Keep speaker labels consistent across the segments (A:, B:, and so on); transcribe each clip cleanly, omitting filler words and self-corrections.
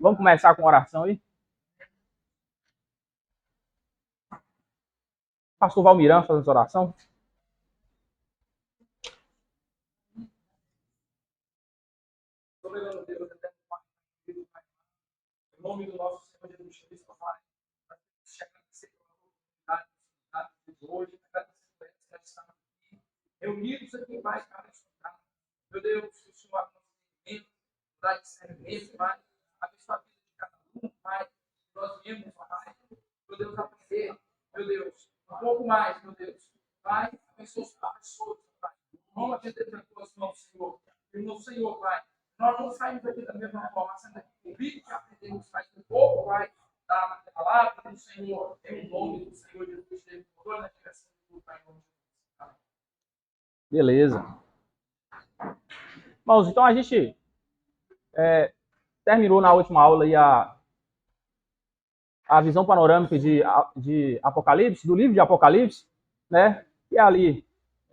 A: Vamos começar com a oração aí? Pastor Valmirã fazendo essa oração. Soberano Deus, eterno Pai, em nome do nosso Senhor Jesus Cristo, Pai, te agradecer pela oportunidade de hoje, agradecer por essa que está aqui, reunidos aqui, Pai, para estudar. Meu Deus, que o Senhor abençoe, dá discernimento, Pai, abençoe a vida de cada um, Pai, nós viemos, Pai, meu Deus, aprender, meu Deus, um pouco mais, meu Deus, Pai, abençoe os professores, Pai, vamos atender as tuas mãos, Senhor, e no Senhor, Pai, nós não saímos aqui da mesma forma, sendo aqui convite que aprendemos mais um pouco, Pai, da palavra do Senhor, em nome do Senhor Jesus Cristo, toda na direção do Pai, em nome de Jesus. Beleza. Irmãos, então a gente terminou na última aula aí a visão panorâmica de Apocalipse, do livro de Apocalipse, né? E ali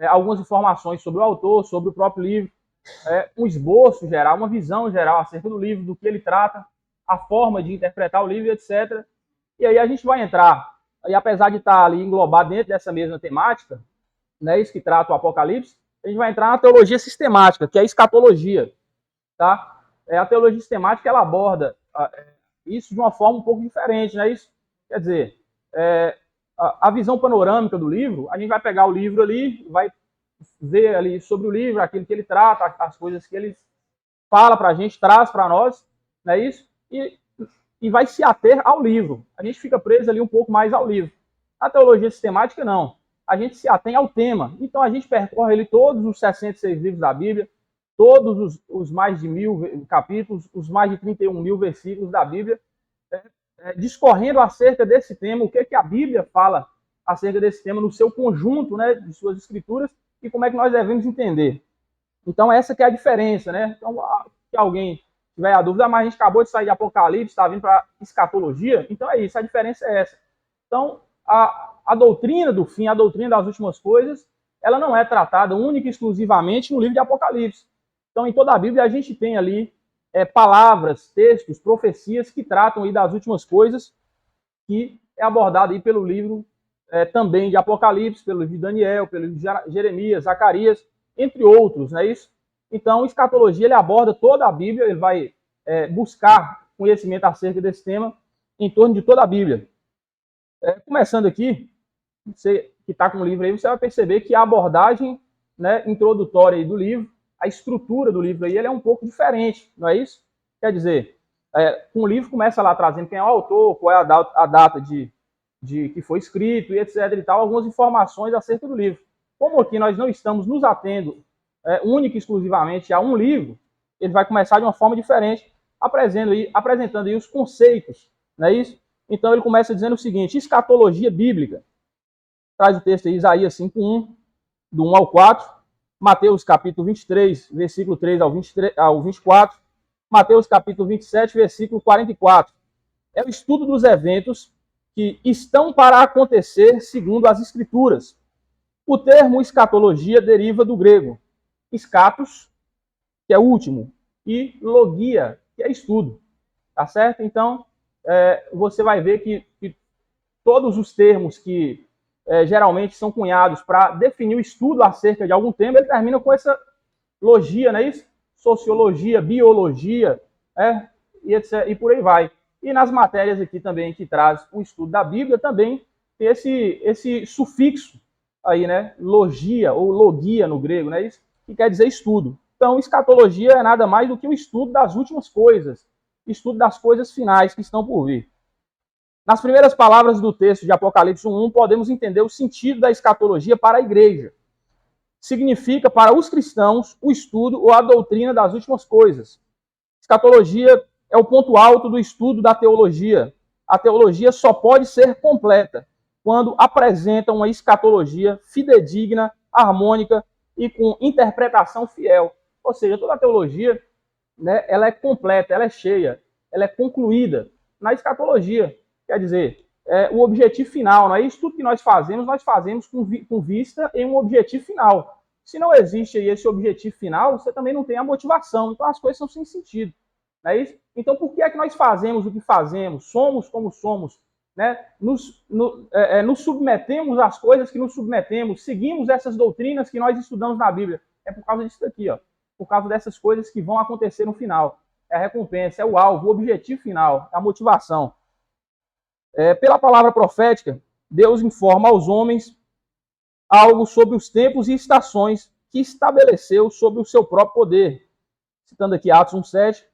A: algumas informações sobre o autor, sobre o próprio livro, um esboço geral, uma visão geral acerca do livro, do que ele trata, a forma de interpretar o livro, etc. E aí a gente vai entrar, e apesar de estar ali englobado dentro dessa mesma temática, né, isso que trata o Apocalipse, a gente vai entrar na teologia sistemática, que é a escatologia. Tá? A teologia sistemática ela aborda isso de uma forma um pouco diferente, né? Isso quer dizer, a visão panorâmica do livro, a gente vai pegar o livro ali, vai ver ali sobre o livro, aquilo que ele trata, as coisas que ele fala para a gente, traz para nós, não é isso? E vai se ater ao livro. A gente fica preso ali um pouco mais ao livro. A teologia sistemática, não. A gente se atém ao tema. Então, a gente percorre ali todos os 66 livros da Bíblia, todos os mais de 1000 capítulos, os mais de 31.000 versículos da Bíblia, discorrendo acerca desse tema, o que a Bíblia fala acerca desse tema no seu conjunto, né, de suas escrituras, e como é que nós devemos entender. Então, essa que é a diferença, né? Então, se alguém tiver a dúvida, mas a gente acabou de sair de Apocalipse, está vindo para escatologia, então é isso, a diferença é essa. Então, a doutrina do fim, a doutrina das últimas coisas, ela não é tratada única e exclusivamente no livro de Apocalipse. Então, em toda a Bíblia, a gente tem ali palavras, textos, profecias que tratam aí das últimas coisas, que é abordado aí pelo livro também de Apocalipse, pelo livro de Daniel, pelo livro de Jeremias, Zacarias, entre outros, não é isso? Então, escatologia, ele aborda toda a Bíblia, ele vai buscar conhecimento acerca desse tema em torno de toda a Bíblia. Começando aqui, você que está com o livro aí, você vai perceber que a abordagem, né, introdutória aí do livro, a estrutura do livro aí, ele é um pouco diferente, não é isso? Quer dizer, o livro começa lá trazendo quem é o autor, qual é a data de que foi escrito, e etc. e tal, algumas informações acerca do livro. Como aqui nós não estamos nos atendo única e exclusivamente a um livro, ele vai começar de uma forma diferente, apresentando aí os conceitos, não é isso? Então ele começa dizendo o seguinte: escatologia bíblica. Traz o texto aí, Isaías 5:1, do 1 ao 4, Mateus capítulo 23, versículo 3 ao 24, Mateus capítulo 27, versículo 44. É o estudo dos eventos que estão para acontecer segundo as Escrituras. O termo escatologia deriva do grego escatos, que é último, e logia, que é estudo. Tá certo? Então, você vai ver que todos os termos que geralmente são cunhados para definir o estudo acerca de algum tema, ele termina com essa logia, não é isso? Sociologia, biologia, e, etc, e por aí vai. E nas matérias aqui também que traz o estudo da Bíblia, também tem esse sufixo aí, né? Logia ou logia no grego, né? Isso que quer dizer estudo. Então, escatologia é nada mais do que o estudo das últimas coisas, estudo das coisas finais que estão por vir. Nas primeiras palavras do texto de Apocalipse 1:1, podemos entender o sentido da escatologia para a igreja. Significa, para os cristãos, o estudo ou a doutrina das últimas coisas. Escatologia é o ponto alto do estudo da teologia. A teologia só pode ser completa quando apresenta uma escatologia fidedigna, harmônica e com interpretação fiel. Ou seja, toda a teologia, né, ela é completa, ela é cheia, ela é concluída na escatologia. Quer dizer, o objetivo final, não é isso? Tudo que nós fazemos com vista em um objetivo final. Se não existe aí esse objetivo final, você também não tem a motivação. Então as coisas são sem sentido. Não é isso? Então, por que é que nós fazemos o que fazemos? Somos como somos? Né? Nos submetemos às coisas que nos submetemos, seguimos essas doutrinas que nós estudamos na Bíblia. É por causa disso daqui, ó. Por causa dessas coisas que vão acontecer no final. É a recompensa, é o alvo, o objetivo final, é a motivação. Pela palavra profética, Deus informa aos homens algo sobre os tempos e estações que estabeleceu sobre o seu próprio poder. Citando aqui Atos 1,7.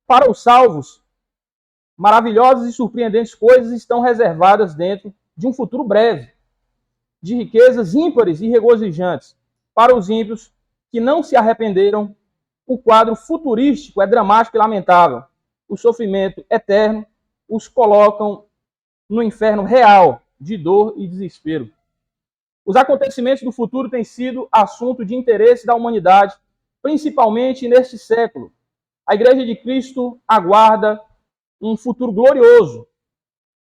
A: Para os salvos, maravilhosas e surpreendentes coisas estão reservadas dentro de um futuro breve, de riquezas ímpares e regozijantes. Para os ímpios que não se arrependeram, o quadro futurístico é dramático e lamentável. O sofrimento eterno os colocam no inferno real de dor e desespero. Os acontecimentos do futuro têm sido assunto de interesse da humanidade, principalmente neste século. A Igreja de Cristo aguarda um futuro glorioso,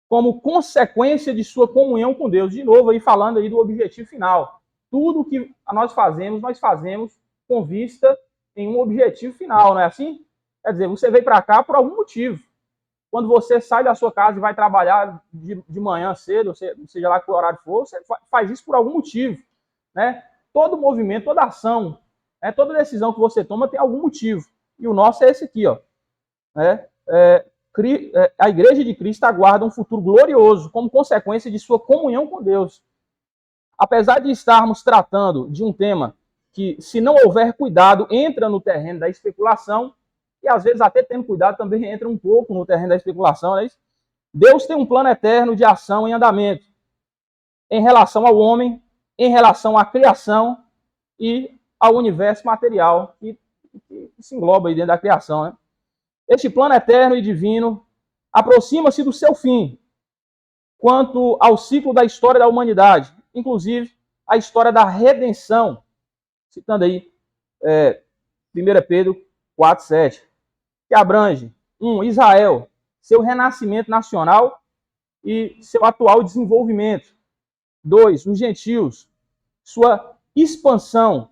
A: como consequência de sua comunhão com Deus. De novo, aí falando aí do objetivo final. Tudo que nós fazemos com vista em um objetivo final, não é assim? Quer dizer, você veio para cá por algum motivo. Quando você sai da sua casa e vai trabalhar de manhã cedo, seja lá que o horário for, você faz isso por algum motivo. Né? Todo movimento, toda ação, toda decisão que você toma tem algum motivo. E o nosso é esse aqui, ó. A Igreja de Cristo aguarda um futuro glorioso como consequência de sua comunhão com Deus. Apesar de estarmos tratando de um tema que, se não houver cuidado, entra no terreno da especulação, e às vezes até tendo cuidado também entra um pouco no terreno da especulação, né? Deus tem um plano eterno de ação em andamento em relação ao homem, em relação à criação e ao universo material que se engloba aí dentro da criação, né? Este plano eterno e divino aproxima-se do seu fim quanto ao ciclo da história da humanidade, inclusive a história da redenção, citando aí 1 Pedro 4,7, que abrange 1. Israel, seu renascimento nacional e seu atual desenvolvimento. 2. Os gentios, sua expansão,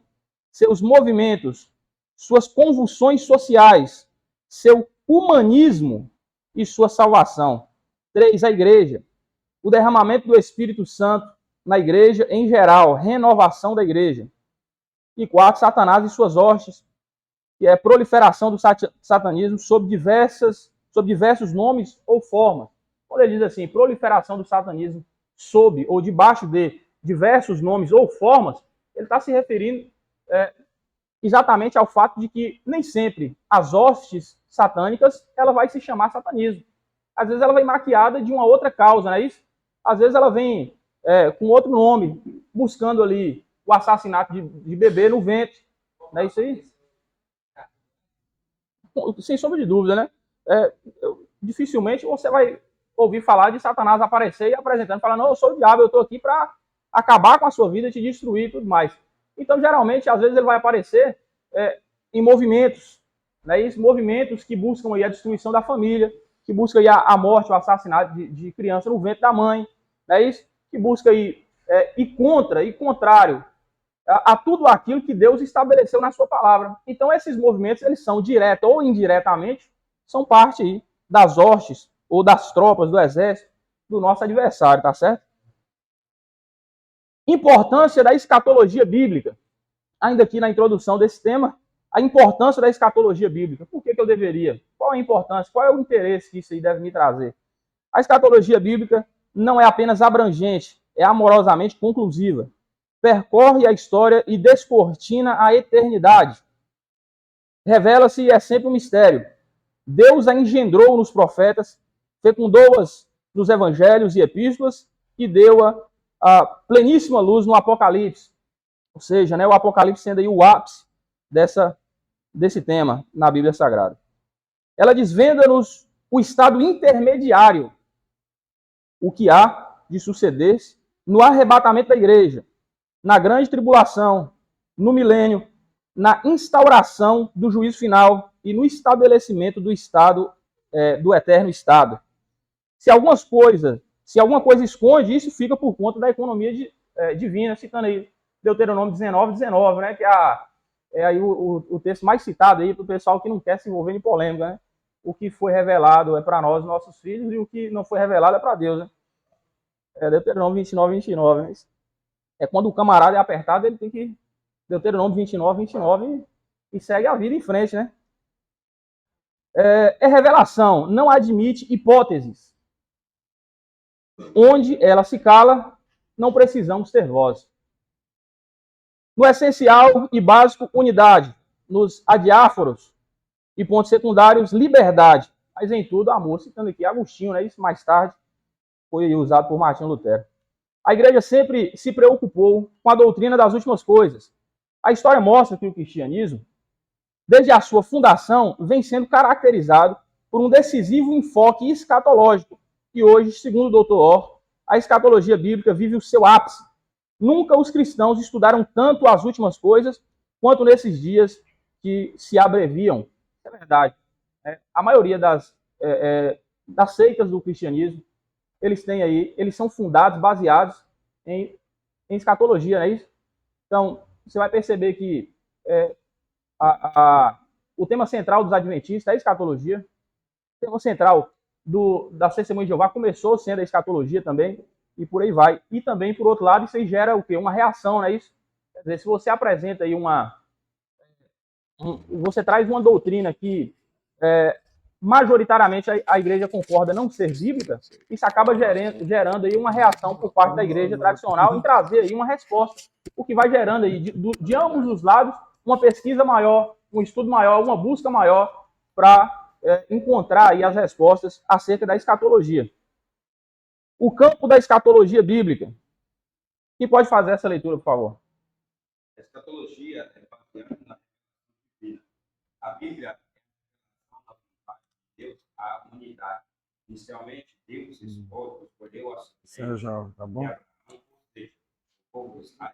A: seus movimentos, suas convulsões sociais, seu humanismo e sua salvação. 3. A igreja, o derramamento do Espírito Santo na igreja em geral, renovação da igreja. E 4. Satanás e suas hostes, que é a proliferação do satanismo sob diversos nomes ou formas. Quando ele diz assim, proliferação do satanismo sob ou debaixo de diversos nomes ou formas, ele está se referindo exatamente ao fato de que nem sempre as hostes satânicas ela vai se chamar satanismo. Às vezes ela vem maquiada de uma outra causa, não é isso? Às vezes ela vem com outro nome, buscando ali o assassinato de bebê no ventre. Não é isso aí? Sem sombra de dúvida, né? Dificilmente você vai ouvir falar de Satanás aparecer e apresentando, falando, eu sou o diabo, eu estou aqui para acabar com a sua vida, te destruir e tudo mais. Então, geralmente, às vezes ele vai aparecer em movimentos, né? Isso, movimentos que buscam aí a destruição da família, que buscam aí a morte, o assassinato de criança no ventre da mãe, né? Isso, que busca aí ir contrário a tudo aquilo que Deus estabeleceu na sua palavra. Então, esses movimentos, eles são, direto ou indiretamente, são parte aí das hostes ou das tropas do exército do nosso adversário, tá certo? Importância da escatologia bíblica. Ainda aqui na introdução desse tema, a importância da escatologia bíblica. Por que eu deveria? Qual é a importância? Qual é o interesse que isso aí deve me trazer? A escatologia bíblica não é apenas abrangente, é amorosamente conclusiva. Percorre a história e descortina a eternidade. Revela-se e é sempre um mistério. Deus a engendrou nos profetas, fecundou-as nos evangelhos e epístolas e deu-a a pleníssima luz no Apocalipse. Ou seja, né, o Apocalipse sendo aí o ápice desse tema na Bíblia Sagrada. Ela desvenda-nos o estado intermediário, o que há de suceder no arrebatamento da igreja, na grande tribulação, no milênio, na instauração do juízo final e no estabelecimento do estado, do eterno estado. Se alguma coisa esconde, isso fica por conta da economia divina, citando aí Deuteronômio 19, né, que é aí o texto mais citado aí para o pessoal que não quer se envolver em polêmica, né? o que foi revelado é para nós, nossos filhos, e o que não foi revelado é para Deus, né? É Deuteronômio 29, 29. Né? É quando o camarada é apertado, ele tem que... Deuteronômio 29, 29 e segue a vida em frente, né? É revelação, não admite hipóteses. Onde ela se cala, não precisamos ter voz. No essencial e básico, unidade. Nos adiáforos e pontos secundários, liberdade. Mas em tudo, amor. Citando aqui Agostinho, né? Isso mais tarde foi usado por Martinho Lutero. A igreja sempre se preocupou com a doutrina das últimas coisas. A história mostra que o cristianismo, desde a sua fundação, vem sendo caracterizado por um decisivo enfoque escatológico. E hoje, segundo o Dr. Orr, a escatologia bíblica vive o seu ápice. Nunca os cristãos estudaram tanto as últimas coisas quanto nesses dias que se abreviam. É verdade. A maioria das seitas do cristianismo, eles são fundados, baseados em escatologia, não é isso? Então, você vai perceber que o tema central dos adventistas é a escatologia. O tema central das Testemunhas de Jeová começou sendo a escatologia também, e por aí vai. E também, por outro lado, isso aí gera o quê? Uma reação, não é isso? Quer dizer, se você apresenta aí você traz uma doutrina que majoritariamente a igreja concorda não ser bíblica, isso acaba gerando aí uma reação por parte da igreja tradicional em trazer aí uma resposta, o que vai gerando aí de ambos os lados uma pesquisa maior, um estudo maior, uma busca maior para encontrar aí as respostas acerca da escatologia. O campo da escatologia bíblica. Quem pode fazer essa leitura, por favor?
B: A escatologia é baseada na Bíblia. A Bíblia Deus, a humanidade. Inicialmente, Deus escolheu a
C: Sérgio, tá bom?
B: o povo de Israel.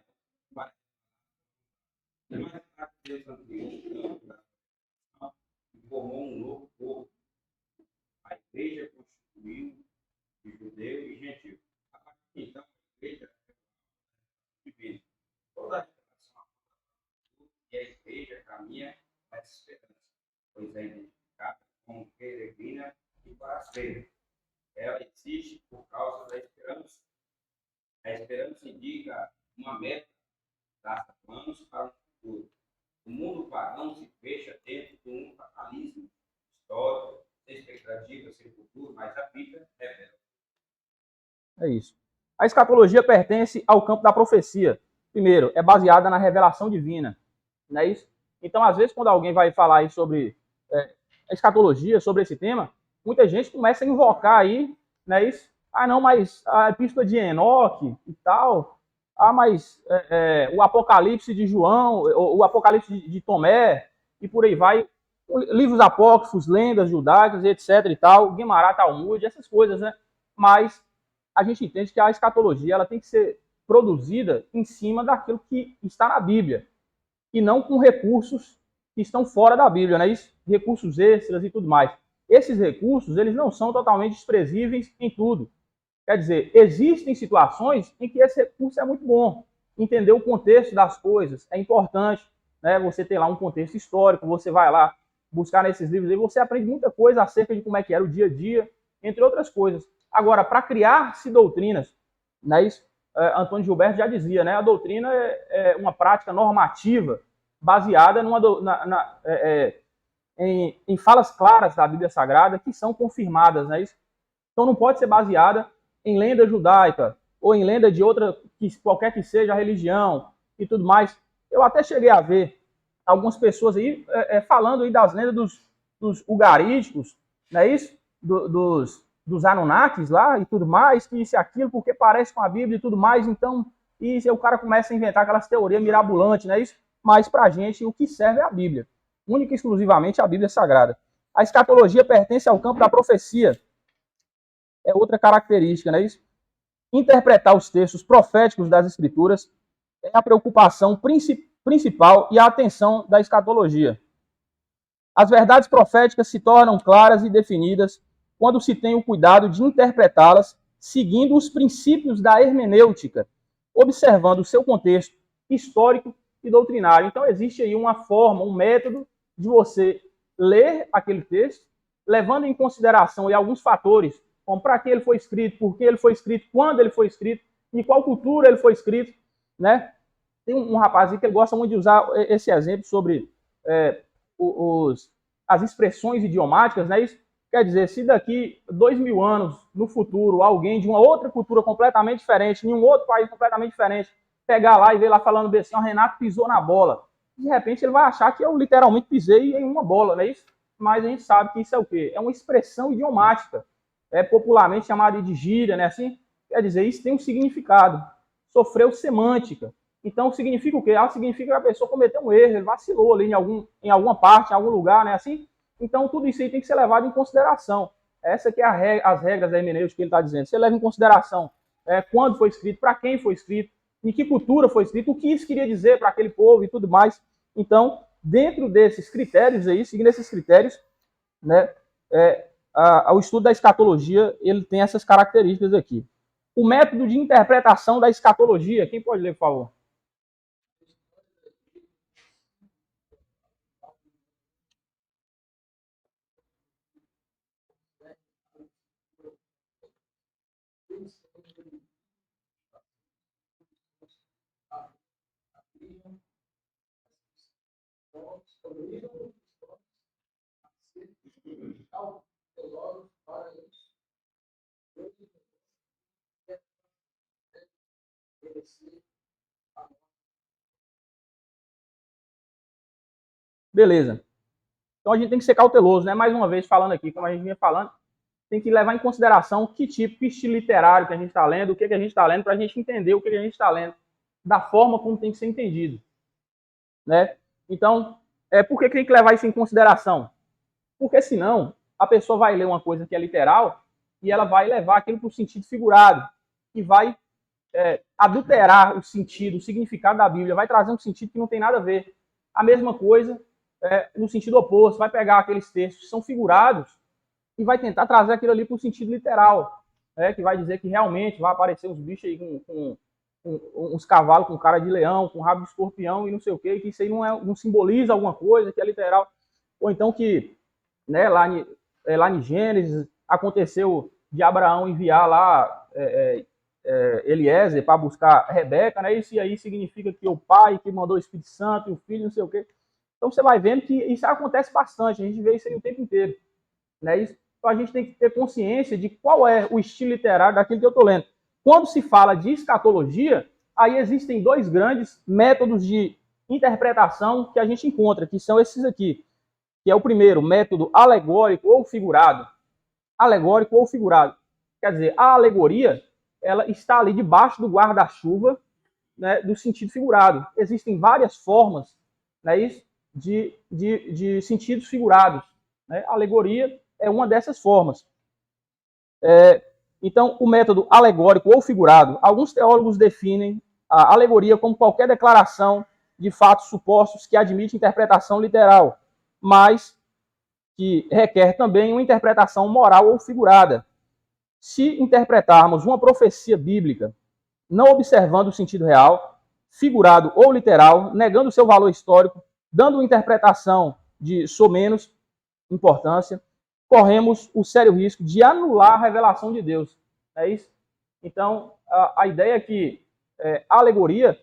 B: Mas Deus ampliou e formou um novo povo. A igreja constituiu de judeu e gentil. A partir de então, a igreja divina. Toda a geração e a igreja caminha para a esperança, pois é identificada como peregrina e paraceira. Ela existe por causa da esperança. A esperança indica uma meta, traça planos para um futuro. O mundo pagão se fecha dentro de um fatalismo histórico, sem expectativa, sem futuro, mas a Bíblia revela.
A: É isso. A escatologia pertence ao campo da profecia. Primeiro, é baseada na revelação divina. Não é isso? Então, às vezes, quando alguém vai falar aí sobre a escatologia, sobre esse tema, muita gente começa a invocar aí, não é isso? Ah, não, mas a epístola de Enoque e tal. Ah, mas o Apocalipse de João, o Apocalipse de Tomé, e por aí vai. Livros apócrifos, lendas judaicas, etc. e tal, Guimarães, Talmud, essas coisas, né? Mas a gente entende que a escatologia ela tem que ser produzida em cima daquilo que está na Bíblia, e não com recursos que estão fora da Bíblia, né? Isso, recursos extras e tudo mais. Esses recursos, eles não são totalmente desprezíveis em tudo. Quer dizer, existem situações em que esse recurso é muito bom. Entender o contexto das coisas é importante, né? Você tem lá um contexto histórico, você vai lá buscar nesses livros e você aprende muita coisa acerca de como é que era o dia a dia, entre outras coisas. Agora, para criar-se doutrinas, né? Isso, Antônio Gilberto já dizia, né? A doutrina é uma prática normativa baseada em falas claras da Bíblia Sagrada que são confirmadas, né? Isso? Então não pode ser baseada em lenda judaica ou em lenda de outra, qualquer que seja a religião e tudo mais. Eu até cheguei a ver algumas pessoas aí falando aí das lendas dos ugaríticos, não é isso? Dos Anunnakis lá e tudo mais, que isso e aquilo, porque parece com a Bíblia e tudo mais, então, e o cara começa a inventar aquelas teorias mirabolantes, não é isso? Mas pra gente o que serve é a Bíblia, única e exclusivamente a Bíblia Sagrada. A escatologia pertence ao campo da profecia, é outra característica, não é isso? Interpretar os textos proféticos das Escrituras é a preocupação principal e a atenção da escatologia. As verdades proféticas se tornam claras e definidas quando se tem o cuidado de interpretá-las seguindo os princípios da hermenêutica, observando o seu contexto histórico e doutrinário. Então, existe aí uma forma, um método de você ler aquele texto, levando em consideração alguns fatores, como para que ele foi escrito, por que ele foi escrito, quando ele foi escrito, em qual cultura ele foi escrito, né? Tem um rapaz que ele gosta muito de usar esse exemplo sobre as expressões idiomáticas, né? Isso quer dizer, se daqui 2000 anos no futuro alguém de uma outra cultura completamente diferente, em um outro país completamente diferente, pegar lá e ver lá falando bem assim, o Renato pisou na bola, de repente ele vai achar que eu literalmente pisei em uma bola, não é isso? Mas a gente sabe que isso é o quê? É uma expressão idiomática, é popularmente chamada de gíria, né? Assim, quer dizer, isso tem um significado, sofreu semântica. Então, significa o quê? Significa que a pessoa cometeu um erro, ele vacilou ali em alguma parte, em algum lugar, né? Assim, então, tudo isso aí tem que ser levado em consideração. Essa que é as regras da hermenêutica que ele está dizendo. Você leva em consideração quando foi escrito, para quem foi escrito, em que cultura foi escrito, o que isso queria dizer para aquele povo e tudo mais. Então, dentro desses critérios aí, seguindo esses critérios, né, o estudo da escatologia, ele tem essas características aqui. O método de interpretação da escatologia, quem pode ler, por favor? Beleza. Então a gente tem que ser cauteloso, né? Mais uma vez falando aqui, como a gente vinha falando, tem que levar em consideração que tipo, que estilo literário que a gente está lendo, o que a gente está lendo, para a gente entender o que a gente está lendo, da forma como tem que ser entendido, né? Então, por que tem que levar isso em consideração? Porque senão a pessoa vai ler uma coisa que é literal e ela vai levar aquilo para o sentido figurado, e vai adulterar o sentido, o significado da Bíblia, vai trazer um sentido que não tem nada a ver. A mesma coisa no sentido oposto, vai pegar aqueles textos que são figurados e vai tentar trazer aquilo ali para o sentido literal, que vai dizer que realmente vai aparecer uns bichos aí com uns cavalos com cara de leão, com rabo de escorpião e não sei o quê, que isso aí não simboliza alguma coisa, que é literal. Ou então que lá em Gênesis aconteceu de Abraão enviar lá Eliezer para buscar Rebeca, né? Isso aí significa que o pai que mandou o Espírito Santo e o filho, não sei o quê. Então você vai vendo que isso acontece bastante, a gente vê isso aí o tempo inteiro, né? Então a gente tem que ter consciência de qual é o estilo literário daquilo que eu estou lendo. Quando se fala de escatologia, aí existem dois grandes métodos de interpretação que a gente encontra, que são esses aqui, que é o primeiro, método alegórico ou figurado. Alegórico ou figurado. Quer dizer, a alegoria, ela está ali debaixo do guarda-chuva, né, do sentido figurado. Existem várias formas, né, de sentidos figurados, né? A alegoria é uma dessas formas. Então, o método alegórico ou figurado, alguns teólogos definem a alegoria como qualquer declaração de fatos supostos que admite interpretação literal, mas que requer também uma interpretação moral ou figurada. Se interpretarmos uma profecia bíblica não observando o sentido real, figurado ou literal, negando seu valor histórico, dando uma interpretação de somenos importância, corremos o sério risco de anular a revelação de Deus. É isso? Então, a ideia é que a alegoria,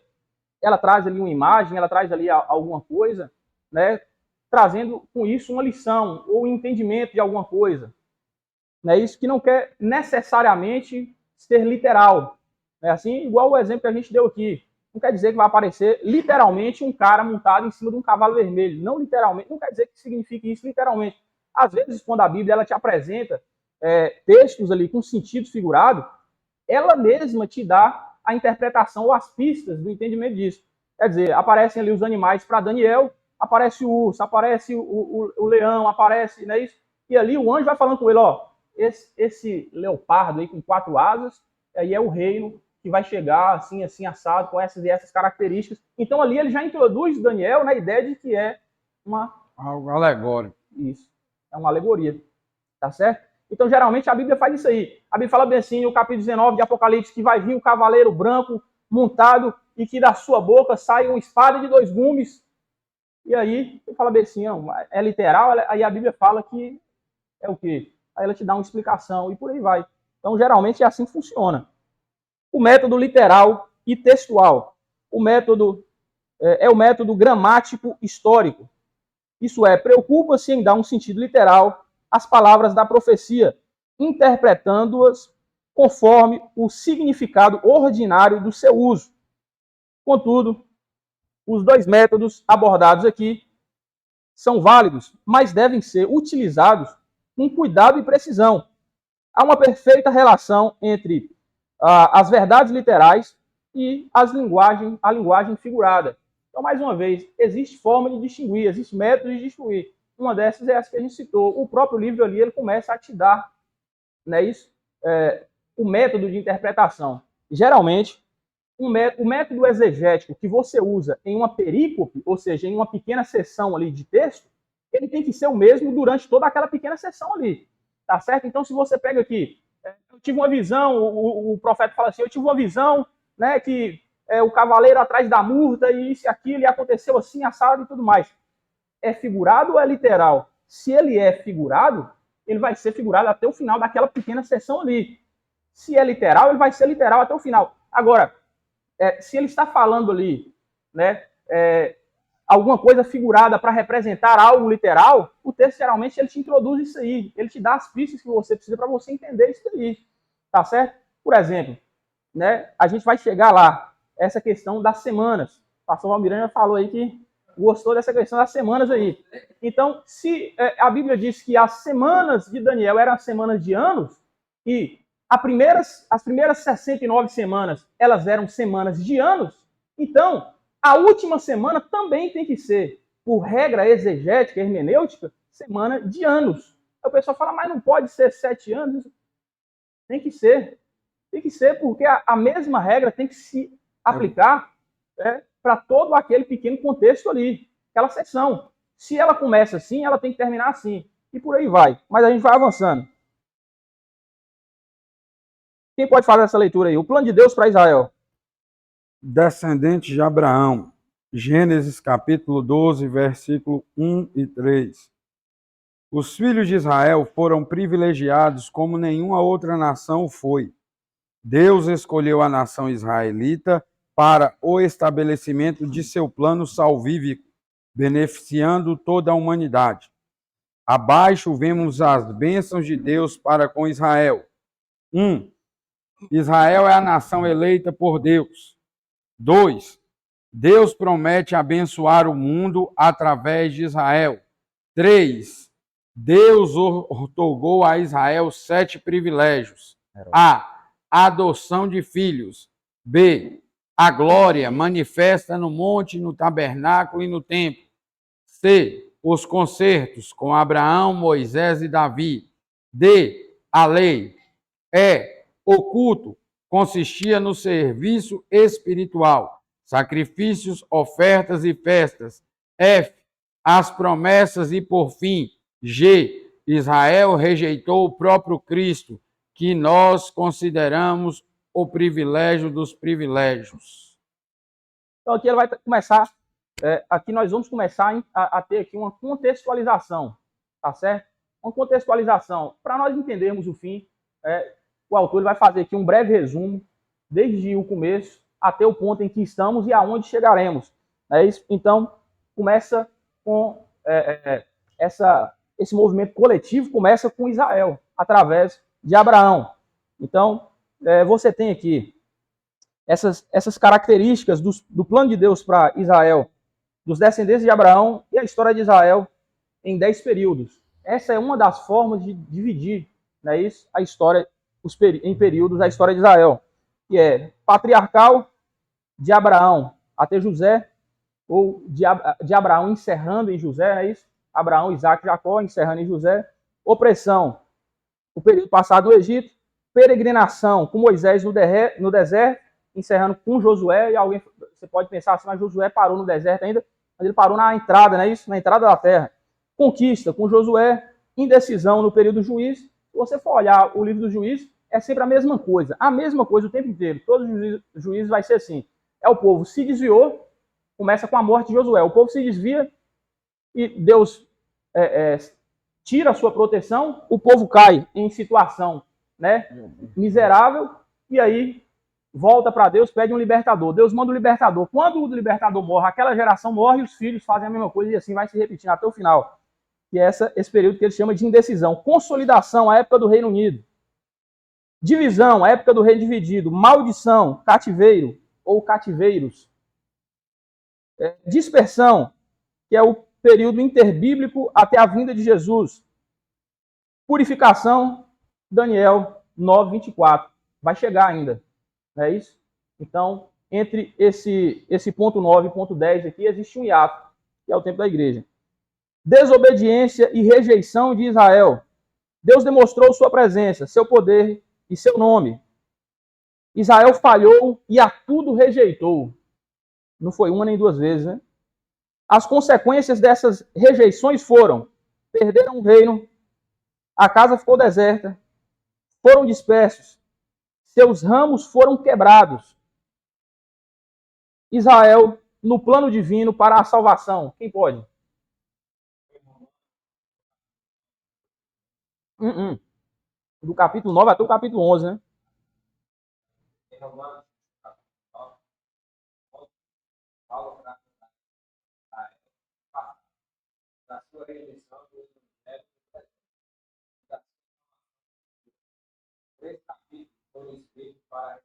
A: ela traz ali uma imagem, ela traz ali alguma coisa, né, trazendo com isso uma lição ou um entendimento de alguma coisa. Né, isso que não quer necessariamente ser literal. É assim, igual o exemplo que a gente deu aqui. Não quer dizer que vai aparecer literalmente um cara montado em cima de um cavalo vermelho. Não literalmente, não quer dizer que signifique isso literalmente. Às vezes, quando a Bíblia ela te apresenta textos ali com sentido figurado, ela mesma te dá a interpretação ou as pistas do entendimento disso. Quer dizer, aparecem ali os animais para Daniel, aparece o urso, aparece o leão, aparece, não é isso? E ali o anjo vai falando com ele, ó, esse leopardo aí com 4 asas, aí é o reino que vai chegar assim, assim, assado, com essas e essas características. Então ali ele já introduz Daniel na ideia de que é
C: algo alegórico.
A: Isso, é uma alegoria, tá certo? Então geralmente a Bíblia faz isso aí. A Bíblia fala bem assim, no capítulo 19 de Apocalipse, que vai vir um cavaleiro branco montado e que da sua boca sai uma espada de 2 gumes. E aí, ele fala bem assim, não, é literal, aí a Bíblia fala que é o quê? Aí ela te dá uma explicação e por aí vai. Então, geralmente é assim que funciona. O método literal e textual. O método é o método gramático histórico. Isso é, preocupa-se em dar um sentido literal às palavras da profecia, interpretando-as conforme o significado ordinário do seu uso. Contudo, os dois métodos abordados aqui são válidos, mas devem ser utilizados com cuidado e precisão. Há uma perfeita relação entre as verdades literais e a linguagem figurada. Então, mais uma vez, existe forma de distinguir, existe método de distinguir. Uma dessas é essa que a gente citou. O próprio livro ali, ele começa a te dar, né, isso, o método de interpretação. Geralmente, o método exegético que você usa em uma perícope, ou seja, em uma pequena seção ali de texto, ele tem que ser o mesmo durante toda aquela pequena seção ali. Tá certo? Então, se você pega aqui, eu tive uma visão, o profeta fala assim, eu tive uma visão, né, que o cavaleiro atrás da murta e isso e aquilo, e aconteceu assim, assado e tudo mais. É figurado ou é literal? Se ele é figurado, ele vai ser figurado até o final daquela pequena seção ali. Se é literal, ele vai ser literal até o final. Agora, se ele está falando ali, né, alguma coisa figurada para representar algo literal, o texto geralmente ele te introduz isso aí, ele te dá as pistas que você precisa para você entender isso aí, tá certo? Por exemplo, né, a gente vai chegar lá, essa questão das semanas. O pastor Valmiranda falou aí que gostou dessa questão das semanas aí. Então, se a Bíblia diz que as semanas de Daniel eram semanas de anos, e as primeiras 69 semanas, elas eram semanas de anos, então, a última semana também tem que ser, por regra exegética, hermenêutica, semana de anos. Aí o pessoal fala, mas não pode ser 7 anos? Tem que ser. Tem que ser, porque a mesma regra tem que se aplicar para todo aquele pequeno contexto ali, aquela seção. Se ela começa assim, ela tem que terminar assim. E por aí vai. Mas a gente vai avançando. Quem pode fazer essa leitura aí? O plano de Deus para Israel.
C: Descendente de Abraão. Gênesis capítulo 12, versículo 1 e 3. Os filhos de Israel foram privilegiados como nenhuma outra nação foi. Deus escolheu a nação israelita para o estabelecimento de seu plano salvífico, beneficiando toda a humanidade. Abaixo vemos as bênçãos de Deus para com Israel. 1. Israel é a nação eleita por Deus. 2. Deus promete abençoar o mundo através de Israel. 3. Deus outorgou a Israel 7 privilégios. A. Adoção de filhos. B. A glória manifesta no monte, no tabernáculo e no templo. C. Os concertos com Abraão, Moisés e Davi. D. A lei. E. O culto consistia no serviço espiritual, sacrifícios, ofertas e festas. F. As promessas e, por fim, G. Israel rejeitou o próprio Cristo, que nós consideramos o privilégio dos privilégios.
A: Então aqui ele vai começar, aqui nós vamos começar a ter aqui uma contextualização, tá certo? Uma contextualização, para nós entendermos o fim, o autor ele vai fazer aqui um breve resumo, desde o começo até o ponto em que estamos e aonde chegaremos. Então, começa com esse movimento coletivo, começa com Israel, através de Abraão. Então, você tem aqui essas características do plano de Deus para Israel, dos descendentes de Abraão e a história de Israel em 10 períodos. Essa é uma das formas de dividir, né, isso, a história em períodos, a história de Israel, que é patriarcal, de Abraão até José, ou de Abraão encerrando em José, é isso? Abraão, Isaac, Jacó, encerrando em José. Opressão, o período passado no Egito. Peregrinação com Moisés no deserto, encerrando com Josué. E alguém, você pode pensar assim, mas Josué parou no deserto ainda, mas ele parou na entrada, não é isso? Na entrada da terra. Conquista com Josué. Indecisão no período do juiz. Se você for olhar o livro do juiz, é sempre a mesma coisa o tempo inteiro. Todos os juízes vai ser assim. O povo se desviou, começa com a morte de Josué. O povo se desvia e Deus tira a sua proteção, o povo cai em situação, né, miserável, e aí volta para Deus, pede um libertador. Deus manda um libertador. Quando o libertador morre, aquela geração morre e os filhos fazem a mesma coisa e assim vai se repetindo até o final. Que é esse período que ele chama de indecisão. Consolidação, a época do Reino Unido. Divisão, a época do reino dividido. Maldição, cativeiro ou cativeiros. Dispersão, que é o período interbíblico até a vinda de Jesus. Purificação, Daniel 9:24. Vai chegar ainda. Não é isso? Então, entre esse ponto 9 e ponto 10 aqui, existe um hiato, que é o tempo da igreja. Desobediência e rejeição de Israel. Deus demonstrou sua presença, seu poder e seu nome. Israel falhou e a tudo rejeitou. Não foi uma nem duas vezes, né? As consequências dessas rejeições foram: perderam o reino, a casa ficou deserta, foram dispersos, seus ramos foram quebrados. Israel, no plano divino para a salvação. Quem pode? Do capítulo 9 até o capítulo 11, né?
B: Da sua rejeição do três capítulos foram escritos para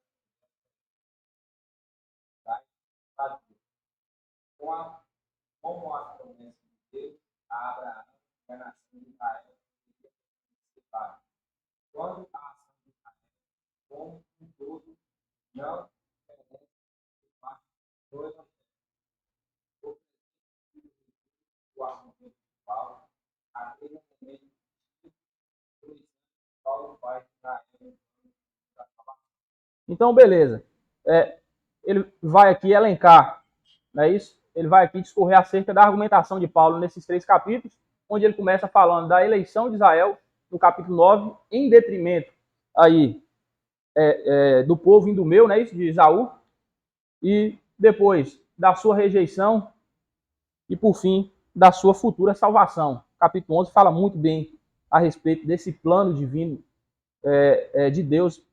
B: como a promessa de Deus a Abraão e a nação de Israel. Quando a ação de Israel, como um todo, não pertence parte do Evangelho. O argumento de Paulo, aquele momento que Paulo faz Israel.
A: Então, beleza. Ele vai aqui elencar, não é isso? Ele vai aqui discorrer acerca da argumentação de Paulo nesses 3 capítulos, onde ele começa falando da eleição de Israel, no capítulo 9, em detrimento aí, do povo indumeu, né, isso, de Esaú, e depois da sua rejeição e, por fim, da sua futura salvação. Capítulo 11 fala muito bem a respeito desse plano divino de Deus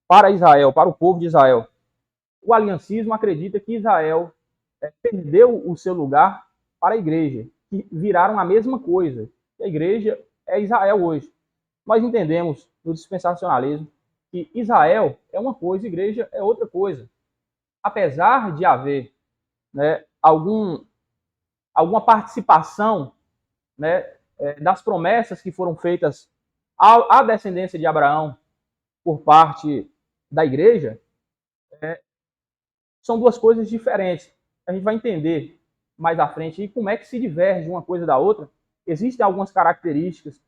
A: para Israel, para o povo de Israel. O aliancismo acredita que Israel perdeu o seu lugar para a igreja, que viraram a mesma coisa. A igreja é Israel hoje. Nós entendemos no dispensacionalismo que Israel é uma coisa, igreja é outra coisa. Apesar de haver, né, alguma participação, né, das promessas que foram feitas à descendência de Abraão por parte da igreja, são duas coisas diferentes. A gente vai entender mais à frente e como é que se diverge uma coisa da outra. Existem algumas características,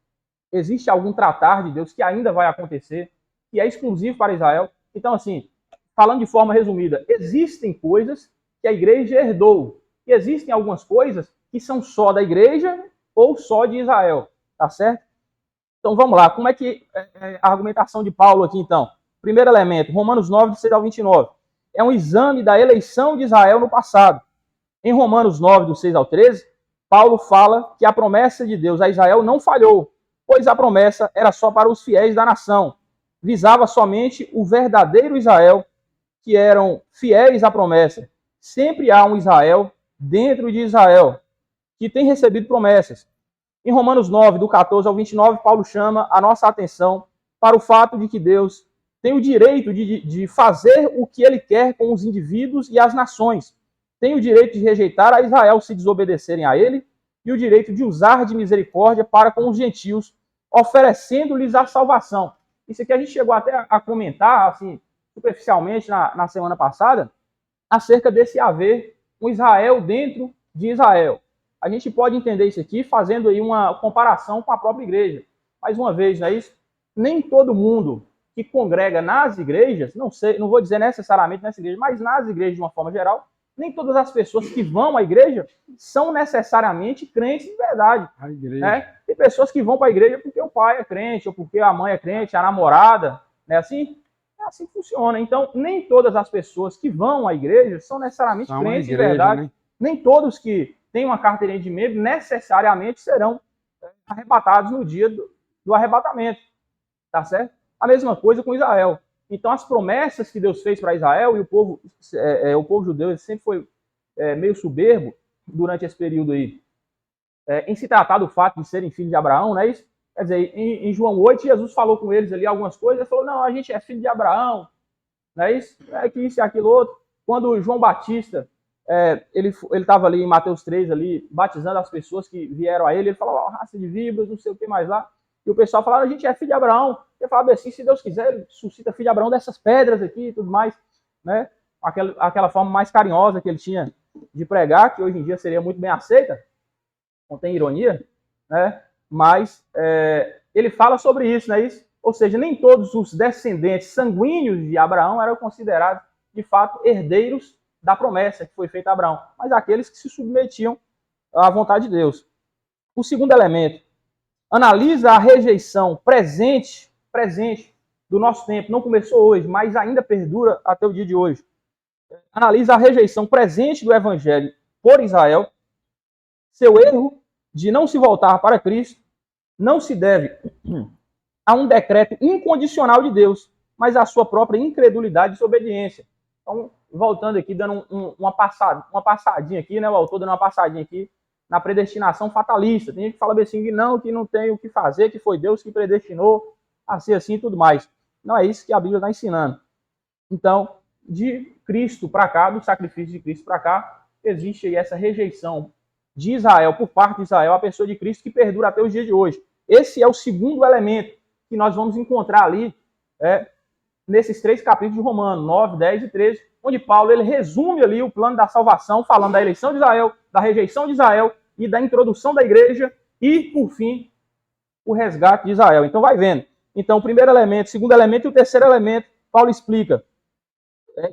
A: existe algum tratar de Deus que ainda vai acontecer, que é exclusivo para Israel. Então, assim, falando de forma resumida, existem coisas que a igreja herdou, e existem algumas coisas que são só da igreja ou só de Israel, tá certo? Então, vamos lá. Como é que é a argumentação de Paulo aqui, então? Primeiro elemento, Romanos 9, 16 ao 29. É um exame da eleição de Israel no passado. Em Romanos 9, do 6 ao 13, Paulo fala que a promessa de Deus a Israel não falhou, pois a promessa era só para os fiéis da nação. Visava somente o verdadeiro Israel, que eram fiéis à promessa. Sempre há um Israel dentro de Israel, que tem recebido promessas. Em Romanos 9, do 14 ao 29, Paulo chama a nossa atenção para o fato de que Deus tem o direito de fazer o que ele quer com os indivíduos e as nações. Tem o direito de rejeitar a Israel se desobedecerem a ele, e o direito de usar de misericórdia para com os gentios, oferecendo-lhes a salvação. Isso aqui a gente chegou até a comentar, assim, superficialmente na semana passada, acerca desse haver um Israel dentro de Israel. A gente pode entender isso aqui fazendo aí uma comparação com a própria igreja. Mais uma vez, não é isso? Nem todo mundo que congrega nas igrejas, não vou dizer necessariamente nessa igreja, mas nas igrejas de uma forma geral, nem todas as pessoas que vão à igreja são necessariamente crentes de verdade. Né? Tem pessoas que vão para a igreja porque o pai é crente, ou porque a mãe é crente, a namorada, não é assim? É assim que funciona. Então, nem todas as pessoas que vão à igreja são necessariamente crentes de verdade. Né? Nem todos que têm uma carteirinha de membro necessariamente serão arrebatados no dia do arrebatamento, tá certo? A mesma coisa com Israel. Então, as promessas que Deus fez para Israel, e o povo judeu sempre foi meio soberbo durante esse período aí, em se tratar do fato de serem filhos de Abraão, não é isso? Quer dizer, em João 8, Jesus falou com eles ali algumas coisas, ele falou, não, a gente é filho de Abraão, não é isso? É que isso e aquilo outro. Quando João Batista, ele estava ali em Mateus 3, ali, batizando as pessoas que vieram a ele falou, raça de víboras, não sei o que mais lá. E o pessoal falava, a gente é filho de Abraão. Ele falava assim, se Deus quiser, ele suscita filho de Abraão dessas pedras aqui e tudo mais, né? Aquela forma mais carinhosa que ele tinha de pregar, que hoje em dia seria muito bem aceita, não tem ironia, né? Mas ele fala sobre isso, né? Ou seja, nem todos os descendentes sanguíneos de Abraão eram considerados, de fato, herdeiros da promessa que foi feita a Abraão, mas aqueles que se submetiam à vontade de Deus. O segundo elemento, analisa a rejeição presente do nosso tempo. Não começou hoje, mas ainda perdura até o dia de hoje. Analisa a rejeição presente do evangelho por Israel, seu erro de não se voltar para Cristo não se deve a um decreto incondicional de Deus, mas à sua própria incredulidade e desobediência. Então, voltando aqui, dando uma passadinha aqui, né? O autor dando uma passadinha aqui na predestinação fatalista. Tem gente que fala assim que não tem o que fazer, que foi Deus que predestinou a ser assim e tudo mais. Não é isso que a Bíblia está ensinando. Então, de Cristo para cá, do sacrifício de Cristo para cá, existe aí essa rejeição de Israel, por parte de Israel, a pessoa de Cristo, que perdura até os dias de hoje. Esse é o segundo elemento que nós vamos encontrar ali nesses 3 capítulos de Romanos, 9, 10 e 13, onde Paulo ele resume ali o plano da salvação, falando da eleição de Israel, da rejeição de Israel e da introdução da igreja e, por fim, o resgate de Israel. Então, vai vendo. Então, o primeiro elemento, o segundo elemento e o terceiro elemento, Paulo explica.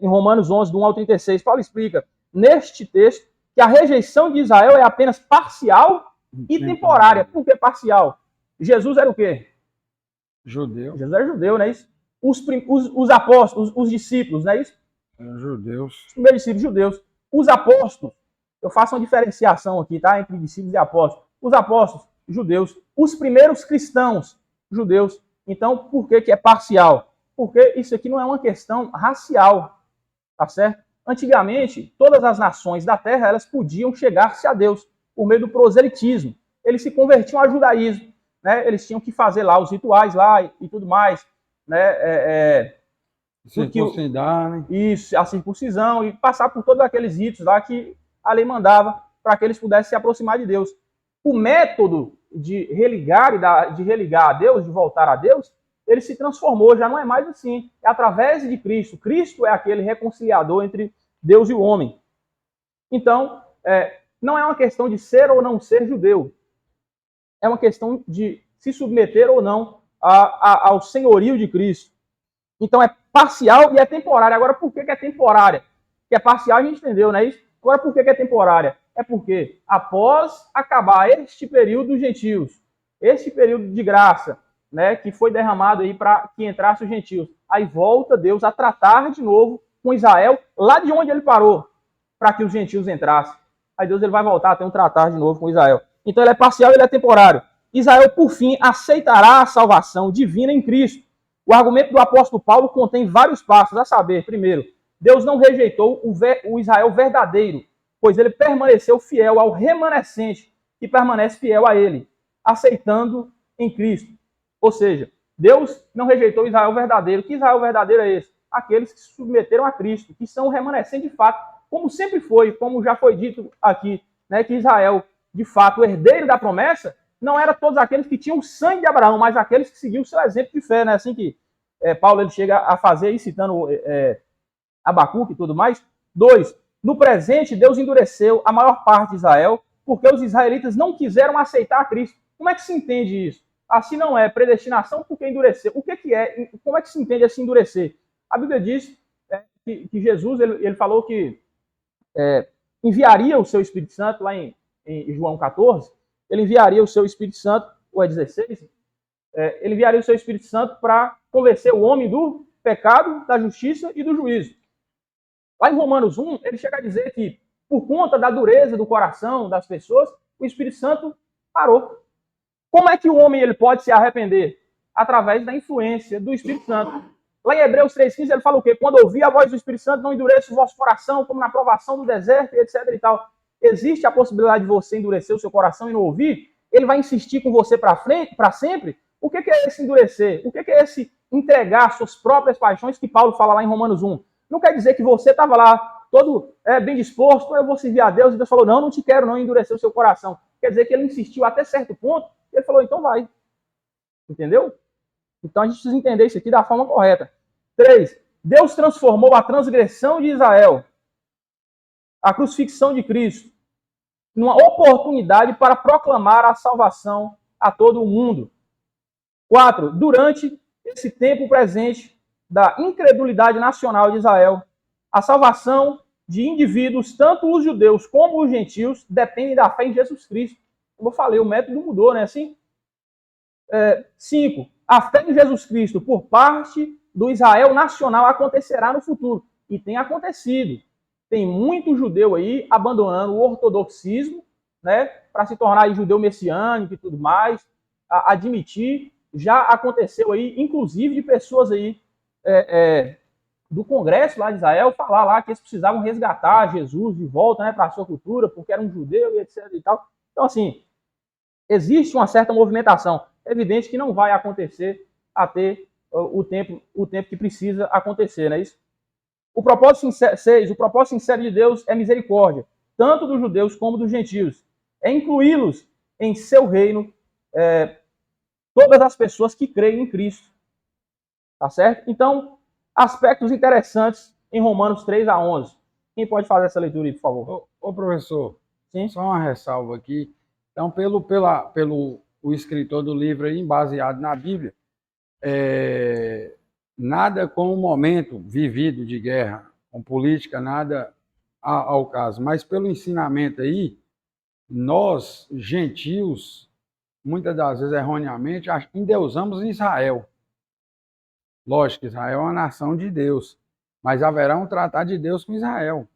A: Em Romanos 11, do 1 ao 36, Paulo explica neste texto que a rejeição de Israel é apenas parcial e temporária. Por que parcial? Jesus era o quê?
C: Judeu.
A: Jesus era judeu, não é isso? Os apóstolos, os discípulos, não é isso?
C: Judeus.
A: Os primeiros discípulos judeus. Os apóstolos, eu faço uma diferenciação aqui, tá? Entre discípulos e apóstolos. Os apóstolos, judeus. Os primeiros cristãos, judeus. Então, por que é parcial? Porque isso aqui não é uma questão racial, tá certo? Antigamente, todas as nações da terra, elas podiam chegar-se a Deus por meio do proselitismo. Eles se convertiam ao judaísmo, né? Eles tinham que fazer lá os rituais lá e tudo mais, né?
C: Circuncidar, né?
A: Isso, a circuncisão e passar por todos aqueles ritos lá que a lei mandava para que eles pudessem se aproximar de Deus. O método de religar a Deus, de voltar a Deus, ele se transformou, já não é mais assim. É através de Cristo. Cristo é aquele reconciliador entre Deus e o homem. Então, não é uma questão de ser ou não ser judeu. É uma questão de se submeter ou não ao senhorio de Cristo. Então, é parcial e é temporária. Agora, por que é temporária? Que é parcial, a gente entendeu, não é isso? Agora, por que é temporária? É porque, após acabar este período dos gentios, este período de graça, né, que foi derramado aí para que entrasse os gentios, aí volta Deus a tratar de novo com Israel, lá de onde ele parou, para que os gentios entrassem. Aí Deus ele vai voltar a ter um tratar de novo com Israel. Então ele é parcial e ele é temporário. Israel, por fim, aceitará a salvação divina em Cristo. O argumento do apóstolo Paulo contém vários passos, a saber, primeiro, Deus não rejeitou o Israel verdadeiro, pois ele permaneceu fiel ao remanescente, que permanece fiel a ele, aceitando em Cristo. Ou seja, Deus não rejeitou o Israel verdadeiro. Que Israel verdadeiro é esse? Aqueles que se submeteram a Cristo, que são o remanescente de fato, como sempre foi, como já foi dito aqui, né, que Israel, de fato, o herdeiro da promessa, não era todos aqueles que tinham o sangue de Abraão, mas aqueles que seguiam o seu exemplo de fé, né? Assim que Paulo ele chega a fazer, aí, citando Abacuque e tudo mais. 2. No presente, Deus endureceu a maior parte de Israel, porque os israelitas não quiseram aceitar a Cristo. Como é que se entende isso? Assim não é predestinação, porque endurecer. O que é? Como é que se entende assim endurecer? A Bíblia diz que Jesus ele falou que enviaria o seu Espírito Santo, lá em João 14, ele enviaria o seu Espírito Santo, ou é 16, ele enviaria o seu Espírito Santo para convencer o homem do pecado, da justiça e do juízo. Lá em Romanos 1, ele chega a dizer que, por conta da dureza do coração das pessoas, o Espírito Santo parou. Como é que o homem ele pode se arrepender? Através da influência do Espírito Santo. Lá em Hebreus 3,15 ele fala o quê? Quando ouvir a voz do Espírito Santo, não endureça o vosso coração, como na provação do deserto, etc. e tal. Existe a possibilidade de você endurecer o seu coração e não ouvir? Ele vai insistir com você para frente, para sempre? O que é esse endurecer? O que é esse entregar suas próprias paixões que Paulo fala lá em Romanos 1? Não quer dizer que você estava lá todo bem disposto, eu vou servir a Deus, e Deus falou, não te quero não endurecer o seu coração. Quer dizer que ele insistiu até certo ponto, e ele falou, então vai. Entendeu? Então a gente precisa entender isso aqui da forma correta. 3. Deus transformou a transgressão de Israel, a crucifixão de Cristo, numa oportunidade para proclamar a salvação a todo o mundo. 4. Durante esse tempo presente da incredulidade nacional de Israel, a salvação de indivíduos, tanto os judeus como os gentios, dependem da fé em Jesus Cristo. Como eu falei, o método mudou, né? Assim? 5. A fé em Jesus Cristo por parte do Israel nacional acontecerá no futuro. E tem acontecido. Tem muito judeu aí abandonando o ortodoxismo, né, para se tornar judeu messiânico e tudo mais, admitir. Já aconteceu aí, inclusive, de pessoas aí do Congresso lá de Israel falar lá que eles precisavam resgatar Jesus de volta, né, para a sua cultura, porque era um judeu e etc. e tal. Então, assim, existe uma certa movimentação. É evidente que não vai acontecer até o tempo que precisa acontecer, não é isso? O propósito 6, o propósito sincero de Deus é misericórdia, tanto dos judeus como dos gentios. É incluí-los em seu reino, todas as pessoas que creem em Cristo. Tá certo? Então, aspectos interessantes em Romanos 3 a 11. Quem pode fazer essa leitura aí, por favor?
C: Ô professor,
A: Sim?
C: só uma ressalva aqui. Então, pelo o escritor do livro aí, baseado na Bíblia, nada com o momento vivido de guerra, com política, nada ao caso. Mas pelo ensinamento aí, nós, gentios, muitas das vezes erroneamente, endeusamos Israel. Lógico, Israel é uma nação de Deus, mas haverá um tratado de Deus com Israel.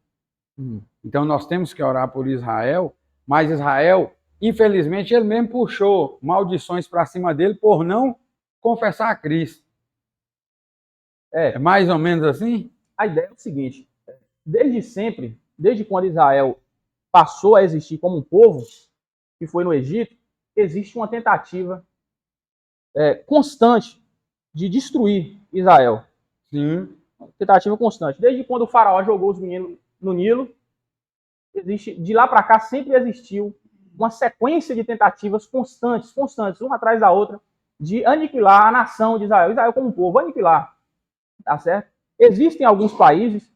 C: Então nós temos que orar por Israel, mas Israel, infelizmente, ele mesmo puxou maldições para cima dele por não confessar a Cristo. É mais ou menos assim?
A: A ideia é o seguinte, desde sempre, desde quando Israel passou a existir como um povo, que foi no Egito, existe uma tentativa constante de destruir Israel.
C: Sim.
A: Tentativa constante. Desde quando o faraó jogou os meninos no Nilo, de lá para cá sempre existiu uma sequência de tentativas constantes, uma atrás da outra, de aniquilar a nação de Israel. Israel como um povo, aniquilar. Tá certo? Existem alguns países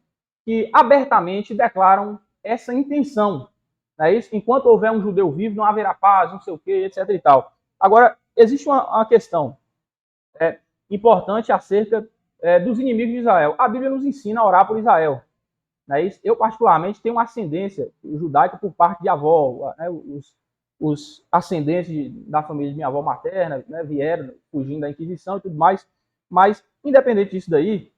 A: que abertamente declaram essa intenção. Não é isso? Enquanto houver um judeu vivo, não haverá paz, não sei o quê, etc. e tal. Agora, existe uma questão importante acerca dos inimigos de Israel. A Bíblia nos ensina a orar por Israel. Não é isso? Eu, particularmente, tenho uma ascendência judaica por parte de avó. Né? Os ascendentes da família de minha avó materna, né, vieram fugindo da Inquisição e tudo mais. Mas, independente disso daí,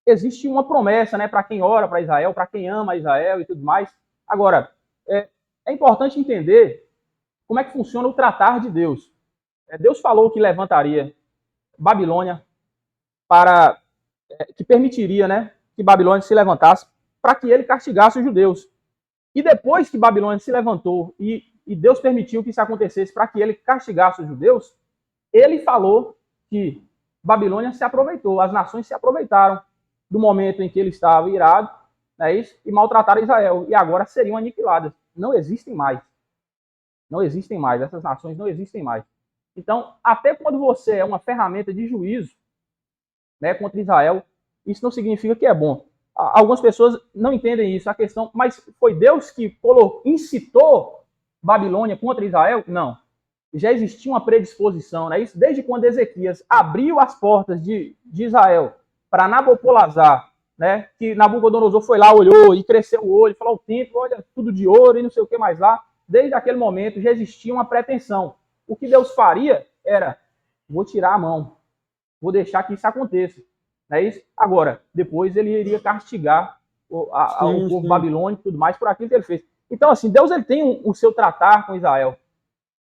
A: existe uma promessa, né, para quem ora para Israel, para quem ama Israel e tudo mais. Agora, é importante entender como é que funciona o tratar de Deus. Deus falou que levantaria Babilônia que permitiria, né, que Babilônia se levantasse para que ele castigasse os judeus. E depois que Babilônia se levantou e Deus permitiu que isso acontecesse para que ele castigasse os judeus, ele falou que Babilônia se aproveitou, as nações se aproveitaram do momento em que ele estava irado, né, e maltrataram Israel, e agora seriam aniquiladas. Não existem mais. Não existem mais, essas nações não existem mais. Então, até quando você é uma ferramenta de juízo, né, contra Israel, isso não significa que é bom. Algumas pessoas não entendem isso, a questão, mas foi Deus que incitou Babilônia contra Israel? Não. Já existia uma predisposição, não é isso? Desde quando Ezequias abriu as portas de Israel para Nabopolassar, né, que Nabucodonosor foi lá, olhou e cresceu o olho, falou: o templo, olha, tudo de ouro e não sei o que mais lá. Desde aquele momento já existia uma pretensão. O que Deus faria era: vou tirar a mão, vou deixar que isso aconteça. Não é isso? Agora, depois ele iria castigar o povo babilônico e tudo mais por aquilo que ele fez. Então, assim, Deus ele tem o seu tratar com Israel.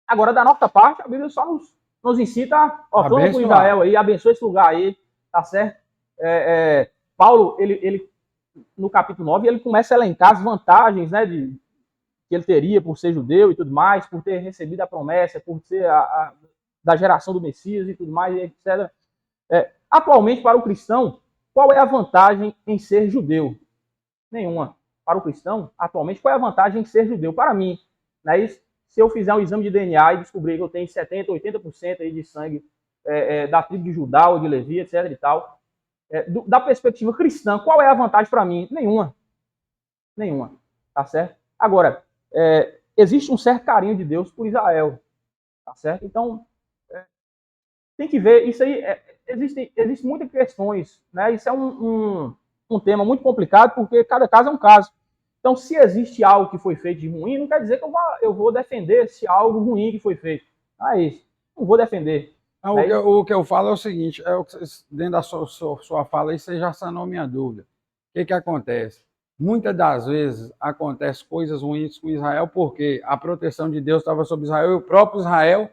A: Agora, da nossa parte, a Bíblia só nos incita, ó, clama por
C: Abençoar.
A: Israel aí, abençoa esse lugar aí, tá certo? Paulo, ele, no capítulo 9, ele começa a elencar as vantagens, né, que ele teria por ser judeu e tudo mais, por ter recebido a promessa, por ser da geração do Messias e tudo mais, etc. Atualmente, para o cristão, qual é a vantagem em ser judeu? Nenhuma. Para o cristão, atualmente, qual é a vantagem em ser judeu? Para mim, né, se eu fizer um exame de DNA e descobrir que eu tenho 70%, 80% aí de sangue da tribo de Judá ou de Levi, etc. e tal, da perspectiva cristã, qual é a vantagem para mim? Nenhuma. Nenhuma. Tá certo? Agora, existe um certo carinho de Deus por Israel. Tá certo? Então, tem que ver. Isso aí, existem muitas questões. Né? Isso é um tema muito complicado, porque cada caso é um caso. Então, se existe algo que foi feito de ruim, não quer dizer que eu vou defender esse algo ruim que foi feito. Não é isso. Não vou defender.
C: Não, o que eu falo é o seguinte, dentro da sua fala aí, você já sanou minha dúvida. O que acontece? Muitas das vezes acontece coisas ruins com Israel porque a proteção de Deus estava sobre Israel e o próprio Israel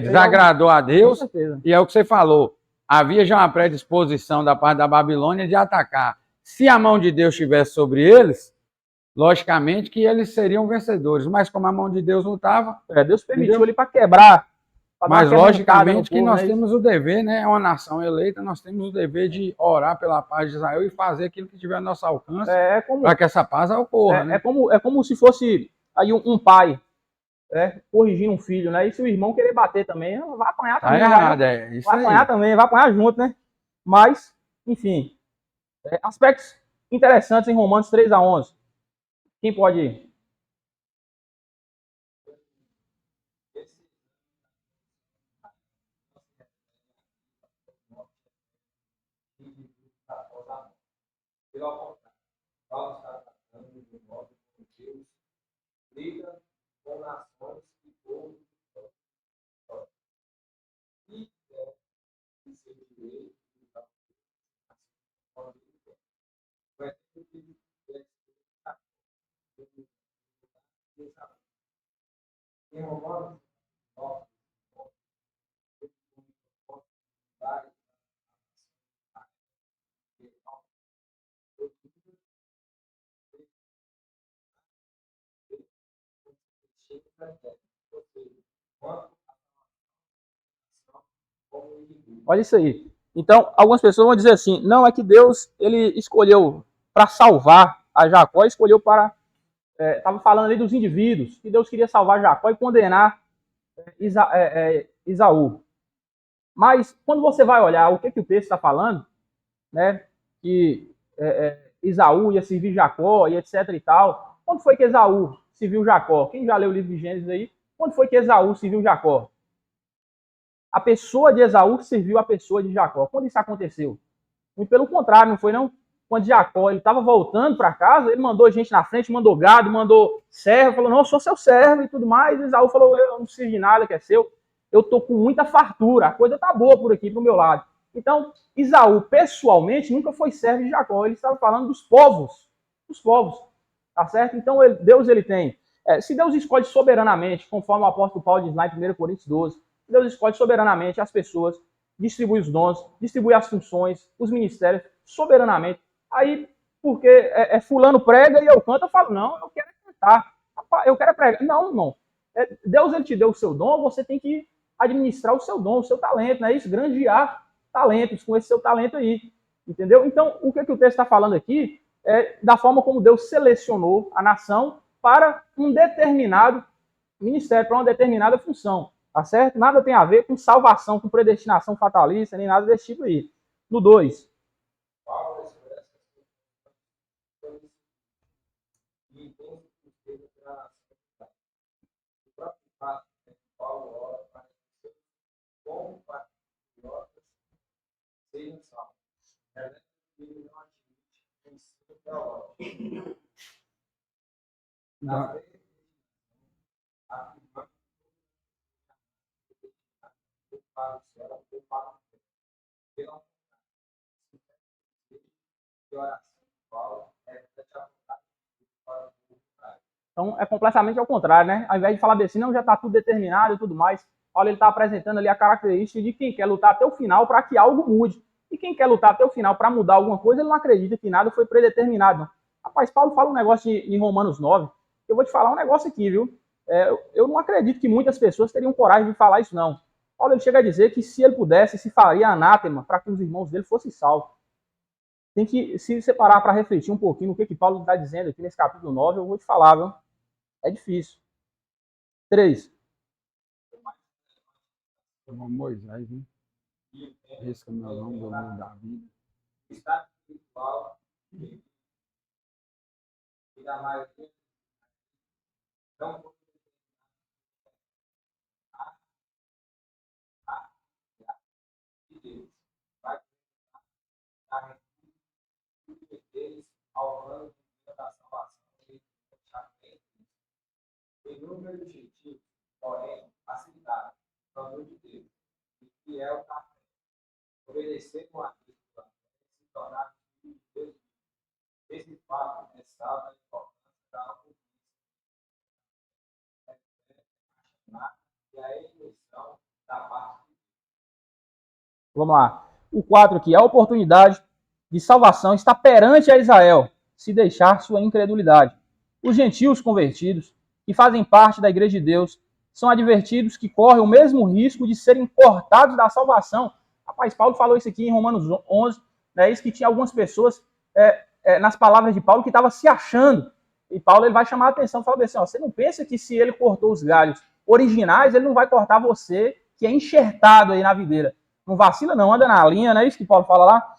C: desagradou a Deus.
A: Com certeza.
C: E é o que você falou. Havia já uma predisposição da parte da Babilônia de atacar. Se a mão de Deus estivesse sobre eles, logicamente que eles seriam vencedores. Mas como a mão de Deus não estava...
A: Deus permitiu ali para quebrar.
C: Mas, logicamente, que nós temos o dever, né? É uma nação eleita, nós temos o dever de orar pela paz de Israel e fazer aquilo que tiver ao nosso alcance para que essa paz ocorra. Né?
A: É como se fosse aí um pai corrigindo um filho, né? E se o irmão querer bater também, vai apanhar também.
C: Tá errado, isso
A: vai apanhar também, vai apanhar junto, né? Mas, enfim, aspectos interessantes em Romanos 3:11. Quem pode ir?
B: Pelo contrário, Paulo está tratando de modo que Deus liga com nações e povos e que se direito vai ter que em Romanos 9,
A: Olha isso aí. Então, algumas pessoas vão dizer assim, não, é que Deus, ele escolheu para salvar a Jacó, escolheu para... Estava falando ali dos indivíduos, que Deus queria salvar Jacó e condenar Esaú. Mas, quando você vai olhar o que o texto está falando, né, que Esaú ia servir Jacó e etc e tal, quando foi que Esaú serviu Jacó? Quem já leu o livro de Gênesis aí? Quando foi que Esaú serviu Jacó? A pessoa de Esaú serviu a pessoa de Jacó. Quando isso aconteceu? Muito pelo contrário, não foi não? Quando Jacó ele estava voltando para casa, ele mandou gente na frente, mandou gado, mandou servo, falou, não, eu sou seu servo e tudo mais. E Esaú falou, eu não preciso de nada que é seu, eu estou com muita fartura, a coisa está boa por aqui, pro meu lado. Então, Esaú, pessoalmente, nunca foi servo de Jacó, ele estava falando dos povos, tá certo? Então, Deus ele tem, se Deus escolhe soberanamente, conforme o apóstolo Paulo diz lá em 1 Coríntios 12, Deus escolhe soberanamente as pessoas, distribui os dons, distribui as funções, os ministérios, soberanamente. Aí, porque fulano prega e eu canto, eu falo, não, eu quero cantar, eu quero pregar. Não, irmão. Deus ele te deu o seu dom, você tem que administrar o seu dom, o seu talento, não é isso? Granjear talentos com esse seu talento aí. Entendeu? Então, o que o texto está falando aqui é da forma como Deus selecionou a nação para um determinado ministério, para uma determinada função. Tá certo? Nada tem a ver com salvação, com predestinação fatalista, nem nada desse tipo aí. No 2. Então, é completamente ao contrário, né? Ao invés de falar assim, não, já está tudo determinado e tudo mais, olha, ele está apresentando ali a característica de quem quer lutar até o final para que algo mude. E quem quer lutar até o final para mudar alguma coisa, ele não acredita que nada foi predeterminado. Não. Rapaz, Paulo fala um negócio em Romanos 9, eu vou te falar um negócio aqui, viu? Eu não acredito que muitas pessoas teriam coragem de falar isso, não. Paulo ele chega a dizer que se ele pudesse, se faria anátema para que os irmãos dele fossem salvos. Tem que se separar para refletir um pouquinho no que Paulo está dizendo aqui nesse capítulo 9, eu vou te falar, viu? É difícil. 3.
C: Moisés, né? Esse é o meu nome, do nome da vida.
B: Estado espiritual e da maioria não de Deus vai dar deles ao plano de vida da salvação em número objetivo, porém facilidade, plano de Deus, e fiel à fé, obedecer com a Deus, se tornar filho de Deus. Esse fato ressalta a importância da obediência e a eleição da parte de Deus.
A: Vamos lá. O 4 aqui. A oportunidade de salvação está perante a Israel, se deixar sua incredulidade. Os gentios convertidos, que fazem parte da igreja de Deus, são advertidos que correm o mesmo risco de serem cortados da salvação. Rapaz, Paulo falou isso aqui em Romanos 11, né? Isso que tinha algumas pessoas, nas palavras de Paulo, que estavam se achando. E Paulo ele vai chamar a atenção, fala assim, ó, você não pensa que se ele cortou os galhos originais, ele não vai cortar você, que é enxertado aí na videira. Não vacila não, anda na linha, não é isso que Paulo fala lá?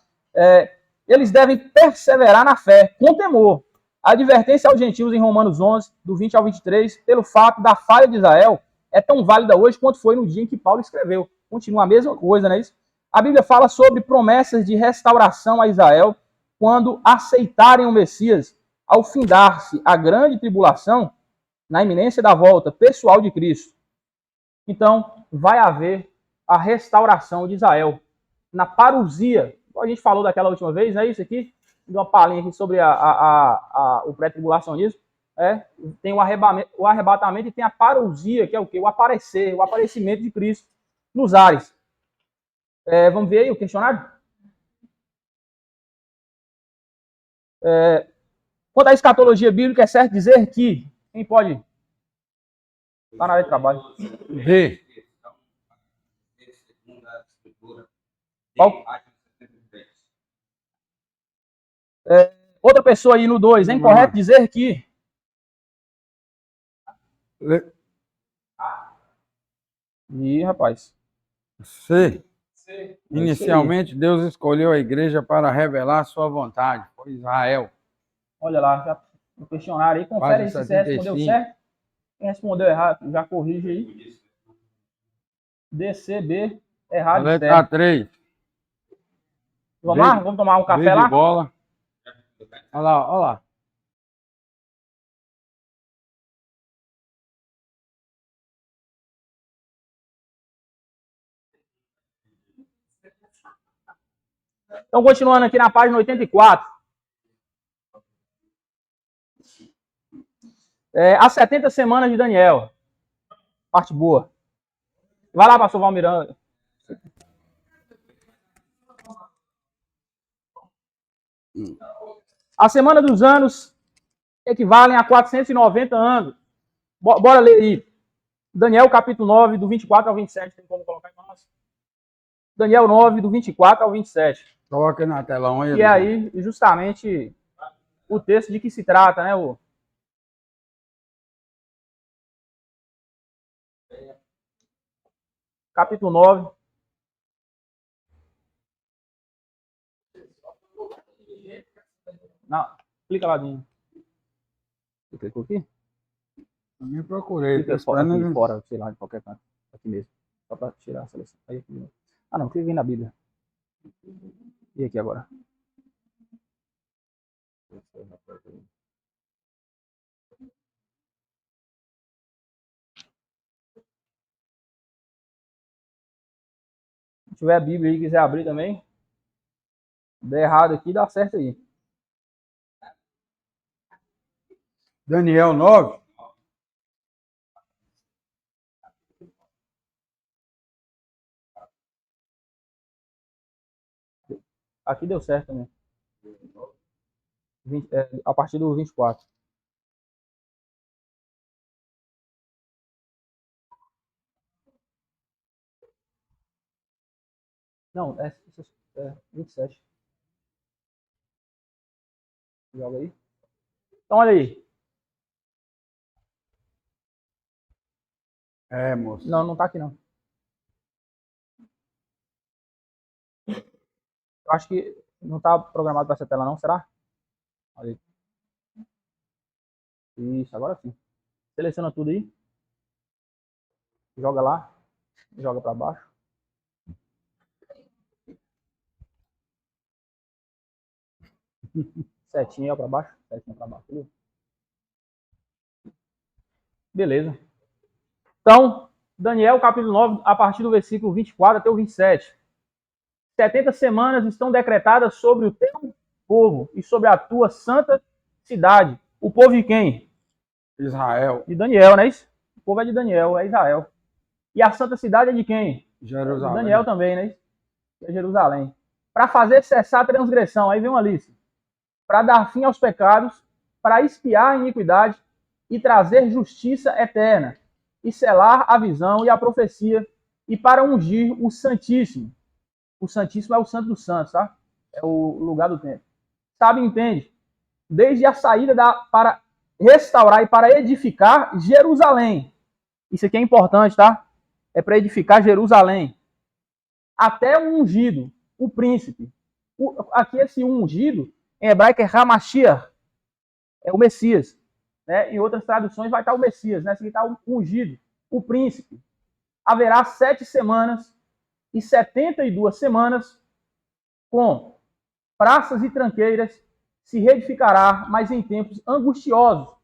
A: Eles devem perseverar na fé, com temor. A advertência aos gentios em Romanos 11, do 20 ao 23, pelo fato da falha de Israel, é tão válida hoje quanto foi no dia em que Paulo escreveu. Continua a mesma coisa, não é isso? A Bíblia fala sobre promessas de restauração a Israel quando aceitarem o Messias, ao findar-se a grande tribulação, na iminência da volta pessoal de Cristo. Então, vai haver a restauração de Israel na parousia. A gente falou daquela última vez, não é isso aqui? De uma palhinha aqui sobre o pré-tribulacionismo. Tem o arrebatamento e tem a parousia, que é o quê? O aparecer, o aparecimento de Cristo nos ares. Vamos ver aí o questionário? Quanto à escatologia bíblica, é certo dizer que... Quem pode? Está na área de trabalho.
C: B.
A: Outra pessoa aí no 2. É incorreto dizer que... Ih, rapaz.
C: C. Inicialmente, Deus escolheu a igreja para revelar sua vontade. Foi Israel.
A: Olha lá, já no questionário aí, confere aí se você respondeu certo. Quem respondeu errado, já corrige aí. DCB, errado.
C: Letra 3.
A: Vamos lá? Vamos tomar um café lá?
C: Bola. Olha lá, olha lá.
A: Então, continuando aqui na página 84. As 70 semanas de Daniel. Parte boa. Vai lá, pastor Valmiranda. A semana dos anos equivalem a 490 anos. Bora ler aí. Daniel, capítulo 9, do 24 ao 27. Tem como colocar em nós? Daniel 9, do 24 ao 27.
C: Coloca na telão aí.
A: E aí, justamente, o texto de que se trata, né? Capítulo 9. Não, clica lá dentro. Você clicou aqui?
C: Também procurei.
A: Clica fora, sei lá, de qualquer canto. Aqui mesmo. Só para tirar a seleção. Aí aqui mesmo. Ah, não, clica aí na Bíblia. E aqui agora? Se tiver a Bíblia aí e quiser abrir também, der errado aqui, dá certo aí.
C: Daniel 9.
A: Aqui deu certo também. A partir do 24. Não, é 27. Joga aí. Então, olha aí.
C: Moço.
A: Não, não tá aqui, não. Eu acho que não tá programado para essa tela, não. Será? Olha aí. Isso, agora sim. Seleciona tudo aí. Joga lá. Joga para baixo. Setinha para baixo. Setinha para baixo. Viu? Beleza. Então, Daniel, capítulo 9, a partir do versículo 24 até o 27. 70 semanas estão decretadas sobre o teu povo e sobre a tua santa cidade. O povo de quem?
C: Israel.
A: De Daniel, não é isso? O povo é de Daniel, é Israel. E a santa cidade é de quem?
C: Jerusalém.
A: De Daniel também, né? É Jerusalém. Para fazer cessar a transgressão, aí vem uma lista. Para dar fim aos pecados, para expiar a iniquidade e trazer justiça eterna, e selar a visão e a profecia, e para ungir o Santíssimo. O Santíssimo é o Santo dos Santos, tá? É o lugar do templo. Sabe, entende? Desde a saída para restaurar e para edificar Jerusalém. Isso aqui é importante, tá? É para edificar Jerusalém. Até o ungido, o príncipe. Aqui esse ungido, em hebraico é Hamashiach, é o Messias. Né? Em outras traduções vai estar o Messias, né? Esse aqui está o ungido, o príncipe. Haverá 7 semanas e 72 semanas com praças e tranqueiras se reedificará, mas em tempos angustiosos.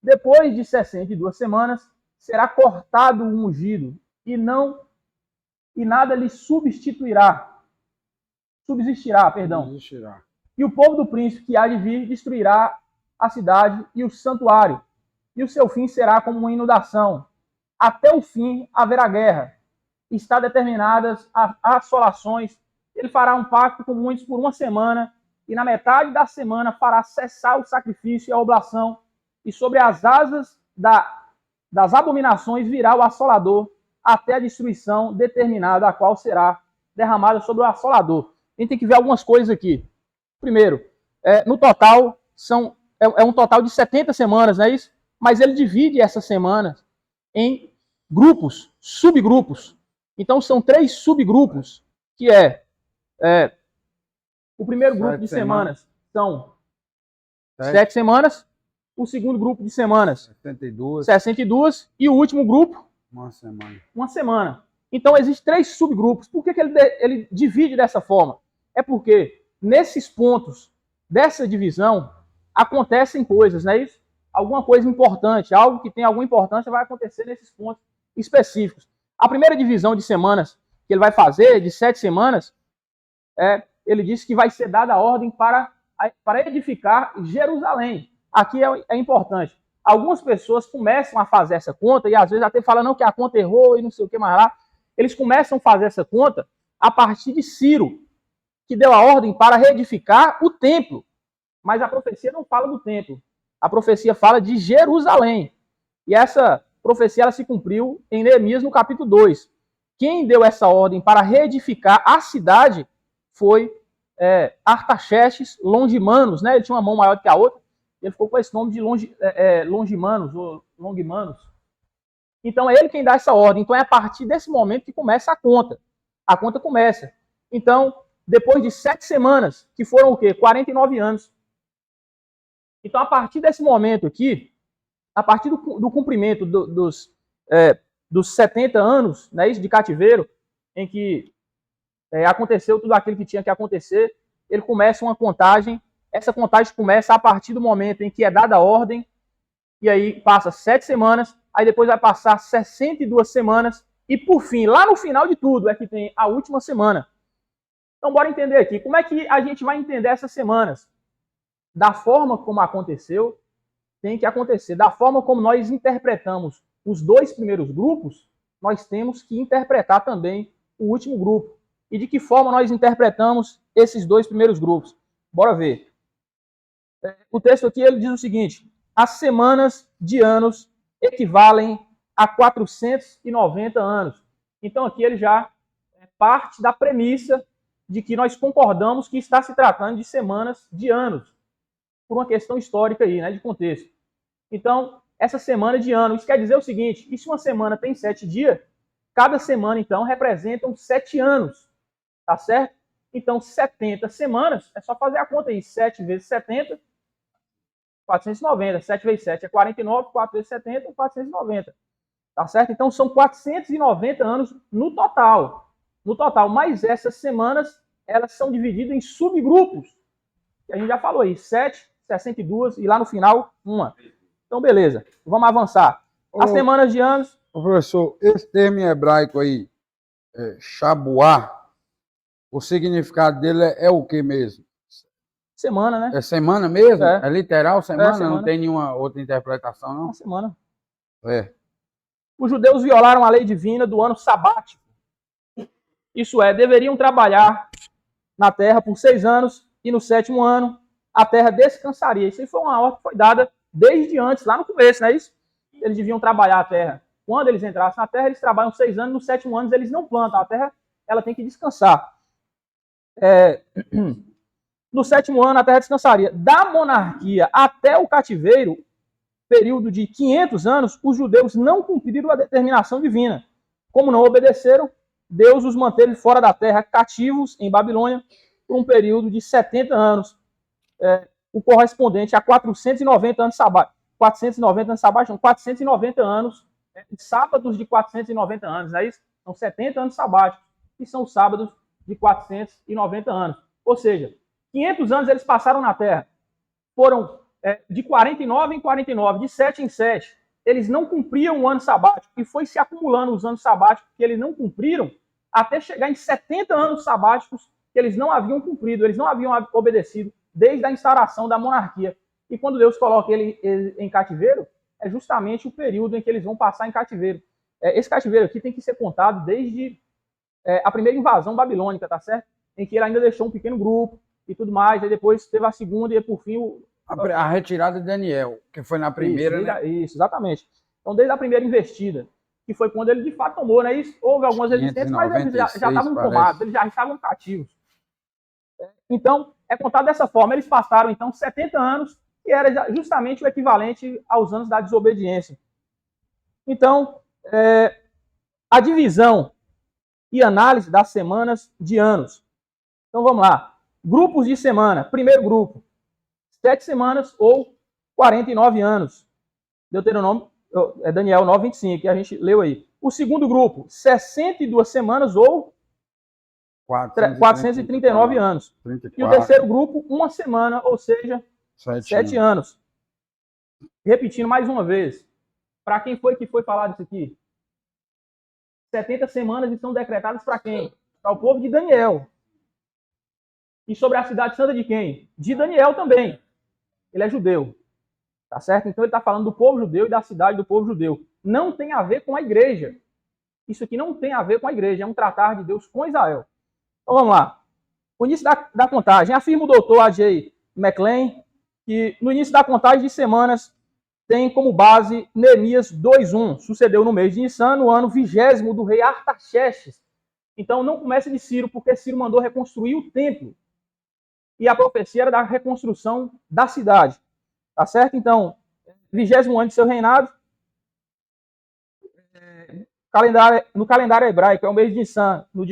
A: Depois de 62 semanas, será cortado o ungido e nada lhe subsistirá. E o povo do príncipe que há de vir destruirá a cidade e o santuário, e o seu fim será como uma inundação. Até o fim haverá guerra. Está determinadas as assolações. Ele fará um pacto com muitos por uma semana, e na metade da semana fará cessar o sacrifício e a oblação, e sobre as asas das abominações virá o assolador, até a destruição determinada, a qual será derramada sobre o assolador. A gente tem que ver algumas coisas aqui. Primeiro, no total, é um total de 70 semanas, não é isso? Mas ele divide essas semanas em grupos, subgrupos. Então, são 3 subgrupos, que o primeiro grupo de semanas são 7 semanas, o segundo grupo de semanas 62 e o último grupo uma semana. Então, existem 3 subgrupos. Por que ele divide dessa forma? É porque nesses pontos dessa divisão acontecem coisas, não é isso? Alguma coisa importante, algo que tem alguma importância vai acontecer nesses pontos específicos. A primeira divisão de semanas que ele vai fazer, de 7 semanas, ele disse que vai ser dada a ordem para edificar Jerusalém. Aqui é importante. Algumas pessoas começam a fazer essa conta, e às vezes até falam não, que a conta errou e não sei o que mais lá. Eles começam a fazer essa conta a partir de Ciro, que deu a ordem para reedificar o templo. Mas a profecia não fala do templo. A profecia fala de Jerusalém. E essa profecia ela se cumpriu em Neemias no capítulo 2. Quem deu essa ordem para reedificar a cidade foi Artaxerxes Longimanus, né? Ele tinha uma mão maior do que a outra. Ele ficou com esse nome de Longimanus, ou Longimanus. Então é ele quem dá essa ordem. Então é a partir desse momento que começa a conta. A conta começa. Então, depois de 7 semanas, que foram o quê? 49 anos. Então, a partir desse momento aqui, a partir do cumprimento dos 70 anos, né, de cativeiro, em que aconteceu tudo aquilo que tinha que acontecer, ele começa uma contagem. Essa contagem começa a partir do momento em que é dada a ordem, e aí passa 7 semanas, aí depois vai passar 62 semanas, e por fim, lá no final de tudo, é que tem a última semana. Então, bora entender aqui. Como é que a gente vai entender essas semanas? Da forma como aconteceu, tem que acontecer. Da forma como nós interpretamos os 2 primeiros grupos, nós temos que interpretar também o último grupo. E de que forma nós interpretamos esses dois primeiros grupos? Bora ver. O texto aqui ele diz o seguinte: as semanas de anos equivalem a 490 anos. Então aqui ele já parte da premissa de que nós concordamos que está se tratando de semanas de anos, por uma questão histórica aí, né, de contexto. Então, essa semana de ano, isso quer dizer o seguinte, que se uma semana tem 7 dias, cada semana, então, representam 7 anos, tá certo? Então, 70 semanas, é só fazer a conta aí, 7 vezes 70, 490, 7 vezes 7 é 49, 4 vezes 70, 490, tá certo? Então, são 490 anos no total, mas essas semanas, elas são divididas em subgrupos, que a gente já falou aí, 7, 62 e lá no final, uma. Então, beleza, vamos avançar. As semanas de anos...
C: Professor, esse termo em hebraico aí, Shabuá, o significado dele é o que mesmo?
A: Semana, né?
C: É semana mesmo? É literal semana?
A: Semana?
C: Não tem nenhuma outra interpretação, não?
A: Uma semana.
C: Os
A: judeus violaram a lei divina do ano sabático. Isso é, deveriam trabalhar na terra por 6 anos e no 7º ano a terra descansaria. Isso aí foi uma ordem que foi dada desde antes, lá no começo, não é isso? Eles deviam trabalhar a terra. Quando eles entrassem na terra, eles trabalham 6 anos, no 7º ano eles não plantam. A terra ela tem que descansar. No 7º ano a terra descansaria. Da monarquia até o cativeiro, período de 500 anos, os judeus não cumpriram a determinação divina. Como não obedeceram, Deus os manteve fora da terra, cativos em Babilônia, por um período de 70 anos, o correspondente a 490 anos sabáticos. 490 anos sabáticos, não, 490 anos, sábados de 490 anos, não é isso? São 70 anos sabáticos, que são sábados de 490 anos. Ou seja, 500 anos eles passaram na terra, foram de 49 em 49, de 7 em 7. Eles não cumpriam o ano sabático e foi se acumulando os anos sabáticos que eles não cumpriram até chegar em 70 anos sabáticos que eles não haviam cumprido, eles não haviam obedecido desde a instauração da monarquia. E quando Deus coloca ele em cativeiro, é justamente o período em que eles vão passar em cativeiro. Esse cativeiro aqui tem que ser contado desde a primeira invasão babilônica, tá certo? Em que ele ainda deixou um pequeno grupo e tudo mais, aí depois teve a segunda e por fim
C: a retirada de Daniel, que foi na primeira, né?
A: Isso, exatamente. Então, desde a primeira investida, que foi quando ele de fato tomou, né? Isso, houve algumas resistências, mas eles já estavam tomados, eles já estavam cativos. Então, é contado dessa forma. Eles passaram, então, 70 anos, que era justamente o equivalente aos anos da desobediência. Então, a divisão e análise das semanas de anos. Então, vamos lá. Grupos de semana. Primeiro grupo, 7 semanas ou 49 anos. Deuteronômio, Daniel 9:25, que a gente leu aí. O segundo grupo, 62 semanas ou 439 anos. 34. E o terceiro grupo, 1 semana, ou seja, 7 anos. Repetindo mais uma vez, para quem foi que foi falar disso aqui? 70 semanas estão decretadas para quem? Para o povo de Daniel. E sobre a cidade santa de quem? De Daniel também. Ele é judeu. Tá certo? Então ele está falando do povo judeu e da cidade do povo judeu. Não tem a ver com a igreja. Isso aqui não tem a ver com a igreja. É um tratar de Deus com Israel. Então vamos lá. O início da contagem. Afirma o doutor A.J. McLean que no início da contagem de semanas tem como base Neemias 2:1. Sucedeu no mês de Nissan, no ano 20º do rei Artaxerxes. Então não começa de Ciro, porque Ciro mandou reconstruir o templo. E a profecia era da reconstrução da cidade. Tá certo? Então, 20º ano de seu reinado, no calendário hebraico, é o mês de Nissan, no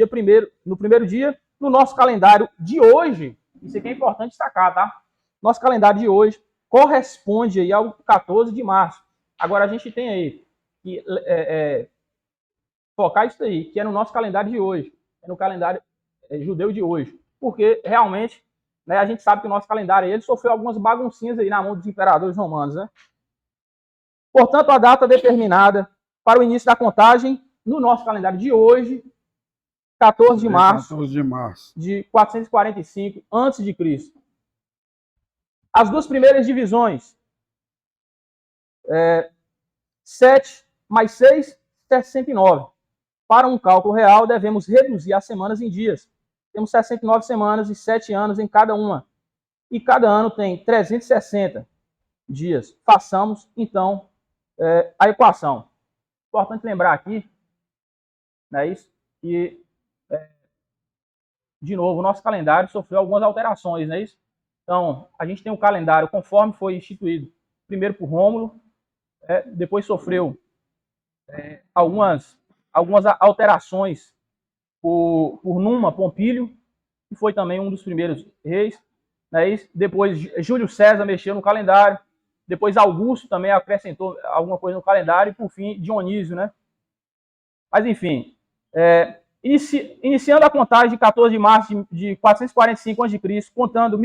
A: primeiro dia, no nosso calendário de hoje, isso aqui é importante destacar, tá? Nosso calendário de hoje corresponde aí ao 14 de março. Agora, a gente tem aí que focar isso aí, que é no nosso calendário de hoje, é no calendário judeu de hoje, porque realmente, né, a gente sabe que o nosso calendário ele sofreu algumas baguncinhas aí na mão dos imperadores romanos, né? Portanto, a data determinada para o início da contagem no nosso calendário de hoje, 14 de março de 445 a.C. As duas primeiras divisões, 7 mais 6, 69. Para um cálculo real, devemos reduzir as semanas em dias. temos 69 semanas e 7 anos em cada uma. E cada ano tem 360 dias. Façamos, então, a equação. Importante lembrar aqui, né, isso, que, de novo, o nosso calendário sofreu algumas alterações, não é isso? Então, a gente tem um calendário conforme foi instituído, primeiro por Rômulo, depois sofreu algumas alterações por Numa Pompílio, que foi também um dos primeiros reis. Né? Depois Júlio César mexeu no calendário, depois Augusto também acrescentou alguma coisa no calendário, e por fim Dionísio. Né? Mas enfim, iniciando a contagem de 14 de março de 445 a.C., contando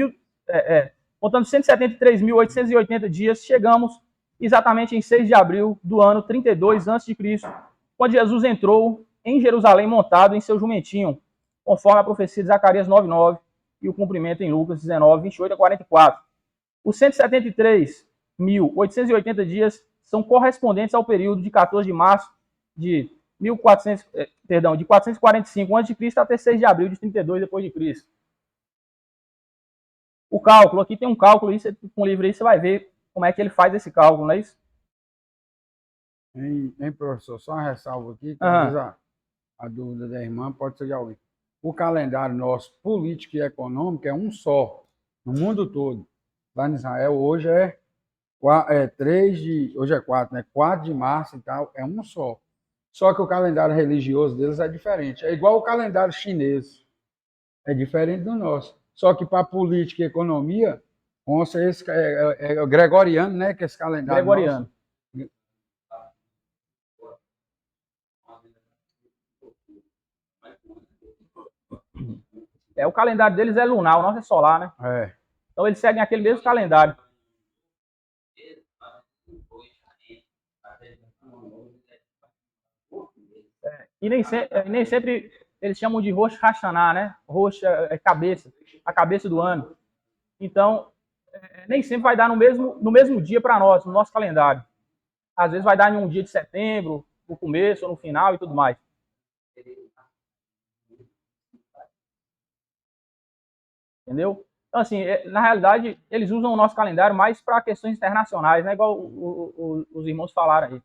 A: 173.880 dias, chegamos exatamente em 6 de abril do ano 32 a.C., quando Jesus entrou em Jerusalém montado em seu jumentinho, conforme a profecia de Zacarias 9:9 e o cumprimento em Lucas 19:28-44. Os 173.880 dias são correspondentes ao período de 14 de março de 445 a.C. até 6 de abril de 32 depois de Cristo. O cálculo, aqui tem um cálculo, com o livro aí você vai ver como é que ele faz esse cálculo, não é isso?
C: Professor, só uma ressalva aqui, talvez a dúvida da irmã pode ser de alguém. O calendário nosso político e econômico é um só, no mundo todo. Lá em Israel, hoje é 4, né? 4 de março e tal, é um só. Só que o calendário religioso deles é diferente. É igual o calendário chinês. É diferente do nosso. Só que para política e economia, esse é o gregoriano, né? Que é esse calendário
A: gregoriano.
C: Nosso.
A: O calendário deles é lunar, o nosso é solar, né? Então eles seguem aquele mesmo calendário. E nem sempre eles chamam de Rosh Hashanah, né? Rosh é cabeça, a cabeça do ano. Então, nem sempre vai dar no mesmo dia para nós, no nosso calendário. Às vezes vai dar em um dia de setembro, no começo ou no final e tudo mais. Entendeu? Então, assim, na realidade, eles usam o nosso calendário mais para questões internacionais, né? Igual os irmãos falaram aí.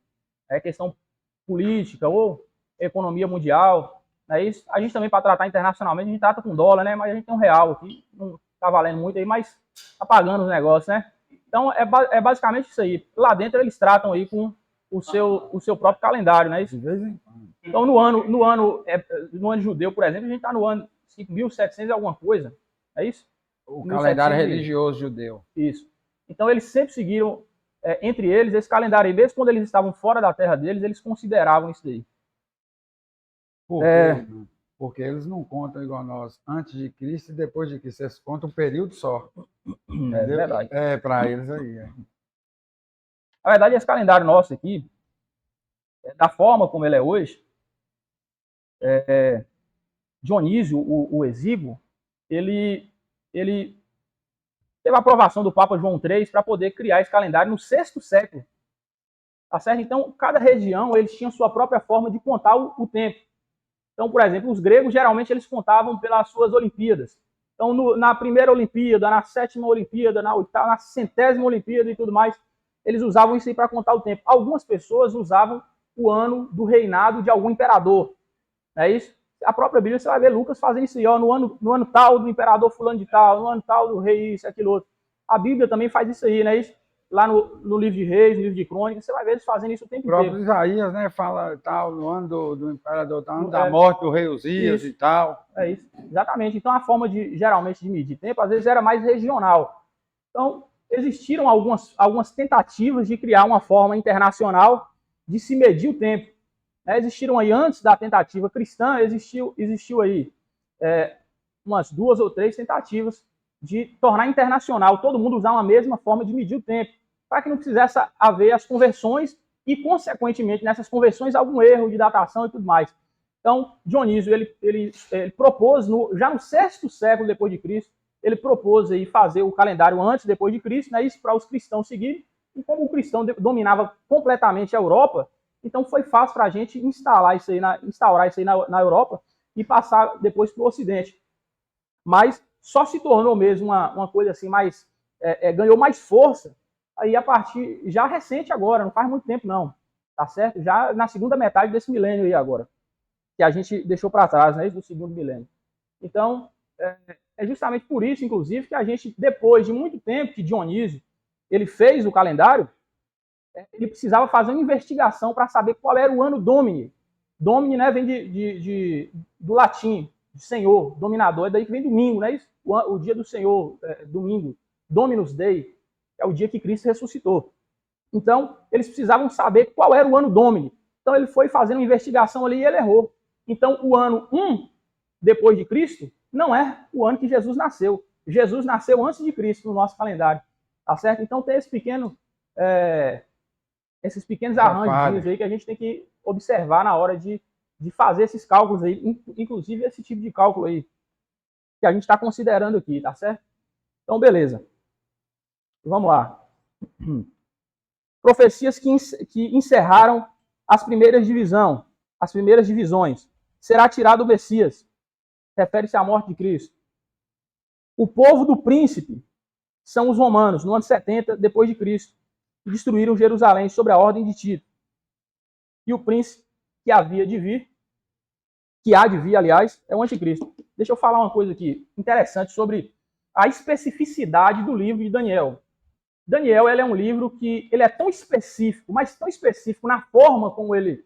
A: É questão política ou economia mundial. Né? Isso, a gente também, para tratar internacionalmente, a gente trata com dólar, né? Mas a gente tem um real aqui, não está valendo muito aí, mas está pagando os negócios, né? Então, é basicamente isso aí. Lá dentro, eles tratam aí com o seu próprio calendário, né? Isso. Então, no ano judeu, por exemplo, a gente está no ano 5.700 e alguma coisa. É isso?
C: O calendário religioso judeu.
A: Isso. Então, eles sempre seguiram, entre eles, esse calendário aí. Mesmo quando eles estavam fora da terra deles, eles consideravam isso daí.
C: Porque eles não contam igual nós, antes de Cristo e depois de Cristo. Eles contam um período só.
A: É verdade.
C: Para eles aí.
A: Na verdade, esse calendário nosso aqui, da forma como ele é hoje, Dionísio, o Exíguo, ele teve a aprovação do Papa João III para poder criar esse calendário no 6º século. Tá certo? Então, cada região eles tinham sua própria forma de contar o tempo. Então, por exemplo, os gregos, geralmente, eles contavam pelas suas Olimpíadas. Então, na primeira Olimpíada, na 7ª Olimpíada, na 8ª, na 100ª Olimpíada e tudo mais, eles usavam isso aí para contar o tempo. Algumas pessoas usavam o ano do reinado de algum imperador. Não é isso? A própria Bíblia, você vai ver Lucas fazer isso aí, ó, no ano tal do imperador fulano de tal, no ano tal do rei isso, aquilo outro. A Bíblia também faz isso aí, não é isso? Lá no livro de Reis, no livro de Crônicas, você vai ver eles fazendo isso o tempo inteiro. O próprio
C: Isaías, né, fala tal, no ano do imperador, tal, ano da morte do rei Uzias e tal.
A: É isso, exatamente. Então, a forma geralmente de medir tempo, às vezes era mais regional. Então, existiram algumas tentativas de criar uma forma internacional de se medir o tempo. Existiram aí, antes da tentativa cristã, existiu aí umas 2 ou 3 tentativas de tornar internacional, todo mundo usar uma mesma forma de medir o tempo, para que não precisasse haver as conversões e, consequentemente, nessas conversões, algum erro de datação e tudo mais. Então, Dionísio, ele propôs, já no 6º século depois de Cristo, ele propôs aí fazer o calendário antes e depois de Cristo, né, isso para os cristãos seguirem, e como o cristão dominava completamente a Europa, então foi fácil para a gente instaurar isso aí na Europa e passar depois para o Ocidente. mas só se tornou mesmo uma coisa assim mais, ganhou mais força aí a partir, já recente agora, não faz muito tempo não, tá certo? Já na segunda metade desse milênio aí agora, que a gente deixou para trás, né, do segundo milênio. Então, é justamente por isso, inclusive, que a gente, depois de muito tempo que Dionísio ele fez o calendário, ele precisava fazer uma investigação para saber qual era o ano Domini. Domini, né, vem do latim, de Senhor, dominador, é daí que vem domingo, né? O dia do Senhor, domingo, Dominus Dei, é o dia que Cristo ressuscitou. Então, eles precisavam saber qual era o ano Domini. Então, ele foi fazendo uma investigação ali e ele errou. Então, o ano 1 depois de Cristo não é o ano que Jesus nasceu. Jesus nasceu antes de Cristo no nosso calendário, tá certo? Então, tem esses pequenos arranjos aí que a gente tem que observar na hora de fazer esses cálculos aí, inclusive esse tipo de cálculo aí que a gente está considerando aqui, tá certo? Então, beleza. Vamos lá. Profecias que encerraram as primeiras divisões. Será tirado o Messias. Refere-se à morte de Cristo. O povo do príncipe são os romanos, no ano 70 depois de Cristo, que destruíram Jerusalém sob a ordem de Tito. E o príncipe que há de vir, aliás, é o anticristo. Deixa eu falar uma coisa aqui interessante sobre a especificidade do livro de Daniel. Daniel, ele é um livro que ele é tão específico, mas tão específico na forma como ele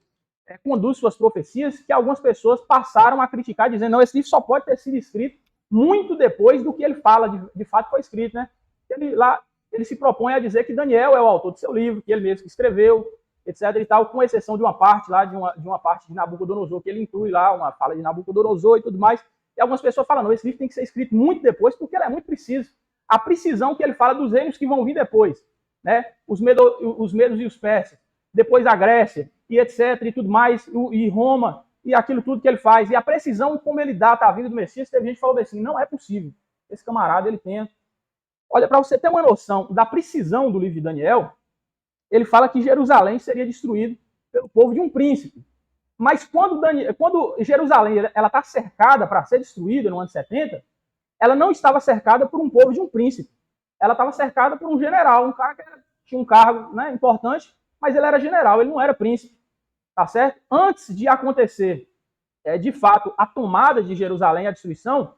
A: conduz suas profecias, que algumas pessoas passaram a criticar, dizendo, não, esse livro só pode ter sido escrito muito depois do que ele fala, de fato foi escrito, né? Ele se propõe a dizer que Daniel é o autor do seu livro, que ele mesmo que escreveu, etc. e tal, com exceção de uma parte lá, de uma parte de Nabucodonosor, que ele inclui lá uma fala de Nabucodonosor e tudo mais. E algumas pessoas falam, não, esse livro tem que ser escrito muito depois, porque ele é muito preciso. A precisão que ele fala dos reinos que vão vir depois, né? Os medos e os persas, depois a Grécia, e etc. e tudo mais, e Roma, e aquilo tudo que ele faz. E a precisão como ele data a vinda do Messias, teve gente que falou assim, não é possível. Esse camarada, ele tem... Olha, para você ter uma noção da precisão do livro de Daniel, ele fala que Jerusalém seria destruído pelo povo de um príncipe. Mas quando Jerusalém está cercada para ser destruída no ano 70, ela não estava cercada por um povo de um príncipe. Ela estava cercada por um general, um cara que tinha um cargo, né, importante, mas ele era general, ele não era príncipe. Tá certo? Antes de acontecer, de fato, a tomada de Jerusalém, a destruição,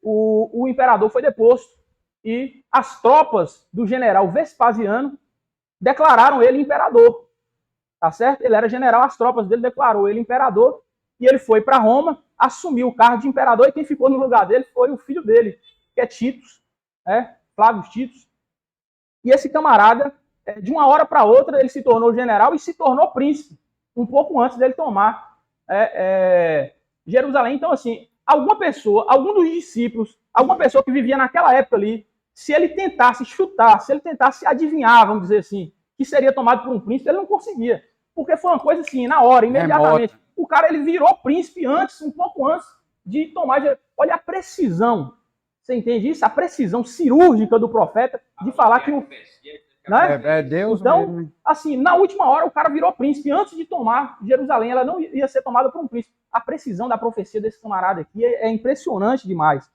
A: o imperador foi deposto e as tropas do general Vespasiano declararam ele imperador. Tá certo? Ele era general, as tropas dele declarou ele imperador e ele foi para Roma, assumiu o cargo de imperador e quem ficou no lugar dele foi o filho dele, que é Titus, Flávio Titus. E esse camarada, de uma hora para outra, ele se tornou general e se tornou príncipe, um pouco antes dele tomar Jerusalém. Então, assim, algum dos discípulos, alguma pessoa que vivia naquela época ali, se ele tentasse chutar, se ele tentasse adivinhar, vamos dizer assim, que seria tomado por um príncipe, ele não conseguia. Porque foi uma coisa assim, na hora, imediatamente. O cara, ele virou príncipe antes, um pouco antes de tomar. Olha a precisão. Você entende isso? A precisão cirúrgica do profeta de falar que o... Né?
C: É Deus
A: então,
C: mesmo.
A: assim, na última hora o cara virou príncipe antes de tomar Jerusalém. Ela não ia ser tomada por um príncipe. A precisão da profecia desse camarada aqui é impressionante demais.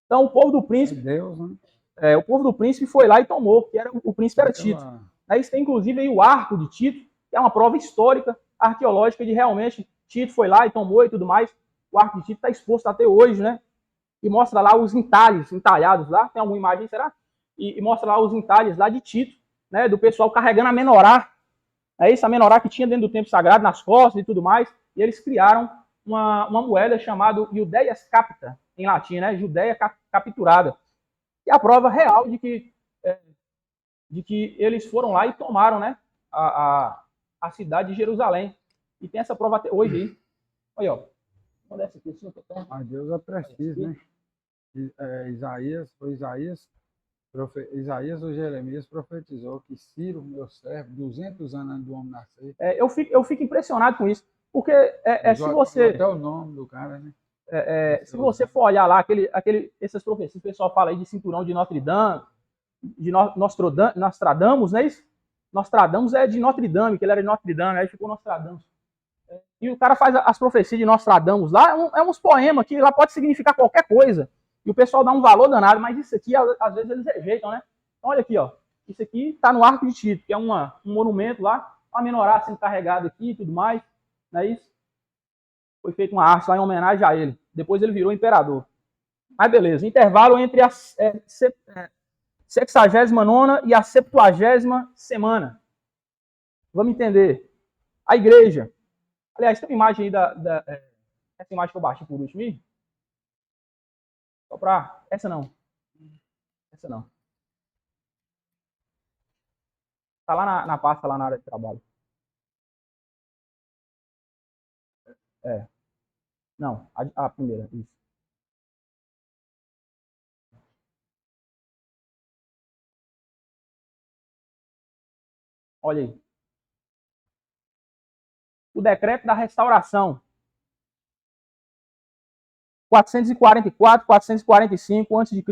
A: Então, o povo do príncipe...
C: É Deus, né?
A: O povo do príncipe foi lá e tomou, que o príncipe era Tito. Isso tem, inclusive, aí o arco de Tito, que é uma prova histórica, arqueológica, de realmente Tito foi lá e tomou e tudo mais. O arco de Tito está exposto até hoje, né? E mostra lá os entalhados lá. Tem alguma imagem, será? E mostra lá os entalhes lá de Tito, né? Do pessoal carregando a menorá. É isso, a menorá que tinha dentro do templo sagrado, nas costas e tudo mais. E eles criaram uma moeda chamada Judeias Capita, em latim, né? Judeia capturada. E a prova real de que eles foram lá e tomaram, né, a cidade de Jerusalém. E tem essa prova até hoje aí. Olha, ó. Onde é essa aqui?
C: Mas Deus é preciso, né? Isaías ou Jeremias profetizou que Ciro, meu servo, 200 anos antes do homem nascer.
A: Eu fico impressionado com isso. Porque se você...
C: Até o nome do cara, né?
A: Se você for olhar lá, essas profecias, o pessoal fala aí de cinturão de Notre Dame, de Nostradamus, não é isso? Nostradamus é de Notre Dame, que ele era de Notre Dame, aí ficou Nostradamus. E o cara faz as profecias de Nostradamus lá, uns poemas que lá pode significar qualquer coisa. E o pessoal dá um valor danado, mas isso aqui, às vezes, eles rejeitam, né? Então, olha aqui, ó. Isso aqui está no Arco de Tito, que é um monumento lá, uma menorá sendo carregado aqui e tudo mais. Não é isso? Foi feita uma arte lá em homenagem a ele. Depois ele virou imperador. Mas beleza, intervalo entre a 69ª e a 70ª semana. Vamos entender. A igreja. Aliás, tem uma imagem aí essa imagem que eu baixei por último aí. Só para... Essa não. Essa não. Tá lá na pasta, lá na área de trabalho. Não, a primeira, isso. Olha aí. O decreto da restauração. 444, 445 a.C.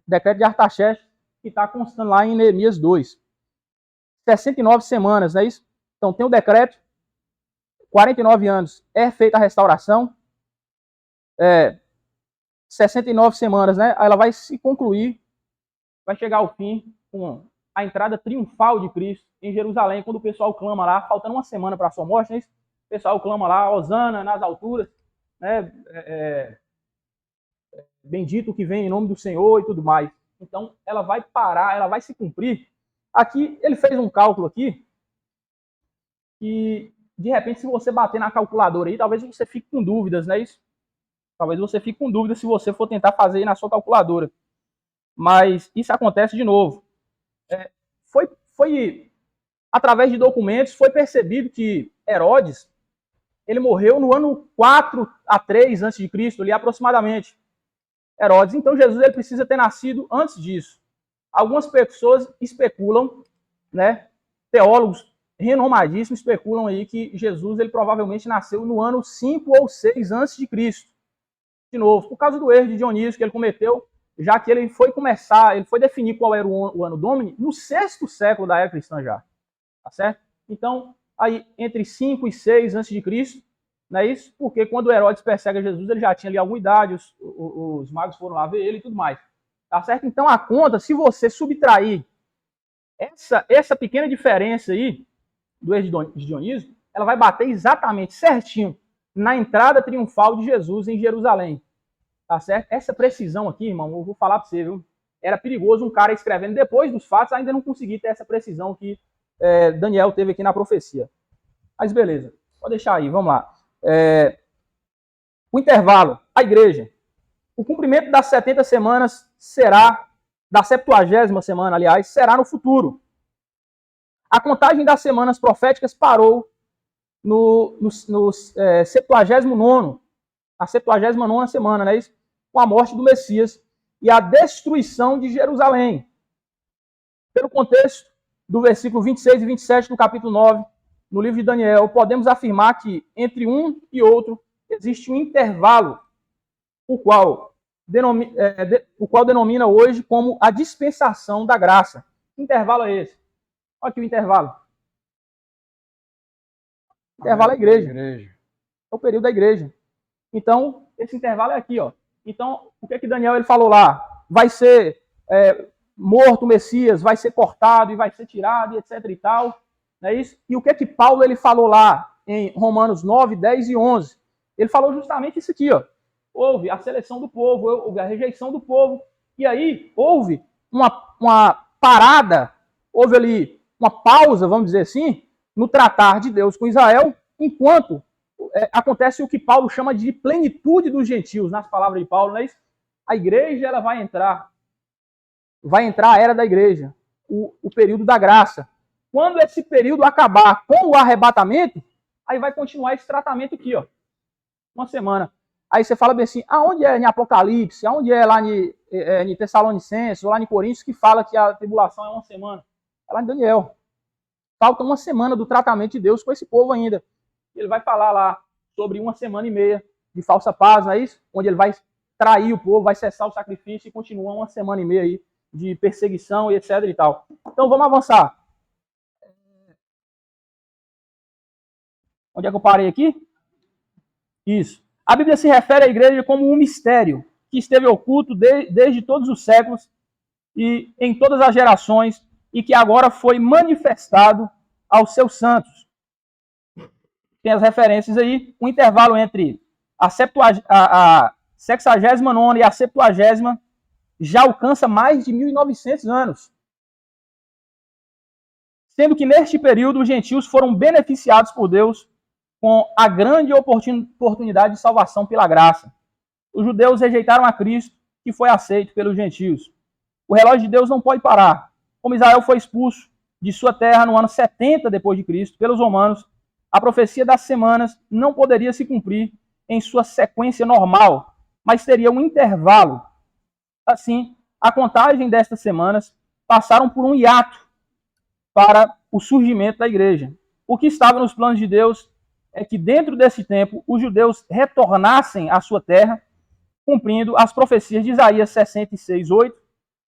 A: Decreto de Artaxerxes, que está constando lá em Neemias 2. 69 semanas, não é isso? Então tem o decreto, 49 anos é feita a restauração, 69 semanas, né? Aí ela vai se concluir, vai chegar ao fim com a entrada triunfal de Cristo em Jerusalém, quando o pessoal clama lá, faltando uma semana para a sua morte, né? O pessoal clama lá, Hosana nas alturas, né? Bendito que vem em nome do Senhor e tudo mais. Então ela vai parar, ela vai se cumprir. Aqui ele fez um cálculo aqui que de repente, se você bater na calculadora aí, talvez você fique com dúvidas, não é isso? Talvez você fique com dúvidas se você for tentar fazer aí na sua calculadora. Mas isso acontece de novo. Foi através de documentos, foi percebido que Herodes, ele morreu no ano 4 a 3 a.C., ali aproximadamente. Herodes. Então Jesus ele precisa ter nascido antes disso. Algumas pessoas especulam, né? Teólogos renomadíssimos especulam aí que Jesus ele provavelmente nasceu no ano 5 ou 6 a.C. De novo, por causa do erro de Dionísio que ele cometeu, já que ele foi definir qual era o ano Domini no 6º século da era cristã já. Tá certo? Então, aí entre 5 e 6 a.C., não é isso? Porque quando Herodes persegue Jesus, ele já tinha ali alguma idade, os magos foram lá ver ele e tudo mais. Tá certo? Então a conta, se você subtrair essa pequena diferença aí do erro de Dionísio, ela vai bater exatamente certinho na entrada triunfal de Jesus em Jerusalém. Tá certo? Essa precisão aqui, irmão, eu vou falar para você, viu? Era perigoso um cara escrevendo depois dos fatos, ainda não conseguir ter essa precisão que Daniel teve aqui na profecia. Mas beleza, pode deixar aí, vamos lá. O intervalo, a igreja. O cumprimento das 70 semanas será, da 70ª semana, aliás, será no futuro. A contagem das semanas proféticas parou no 79º, a 79ª semana, não é isso? Com a morte do Messias e a destruição de Jerusalém. Pelo contexto do versículo 26 e 27 do capítulo 9, no livro de Daniel, podemos afirmar que entre um e outro existe um intervalo, o qual denomina hoje como a dispensação da graça. Que intervalo é esse? Olha aqui o intervalo. O intervalo é a igreja. É o período da igreja. Então, esse intervalo é aqui, ó. Então, o que Daniel ele falou lá? Vai ser morto o Messias, vai ser cortado e vai ser tirado, e etc e tal. Não é isso? E o que Paulo ele falou lá em Romanos 9, 10 e 11? Ele falou justamente isso aqui, ó. Houve a seleção do povo, houve a rejeição do povo, e aí houve uma parada, houve ali uma pausa, vamos dizer assim, no tratar de Deus com Israel, enquanto acontece o que Paulo chama de plenitude dos gentios, nas palavras de Paulo, não é isso? A igreja ela vai entrar a era da igreja, o período da graça. Quando esse período acabar com o arrebatamento, aí vai continuar esse tratamento aqui, ó, uma semana. Aí você fala bem assim, aonde é em Apocalipse, aonde é lá em Tessalonicenses, ou lá em Coríntios, que fala que a tribulação é uma semana? É lá em Daniel. Falta uma semana do tratamento de Deus com esse povo ainda. Ele vai falar lá sobre 1 semana e meia de falsa paz, não é isso? Onde ele vai trair o povo, vai cessar o sacrifício e continua 1 semana e meia aí de perseguição e etc e tal. Então vamos avançar. Onde é que eu parei aqui? Isso. A Bíblia se refere à igreja como um mistério que esteve oculto desde todos os séculos e em todas as gerações, e que agora foi manifestado aos seus santos. Tem as referências aí, um intervalo entre a 69ª e a 70ª já alcança mais de 1.900 anos. Sendo que neste período os gentios foram beneficiados por Deus com a grande oportunidade de salvação pela graça. Os judeus rejeitaram a Cristo, que foi aceito pelos gentios. O relógio de Deus não pode parar. Como Israel foi expulso de sua terra no ano 70 depois de Cristo pelos romanos, a profecia das semanas não poderia se cumprir em sua sequência normal, mas teria um intervalo. Assim, a contagem destas semanas passaram por um hiato para o surgimento da igreja. O que estava nos planos de Deus é que dentro desse tempo os judeus retornassem à sua terra, cumprindo as profecias de Isaías 66:8,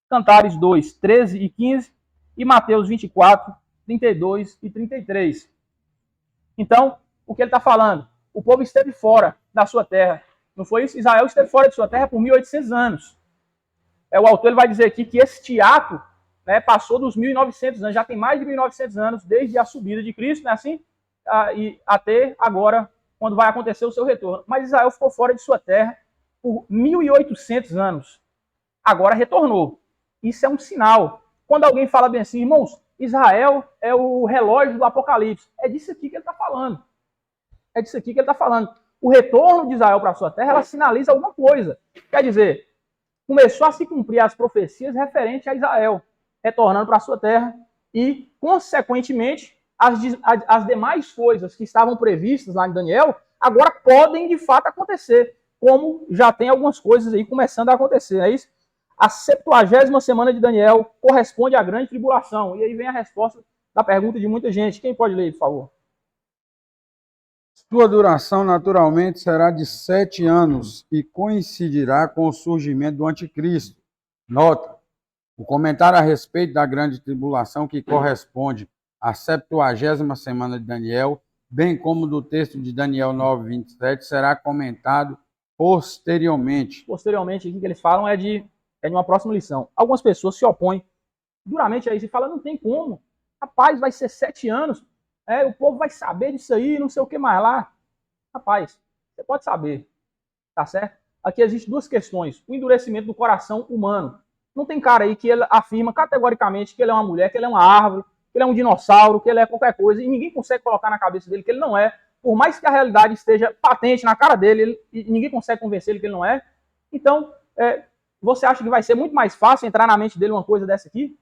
A: Cantares 2, 13 e 15 e Mateus 24, 32 e 33. Então, o que ele está falando? O povo esteve fora da sua terra. Não foi isso? Israel esteve fora de sua terra por 1.800 anos. O autor ele vai dizer aqui que esse hiato, né, passou dos 1.900 anos, já tem mais de 1.900 anos desde a subida de Cristo, né, assim, e até agora, quando vai acontecer o seu retorno. Mas Israel ficou fora de sua terra por 1.800 anos. Agora retornou. Isso é um sinal. Quando alguém fala bem assim, irmãos, Israel é o relógio do Apocalipse. É disso aqui que ele está falando. É disso aqui que ele está falando. O retorno de Israel para a sua terra, ela sinaliza alguma coisa. Quer dizer, começou a se cumprir as profecias referentes a Israel, retornando para a sua terra, e, consequentemente, as demais coisas que estavam previstas lá em Daniel, agora podem, de fato, acontecer, como já tem algumas coisas aí começando a acontecer, não é isso? A 70ª semana de Daniel corresponde à grande tribulação. E aí vem a resposta da pergunta de muita gente. Quem pode ler, por favor?
C: Sua duração, naturalmente, será de 7 anos e coincidirá com o surgimento do anticristo. Nota, o comentário a respeito da grande tribulação, que corresponde à 70ª semana de Daniel, bem como do texto de Daniel 9:27, será comentado posteriormente.
A: Posteriormente, o que eles falam é de uma próxima lição. Algumas pessoas se opõem duramente a isso e falam, não tem como. Rapaz, vai ser 7 anos, o povo vai saber disso aí, não sei o que mais lá. Rapaz, você pode saber, tá certo? Aqui existem duas questões. O endurecimento do coração humano. Não tem cara aí que ele afirma categoricamente que ele é uma mulher, que ele é uma árvore, que ele é um dinossauro, que ele é qualquer coisa, e ninguém consegue colocar na cabeça dele que ele não é, por mais que a realidade esteja patente na cara dele, e ninguém consegue convencer ele que ele não é. Então, você acha que vai ser muito mais fácil entrar na mente dele uma coisa dessa aqui?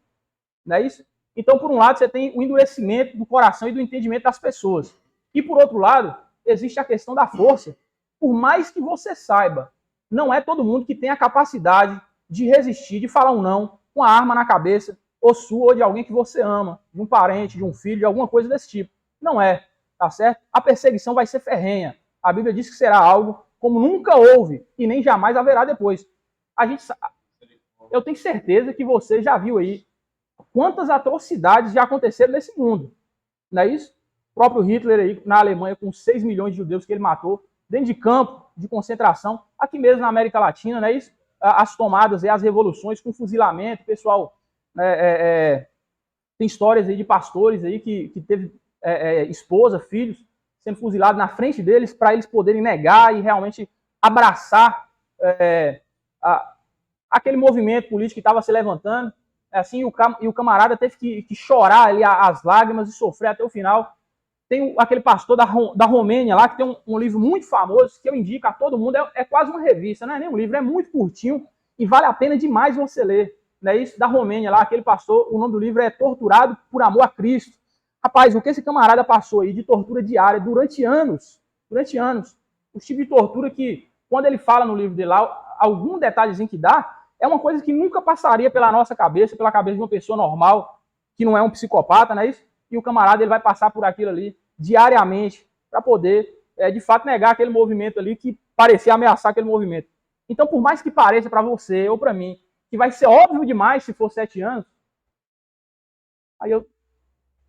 A: Não é isso? Então, por um lado, você tem o endurecimento do coração e do entendimento das pessoas. E, por outro lado, existe a questão da força. Por mais que você saiba, não é todo mundo que tem a capacidade de resistir, de falar um não, com a arma na cabeça, ou sua, ou de alguém que você ama, de um parente, de um filho, de alguma coisa desse tipo. Não é, tá certo? A perseguição vai ser ferrenha. A Bíblia diz que será algo como nunca houve e nem jamais haverá depois. Eu tenho certeza que você já viu aí quantas atrocidades já aconteceram nesse mundo. Não é isso? O próprio Hitler aí na Alemanha, com 6 milhões de judeus que ele matou, dentro de campo de concentração, aqui mesmo na América Latina, não é isso? As tomadas e as revoluções com fuzilamento, pessoal, tem histórias aí de pastores aí que teve esposa, filhos, sendo fuzilados na frente deles para eles poderem negar e realmente abraçar aquele movimento político que estava se levantando. Assim, e o camarada teve que chorar ali as lágrimas e sofrer até o final. Tem aquele pastor da Romênia lá, que tem um livro muito famoso, que eu indico a todo mundo, é quase uma revista, não é nem um livro, é muito curtinho e vale a pena demais você ler. Não é isso? Da Romênia lá, aquele pastor, o nome do livro é Torturado por Amor a Cristo. Rapaz, o que esse camarada passou aí de tortura diária durante anos, os tipos de tortura que, quando ele fala no livro dele lá, algum detalhezinho que dá, é uma coisa que nunca passaria pela nossa cabeça, pela cabeça de uma pessoa normal, que não é um psicopata, não é isso? E o camarada ele vai passar por aquilo ali diariamente para poder, de fato, negar aquele movimento ali que parecia ameaçar aquele movimento. Então, por mais que pareça para você ou para mim que vai ser óbvio demais se for 7 anos, aí eu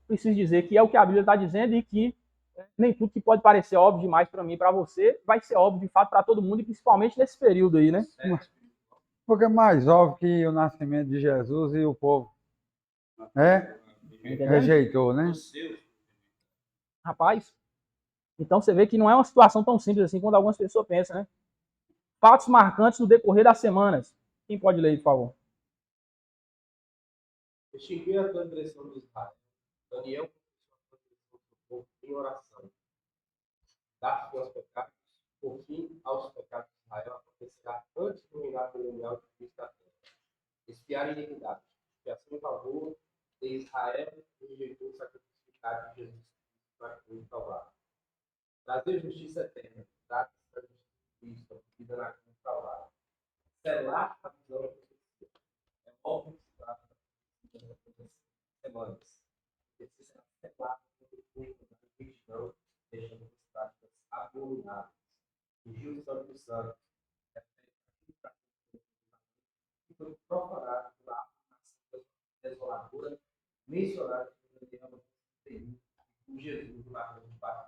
A: preciso dizer que é o que a Bíblia está dizendo e que nem tudo que pode parecer óbvio demais para mim e para você vai ser óbvio de fato para todo mundo, e principalmente nesse período aí, né?
C: Porque é mais óbvio que o nascimento de Jesus e o povo
A: Entendeu?
C: rejeitou, né?
A: Rapaz, então você vê que não é uma situação tão simples assim quando algumas pessoas pensam, né? Fatos marcantes no decorrer das semanas. Quem pode ler, por favor?
D: Extinguir a transgressão de Israel. Daniel confessou a transgressão do povo em oração. Dar fim aos pecados, por fim aos pecados de Israel acontecerá antes do reinado milenial de Cristo da terra. Espiar a iniquidade, expiação em favor de Israel e rejeitou o sacrifício de Jesus para a cruz do Calvário. Trazer justiça eterna, dar a justiça de Cristo, a vida na cruz do Calvário. Selar a visão da profecia. É óbvio que se trata das semanas. Precisa ser selado com o fruto da cristão, deixando as práticas abomináveis. Ungiu o santo dos santos. E foi profanado pela nação desoladora, mencionada no Daniel com Jesus no Mar do Pai.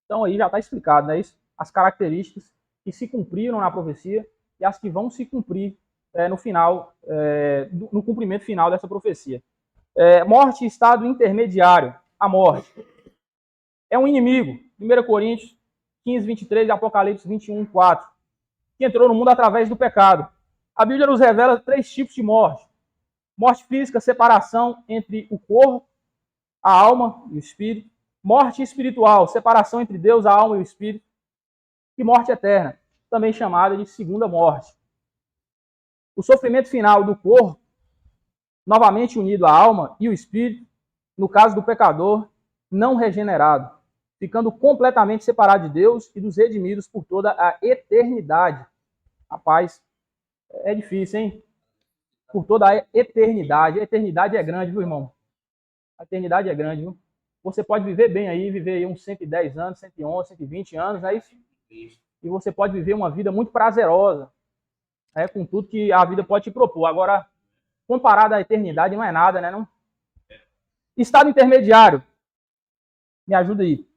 A: Então aí já está explicado, né? Isso, as características que se cumpriram na profecia e as que vão se cumprir no final, no cumprimento final dessa profecia. Morte e estado intermediário. A morte é um inimigo. 1 Coríntios 15, 23 e Apocalipse 21, 4. Que entrou no mundo através do pecado. A Bíblia nos revela 3 tipos de morte. Morte física, separação entre o corpo, a alma e o espírito. Morte espiritual, separação entre Deus, a alma e o espírito. E morte eterna, também chamada de segunda morte. O sofrimento final do corpo, novamente unido à alma e o espírito, no caso do pecador, não regenerado, ficando completamente separado de Deus e dos redimidos por toda a eternidade. Rapaz, é difícil, hein? Por toda a eternidade. A eternidade é grande, viu, irmão? A eternidade é grande, viu? Você pode viver bem aí, viver aí uns 110 anos, 111, 120 anos, né? E você pode viver uma vida muito prazerosa, com tudo que a vida pode te propor. Agora, comparado à eternidade, não é nada, né? Não? Estado intermediário. Me ajuda aí.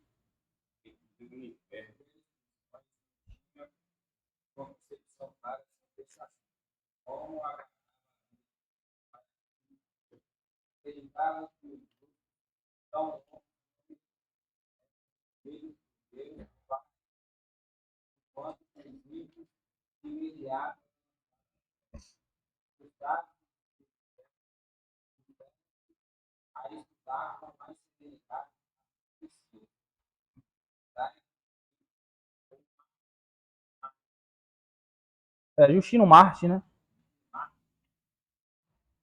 A: Justino Marte, né?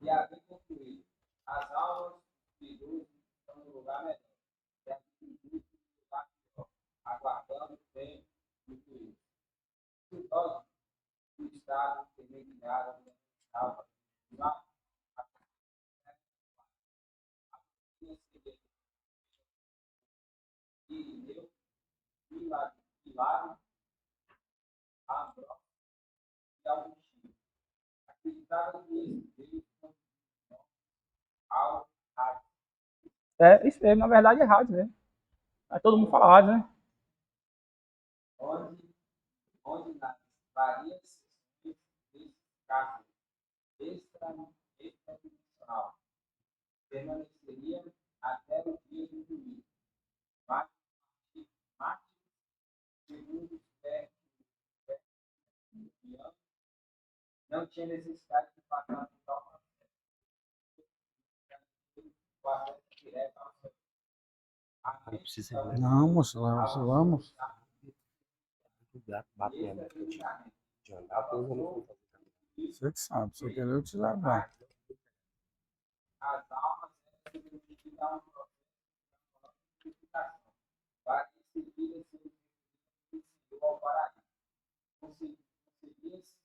D: E havia concluído. As almas de Deus estão no lugar melhor. E as espíritos no lugar melhor. Aguardando o tempo do juízo. Se nós, o Estado, intermediário, estava lá, e eu, Pilar, Ambró, e Agostinho. Acreditava que Deus ao rádio.
A: Isso mesmo, na verdade é rádio mesmo. Aí todo mundo fala rádio, né?
D: Onde nas várias sessões desse caso extradimensional permaneceria até o dia do juízo. Marte, segundo os técnicos não tinha necessidade de passar por tal processo. O acesso direto ao céu.
C: Não, moço, vamos. Você que sabe, você quer eu te levar.
D: As almas identificam um processo de purificação para que seguirem seu ao paraíso. Conseguisse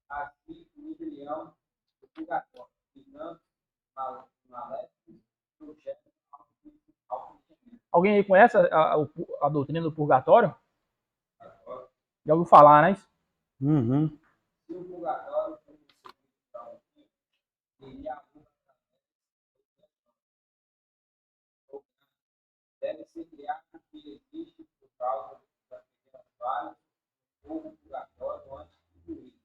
D: assim o rebelião do purgatório, ligando maléficos projetos ao cristianismo.
A: Alguém aí conhece a doutrina do purgatório? Já ouviu falar, né?
C: Uhum.
D: Se o purgatório for seria deve ser criado que existe por causa das pequenas falhas ou do purgatório antes de juízo.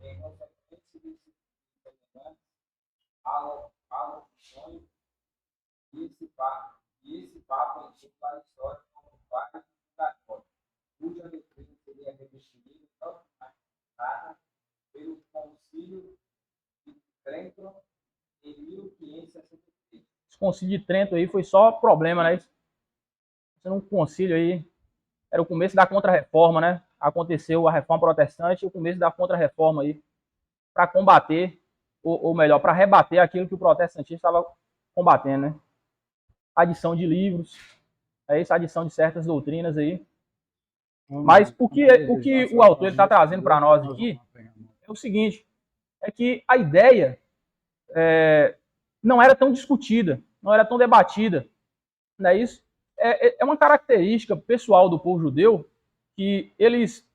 D: Em consequência,
A: concílio de Trento aí foi só problema, né? Um concílio aí, era o começo da Contra-Reforma, né? Aconteceu a Reforma Protestante e o começo da Contra-Reforma aí, para combater, ou melhor, para rebater aquilo que o protestantismo estava combatendo, né? Adição de livros, isso, adição de certas doutrinas aí. Mas o que o autor está trazendo para nós aqui é o seguinte, é que a ideia não era tão discutida, não era tão debatida, não é isso? É uma característica pessoal do povo judeu que eles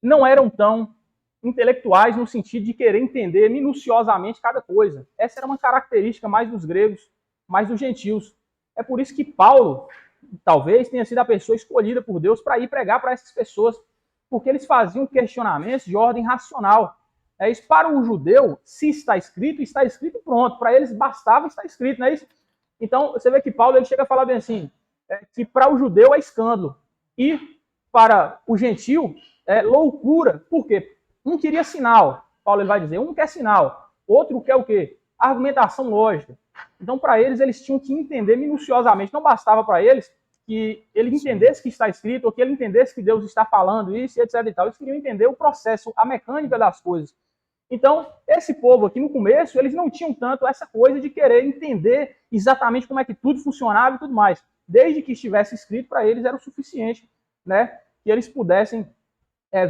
A: não eram tão intelectuais no sentido de querer entender minuciosamente cada coisa. Essa era uma característica mais dos gregos, mais dos gentios. É por isso que Paulo, talvez, tenha sido a pessoa escolhida por Deus para ir pregar para essas pessoas, porque eles faziam questionamentos de ordem racional. É isso. Para o judeu, se está escrito pronto. Para eles bastava estar escrito, não é isso? Então, você vê que Paulo ele chega a falar bem assim, que para o judeu é escândalo, e para o gentio é loucura. Por quê? Um queria sinal, Paulo ele vai dizer, um quer sinal, outro quer o quê? Argumentação lógica. Então, para eles tinham que entender minuciosamente, não bastava para eles que ele entendesse que está escrito, ou que ele entendesse que Deus está falando isso, etc. e tal. Eles queriam entender o processo, a mecânica das coisas. Então, esse povo aqui no começo, eles não tinham tanto essa coisa de querer entender exatamente como é que tudo funcionava e tudo mais. Desde que estivesse escrito, para eles era o suficiente, né? Que eles pudessem,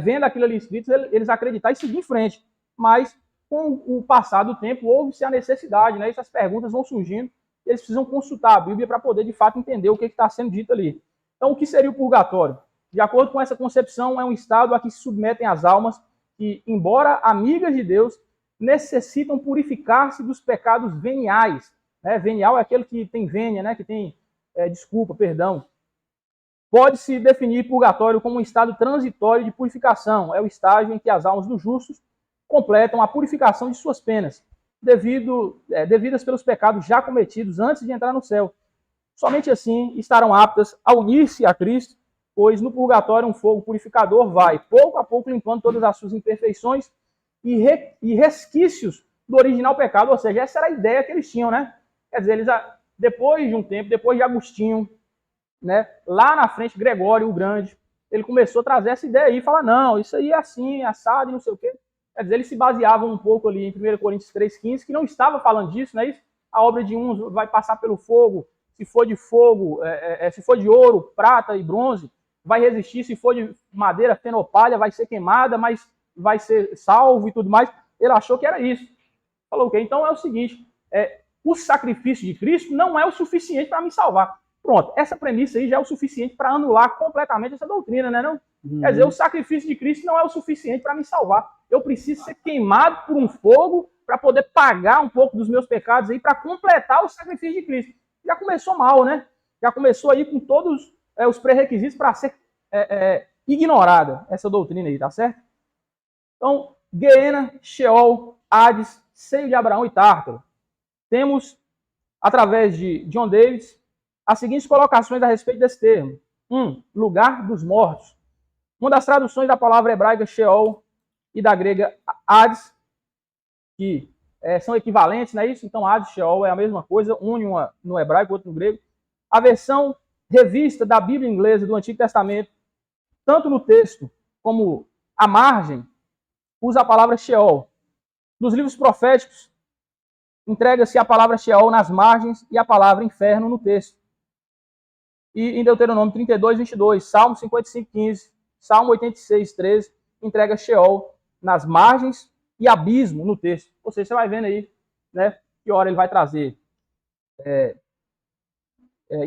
A: vendo aquilo ali escrito, eles acreditar e seguir em frente. Mas, com o passar do tempo, houve-se a necessidade, né? Essas perguntas vão surgindo, eles precisam consultar a Bíblia para poder, de fato, entender o que está sendo dito ali. Então, o que seria o purgatório? De acordo com essa concepção, é um estado a que se submetem as almas que, embora amigas de Deus, necessitam purificar-se dos pecados veniais. Né? Venial é aquele que tem vênia, né? Que tem perdão. Pode-se definir purgatório como um estado transitório de purificação. É o estágio em que as almas dos justos completam a purificação de suas penas, devidas pelos pecados já cometidos antes de entrar no céu. Somente assim estarão aptas a unir-se a Cristo, pois no purgatório um fogo purificador vai, pouco a pouco, limpando todas as suas imperfeições e resquícios do original pecado. Ou seja, essa era a ideia que eles tinham, né? Quer dizer, eles, depois de um tempo, depois de Agostinho, né, lá na frente, Gregório o Grande, ele começou a trazer essa ideia aí, falar, não, isso aí é assim, assado e não sei o quê. Quer dizer, eles se baseavam um pouco ali em 1 Coríntios 3,15, que não estava falando disso, né? A obra de uns vai passar pelo fogo, se for de fogo, se for de ouro, prata e bronze, vai resistir, se for de madeira, fenopalha, vai ser queimada, mas vai ser salvo e tudo mais. Ele achou que era isso. Falou, ok, então é o seguinte, o sacrifício de Cristo não é o suficiente para me salvar. Pronto, essa premissa aí já é o suficiente para anular completamente essa doutrina, né? Não? Quer dizer, o sacrifício de Cristo não é o suficiente para me salvar. Eu preciso ser queimado por um fogo para poder pagar um pouco dos meus pecados aí, para completar o sacrifício de Cristo. Já começou mal, né? Já começou aí com todos os pré-requisitos para ser ignorada essa doutrina aí, tá certo? Então, Guiena, Sheol, Hades, seio de Abraão e Tártaro. Temos, através de John Davis, as seguintes colocações a respeito desse termo. 1. Lugar dos mortos. Uma das traduções da palavra hebraica Sheol e da grega Hades, que são equivalentes, não é isso? Então, Hades e Sheol é a mesma coisa, uma no hebraico, outra no grego. A versão revista da Bíblia inglesa do Antigo Testamento, tanto no texto como à margem, usa a palavra Sheol. Nos livros proféticos, entrega-se a palavra Sheol nas margens e a palavra inferno no texto. E em Deuteronômio 32, 22, Salmo 55, 15, Salmo 86, 13, entrega Sheol nas margens e abismo no texto. Ou seja, você vai vendo aí, né, que hora ele vai trazer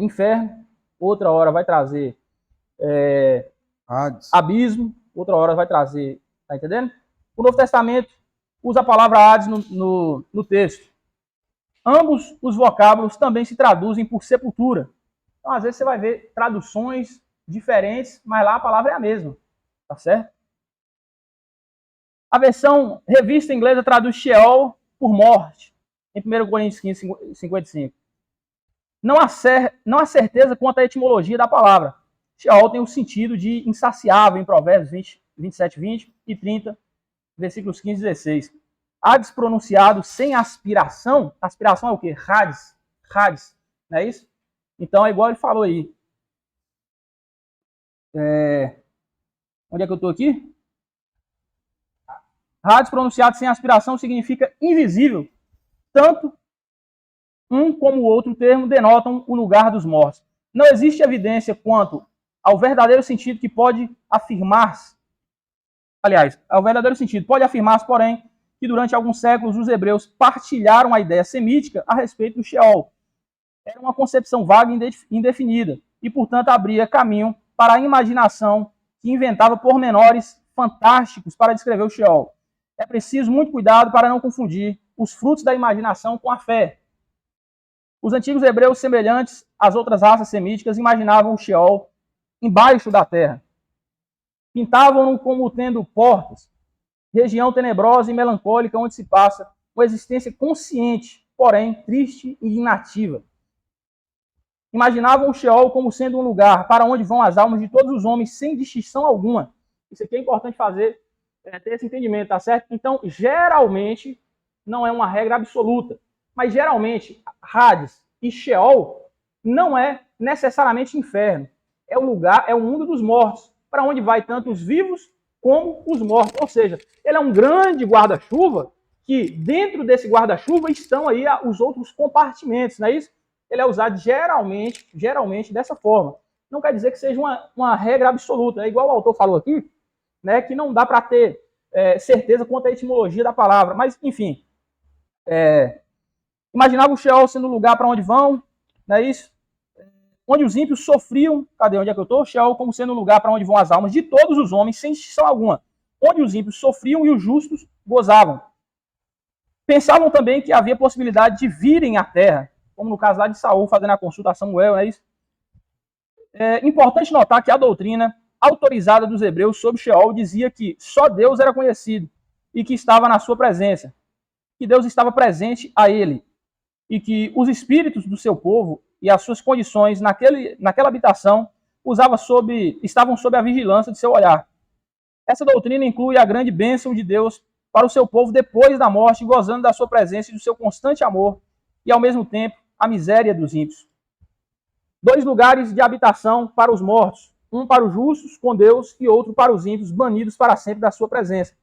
A: inferno, outra hora vai trazer abismo, outra hora vai trazer, tá entendendo? O Novo Testamento usa a palavra Hades no texto. Ambos os vocábulos também se traduzem por sepultura. Então, às vezes, você vai ver traduções diferentes, mas lá a palavra é a mesma. Tá certo? A versão revista inglesa traduz Sheol por morte, em 1 Coríntios 15, 55. Não há certeza quanto à etimologia da palavra. Sheol tem o sentido de insaciável em Provérbios 27, 20 e 30, versículos 15 e 16. Hades pronunciado sem aspiração. Aspiração é o quê? Hades. Hades, não é isso? Então é igual ele falou aí. Onde é que eu estou aqui? Hades pronunciado sem aspiração significa invisível. Tanto um como o outro termo denotam o lugar dos mortos. Não existe evidência quanto ao verdadeiro sentido que pode afirmar-se. Aliás, ao verdadeiro sentido pode afirmar-se, porém, que durante alguns séculos os hebreus partilharam a ideia semítica a respeito do Sheol. Era uma concepção vaga e indefinida, e, portanto, abria caminho para a imaginação que inventava pormenores fantásticos para descrever o Sheol. É preciso muito cuidado para não confundir os frutos da imaginação com a fé. Os antigos hebreus, semelhantes às outras raças semíticas, imaginavam o Sheol embaixo da terra. Pintavam-no como tendo portas, região tenebrosa e melancólica onde se passa uma existência consciente, porém triste e inativa. Imaginavam o Sheol como sendo um lugar para onde vão as almas de todos os homens sem distinção alguma. Isso aqui é importante fazer, ter esse entendimento, tá certo? Então, geralmente, não é uma regra absoluta, mas geralmente, Hades e Sheol não é necessariamente inferno. É o lugar, é o mundo dos mortos, para onde vai tanto os vivos como os mortos. Ou seja, ele é um grande guarda-chuva que dentro desse guarda-chuva estão aí os outros compartimentos, não é isso? Ele é usado geralmente dessa forma. Não quer dizer que seja uma regra absoluta. É igual o autor falou aqui, né, que não dá para ter certeza quanto à etimologia da palavra. Mas, enfim, imaginava o Sheol sendo o lugar para onde vão, não é isso? Onde os ímpios sofriam, cadê onde é que eu estou? Sheol como sendo o lugar para onde vão as almas de todos os homens, sem distinção alguma. Onde os ímpios sofriam e os justos gozavam. Pensavam também que havia possibilidade de virem à terra, como no caso lá de Saul, fazendo a consulta a Samuel, não é isso? É importante notar que a doutrina autorizada dos hebreus sobre Sheol dizia que só Deus era conhecido e que estava na sua presença, que Deus estava presente a ele e que os espíritos do seu povo e as suas condições naquela habitação estavam sob a vigilância de seu olhar. Essa doutrina inclui a grande bênção de Deus para o seu povo depois da morte, gozando da sua presença e do seu constante amor, e ao mesmo tempo a miséria dos ímpios. 2 lugares de habitação para os mortos, um para os justos com Deus e outro para os ímpios, banidos para sempre da sua presença.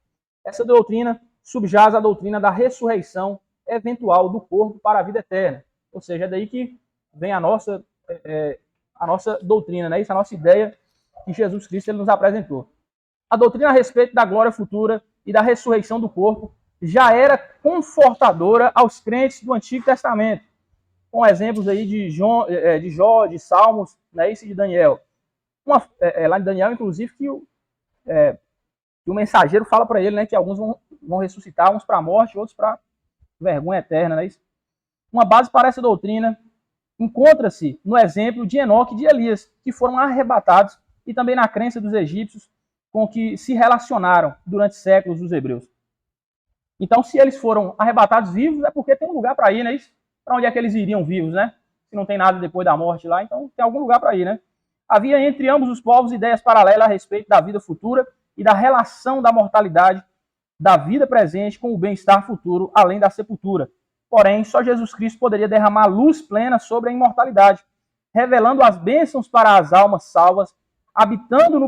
A: Essa doutrina subjaz a doutrina da ressurreição eventual do corpo para a vida eterna. Ou seja, é daí que vem a nossa doutrina, né? Isso é a nossa ideia que Jesus Cristo ele nos apresentou. A doutrina a respeito da glória futura e da ressurreição do corpo já era confortadora aos crentes do Antigo Testamento, com exemplos aí de Jó, de Salmos, né, e de Daniel. Lá em Daniel, inclusive, que o mensageiro fala para ele, né, que alguns vão ressuscitar, uns para a morte, outros para vergonha eterna. Né? Uma base para essa doutrina encontra-se no exemplo de Enoque e de Elias, que foram arrebatados, e também na crença dos egípcios com que se relacionaram durante séculos os hebreus. Então, se eles foram arrebatados vivos, é porque tem um lugar para ir, né? Para onde é que eles iriam vivos, né? Se não tem nada depois da morte lá, então tem algum lugar para ir, né? Havia entre ambos os povos ideias paralelas a respeito da vida futura e da relação da mortalidade da vida presente com o bem-estar futuro, além da sepultura. Porém, só Jesus Cristo poderia derramar luz plena sobre a imortalidade, revelando as bênçãos para as almas salvas, habitando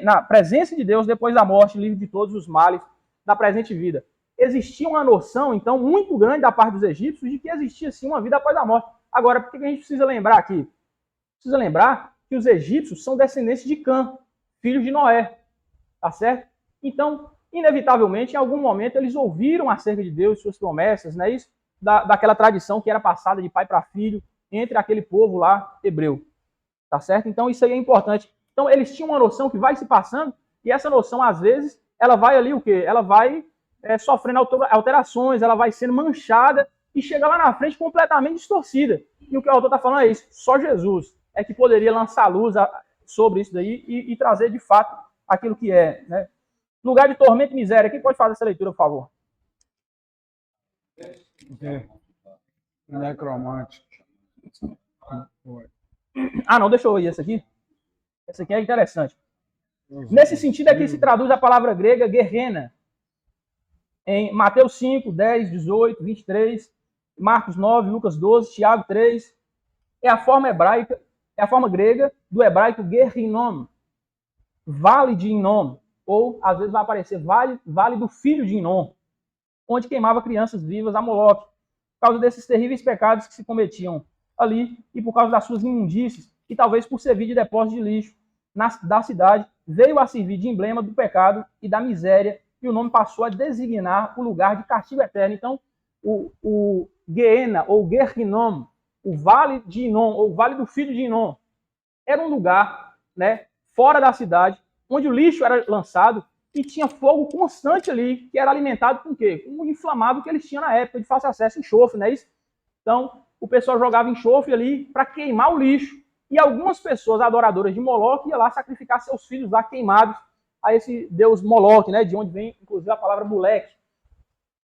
A: na presença de Deus depois da morte, livre de todos os males da presente vida. Existia uma noção, então, muito grande da parte dos egípcios de que existia, sim, uma vida após a morte. Agora, por que a gente precisa lembrar aqui? Precisa lembrar que os egípcios são descendentes de Cã, filhos de Noé, tá certo? Então, inevitavelmente, em algum momento, eles ouviram acerca de Deus, suas promessas, né? Isso, daquela tradição que era passada de pai para filho entre aquele povo lá hebreu, tá certo? Então, isso aí é importante. Então, eles tinham uma noção que vai se passando, e essa noção, às vezes, ela vai ali o quê? Ela vai sofrendo alterações, ela vai sendo manchada e chega lá na frente completamente distorcida. E o que o autor está falando é isso. Só Jesus é que poderia lançar luz sobre isso daí e trazer, de fato, aquilo que é. Né? Lugar de tormento e miséria. Quem pode fazer essa leitura, por favor?
C: Necromante.
A: Ah, não, deixa eu ir esse aqui. Esse aqui é interessante. Nesse sentido é que se traduz a palavra grega guerrena. Em Mateus 5, 10, 18, 23, Marcos 9, Lucas 12, Tiago 3. É a forma hebraica, é a forma grega do hebraico Guerrinom, vale de Inom, ou às vezes vai aparecer vale do filho de Inom, onde queimava crianças vivas a Moloque, por causa desses terríveis pecados que se cometiam ali e por causa das suas imundícies, e talvez por servir de depósito de lixo da cidade, veio a servir de emblema do pecado e da miséria, e o nome passou a designar o lugar de castigo eterno. Então, o Geena, ou Guerrinom, o Vale de Inom, ou o Vale do Filho de Inom, era um lugar, né, fora da cidade, onde o lixo era lançado e tinha fogo constante ali, que era alimentado com o quê? Com o inflamável que eles tinham na época, de fácil acesso, enxofre, não é isso? Então, o pessoal jogava enxofre ali para queimar o lixo, e algumas pessoas adoradoras de Moloque iam lá sacrificar seus filhos lá queimados a esse deus Moloque, né, de onde vem, inclusive, a palavra moleque.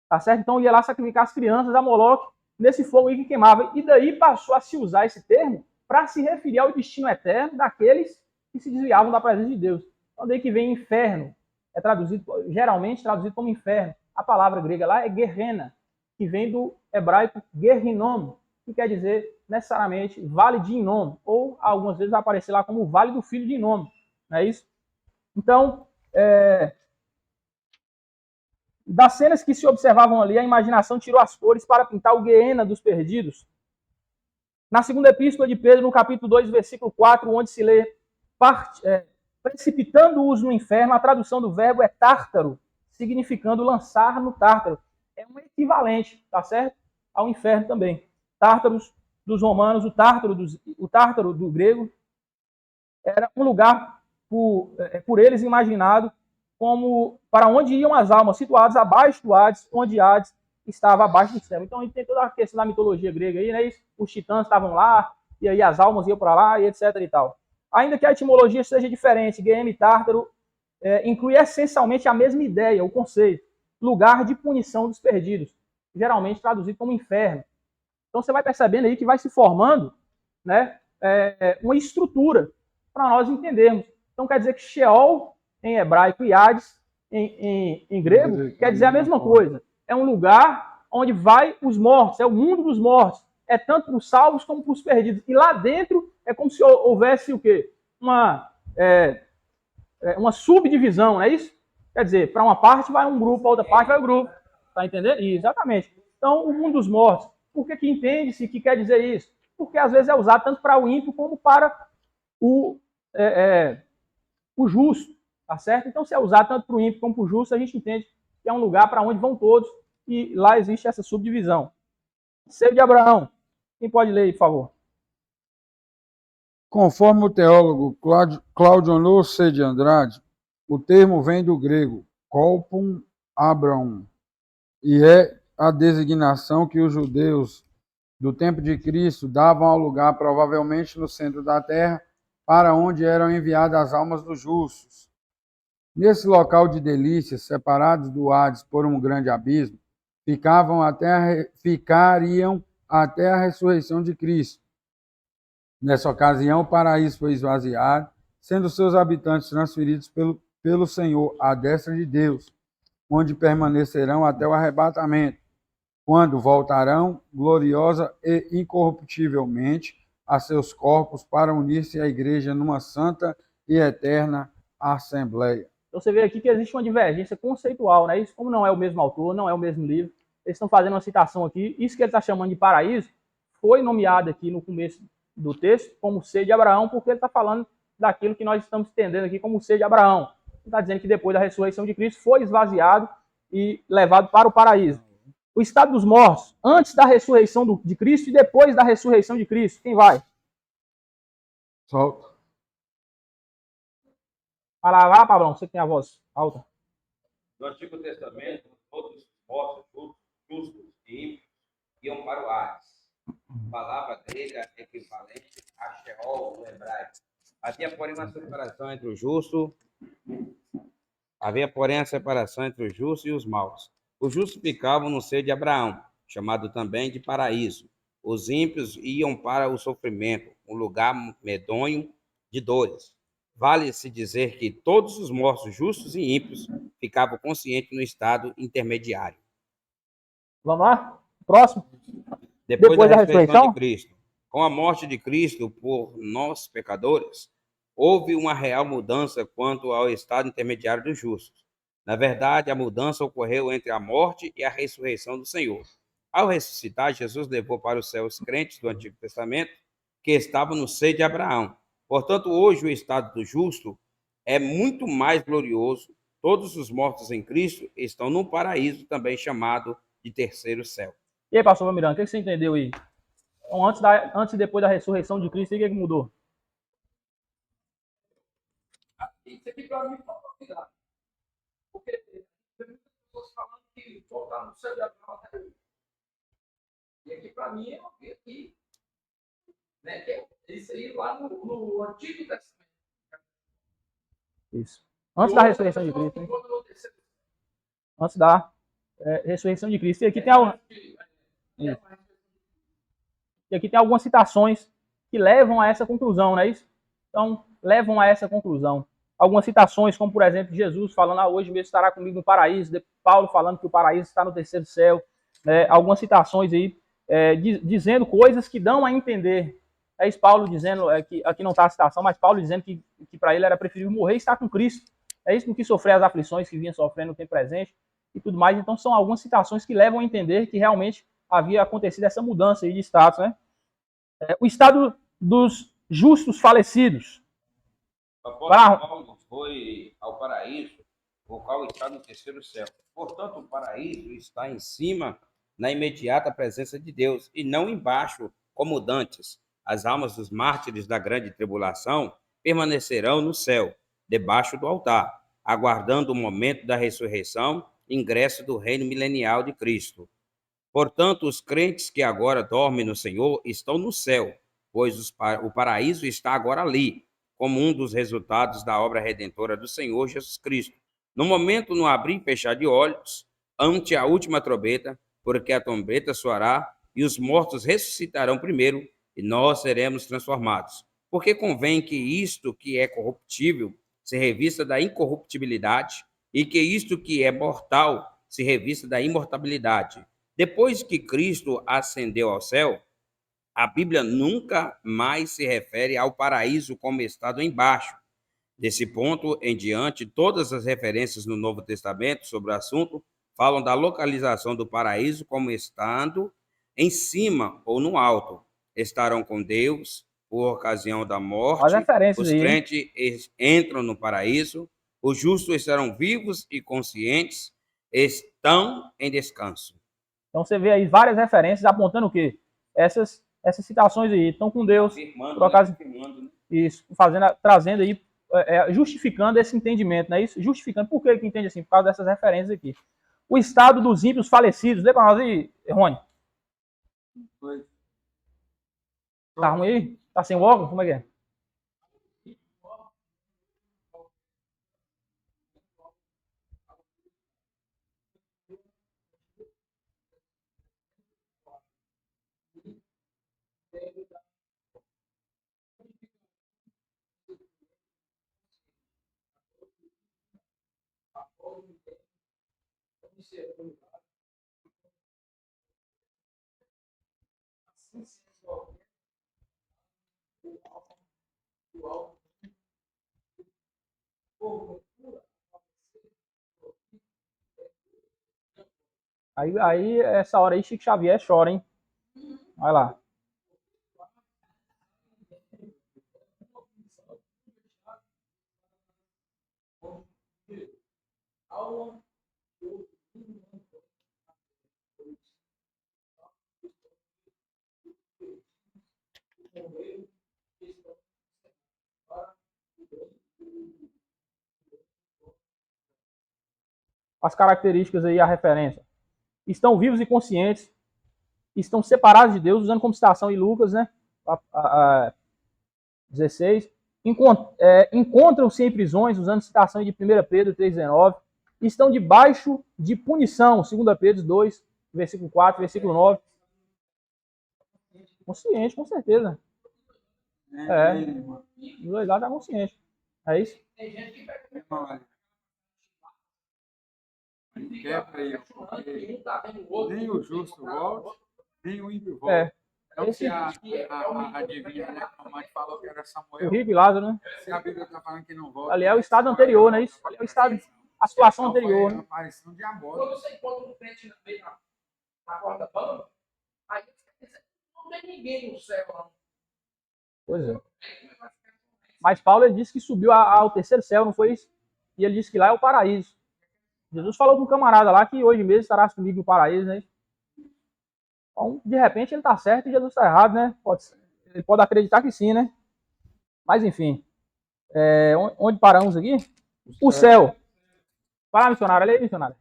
A: Tá certo? Então, ia lá sacrificar as crianças a Moloque nesse fogo aí que queimava. E daí passou a se usar esse termo para se referir ao destino eterno daqueles que se desviavam da presença de Deus. Então, daí que vem inferno. É traduzido, geralmente traduzido como inferno. A palavra grega lá é Guerrena, que vem do hebraico Guerrinom, que quer dizer necessariamente vale de Inom, ou algumas vezes vai aparecer lá como vale do filho de Inom. Não é isso? Então, das cenas que se observavam ali, a imaginação tirou as cores para pintar o Guiena dos perdidos. Na segunda epístola de Pedro, no capítulo 2, versículo 4, onde se lê precipitando-os no inferno, a tradução do verbo é tártaro, significando lançar no tártaro. É um equivalente, tá certo? Ao inferno também. Tártaros dos romanos, o tártaro do grego, era um lugar por eles imaginado como para onde iam as almas, situadas abaixo do Hades, onde Hades estava abaixo do céu. Então a gente tem toda a questão da mitologia grega aí, né? Os titãs estavam lá, e aí as almas iam para lá, e etc. e tal. Ainda que a etimologia seja diferente, Guiena e Tártaro inclui essencialmente a mesma ideia, o conceito, lugar de punição dos perdidos, geralmente traduzido como inferno. Então você vai percebendo aí que vai se formando, né, uma estrutura para nós entendermos. Então quer dizer que Sheol em hebraico e Hades em grego quer dizer a mesma coisa. É um lugar onde vai os mortos, é o mundo dos mortos. É tanto para os salvos como para os perdidos. E lá dentro é como se houvesse o quê? Uma subdivisão, não é isso? Quer dizer, para uma parte vai um grupo, para outra parte vai o grupo. Tá entendendo? Exatamente. Então, o mundo dos mortos. Por que entende-se que quer dizer isso? Porque às vezes é usado tanto para o ímpio como para o justo. Tá certo? Então, se é usado tanto para o ímpio como para o justo, a gente entende que é um lugar para onde vão todos e lá existe essa subdivisão. Seio de Abraão. Quem pode ler aí, por favor?
C: Conforme o teólogo Cláudio Honor C. de Andrade, o termo vem do grego kolpon Abraão e é a designação que os judeus do tempo de Cristo davam ao lugar, provavelmente no centro da terra, para onde eram enviadas as almas dos justos. Nesse local de delícias, separados do Hades por um grande abismo, ficariam até a ressurreição de Cristo. Nessa ocasião, o paraíso foi esvaziado, sendo seus habitantes transferidos pelo Senhor à destra de Deus, onde permanecerão até o arrebatamento, quando voltarão gloriosa e incorruptivelmente a seus corpos para unir-se à igreja numa santa e eterna assembleia.
A: Então você vê aqui que existe uma divergência conceitual, né? Isso, como não é o mesmo autor, não é o mesmo livro, eles estão fazendo uma citação aqui. Isso que ele está chamando de paraíso foi nomeado aqui no começo do texto como seio de Abraão, porque ele está falando daquilo que nós estamos entendendo aqui como seio de Abraão. Ele está dizendo que depois da ressurreição de Cristo foi esvaziado e levado para o paraíso. O estado dos mortos, antes da ressurreição de Cristo e depois da ressurreição de Cristo. Quem vai?
C: Solta.
A: Vai lá, Pablão, você que tem a voz alta.
B: No Antigo Testamento, todos os mortos, justos e ímpios, iam para o Hades. Palavra grega equivalente a Sheol no hebraico. Havia, porém, a separação entre o justo e os maus. Os justos ficavam no seio de Abraão, chamado também de paraíso. Os ímpios iam para o sofrimento, um lugar medonho de dores. Vale-se dizer que todos os mortos justos e ímpios ficavam conscientes no estado intermediário.
A: Vamos lá? Próximo.
B: depois da ressurreição
A: ressurreição?
B: de Cristo. Com a morte de Cristo por nós, pecadores, houve uma real mudança quanto ao estado intermediário dos justos. Na verdade, a mudança ocorreu entre a morte e a ressurreição do Senhor. Ao ressuscitar, Jesus levou para o céu os crentes do Antigo Testamento que estavam no seio de Abraão. Portanto, hoje o estado do justo é muito mais glorioso. Todos os mortos em Cristo estão num paraíso também chamado de terceiro céu.
A: E aí, pastor Miranda, o que você entendeu aí? Então, antes e depois da ressurreição de Cristo, o que mudou?
D: Isso aqui para mim foi novidade. Porque tem muitas pessoas falando que voltar no céu de Abraão até hoje. E aqui para mim eu vi aqui, né, que é isso aí lá no Antigo Testamento.
A: Isso. Antes da ressurreição de Cristo. Hein? Antes da ressurreição de Cristo. E aqui tem algumas citações que levam a essa conclusão, não é isso? Então, levam a essa conclusão. Algumas citações, como por exemplo, Jesus falando, hoje mesmo estará comigo no paraíso, Paulo falando que o paraíso está no terceiro céu, algumas citações aí, dizendo coisas que dão a entender. É isso, Paulo dizendo, que aqui não está a citação, mas Paulo dizendo que para ele era preferível morrer e estar com Cristo. É isso do que sofrer as aflições que vinha sofrendo no tempo presente e tudo mais. Então, são algumas citações que levam a entender que realmente havia acontecido essa mudança aí de status, né? O estado dos justos falecidos.
B: O apóstolo Paulo foi ao paraíso, o qual está no terceiro céu. Portanto, o paraíso está em cima, na imediata presença de Deus, e não embaixo, como dantes. As almas dos mártires da grande tribulação permanecerão no céu, debaixo do altar, aguardando o momento da ressurreição, ingresso do reino milenial de Cristo. Portanto, os crentes que agora dormem no Senhor estão no céu, pois o paraíso está agora ali, como um dos resultados da obra redentora do Senhor Jesus Cristo. No momento, no abrir e fechar de olhos, ante a última trombeta, porque a trombeta soará e os mortos ressuscitarão primeiro e nós seremos transformados. Porque convém que isto que é corruptível se revista da incorruptibilidade e que isto que é mortal se revista da imortalidade. Depois que Cristo ascendeu ao céu, a Bíblia nunca mais se refere ao paraíso como estado embaixo. Desse ponto em diante, todas as referências no Novo Testamento sobre o assunto falam da localização do paraíso como estando em cima ou no alto. Estarão com Deus por ocasião da morte. Os crentes entram no paraíso. Os justos estarão vivos e conscientes, estão em descanso.
A: Então você vê aí várias referências apontando o quê? Essas citações aí estão com Deus, por acaso, isso, trazendo aí, justificando esse entendimento, não é isso? Justificando, por que entende assim? Por causa dessas referências aqui. O estado dos ímpios falecidos, lê para nós aí, Rony. Tá ruim aí? Tá sem óculos? Como é que é? Aí, essa hora aí, Chico Xavier chora, hein? Vai lá. As características aí, a referência. Estão vivos e conscientes, estão separados de Deus, usando como citação em Lucas, né? 16. Encontram-se em prisões, usando citação de 1 Pedro 3,19. Estão debaixo de punição, 2 Pedro 2, versículo 4, versículo 9. Consciente, com certeza. Os dois lados tá consciente. É isso?
C: Quebra aí, porque nem o justo volte, Nem o ímpio volta.
A: É.
C: É o
A: Esse-
C: que a divina necromante falou que era
A: O
C: Samuel.
A: rico e Lázaro, né?
C: Se a Bíblia está falando que não volta.
A: Ali é o estado anterior, né? Isso ali é o estado, a situação anterior,
C: Foi a
A: né?
C: aparição
D: Quando
C: diabólica.
D: você encontra um crente na porta bamba, aí você pensa, não tem ninguém no céu, não.
A: Pois é. Mas Paulo ele disse que subiu ao terceiro céu, não foi isso? E ele disse que lá é o paraíso. Jesus falou com um camarada lá que hoje mesmo estará comigo no paraíso, né? Então, de repente, ele está certo e Jesus está errado, né? Ele pode acreditar que sim, né? Mas, enfim. Onde paramos aqui? O céu. Vai lá, missionário. Olha aí, missionário.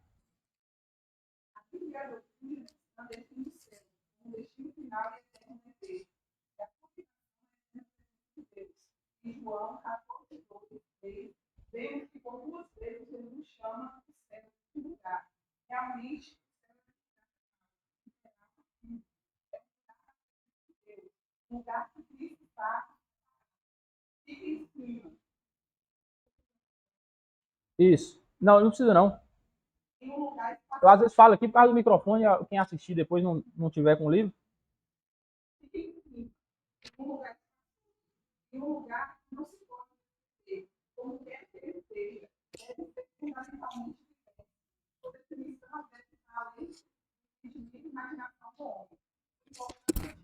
E: João 14:3, vemos que por duas vezes Jesus chama o céu de lugar. Realmente, o lugar que Cristo está, fica em cima.
A: Isso. Não precisa não.
E: Em um lugar
A: Eu às vezes falo aqui por causa do microfone, quem assistir depois não tiver com o livro.
E: fica em cima. Em um lugar que não se pode ver, como quer que ele seja, deve ser fundamentalmente diferente. Sua definição deve estar além do sentimento e imaginação do homem. Portanto,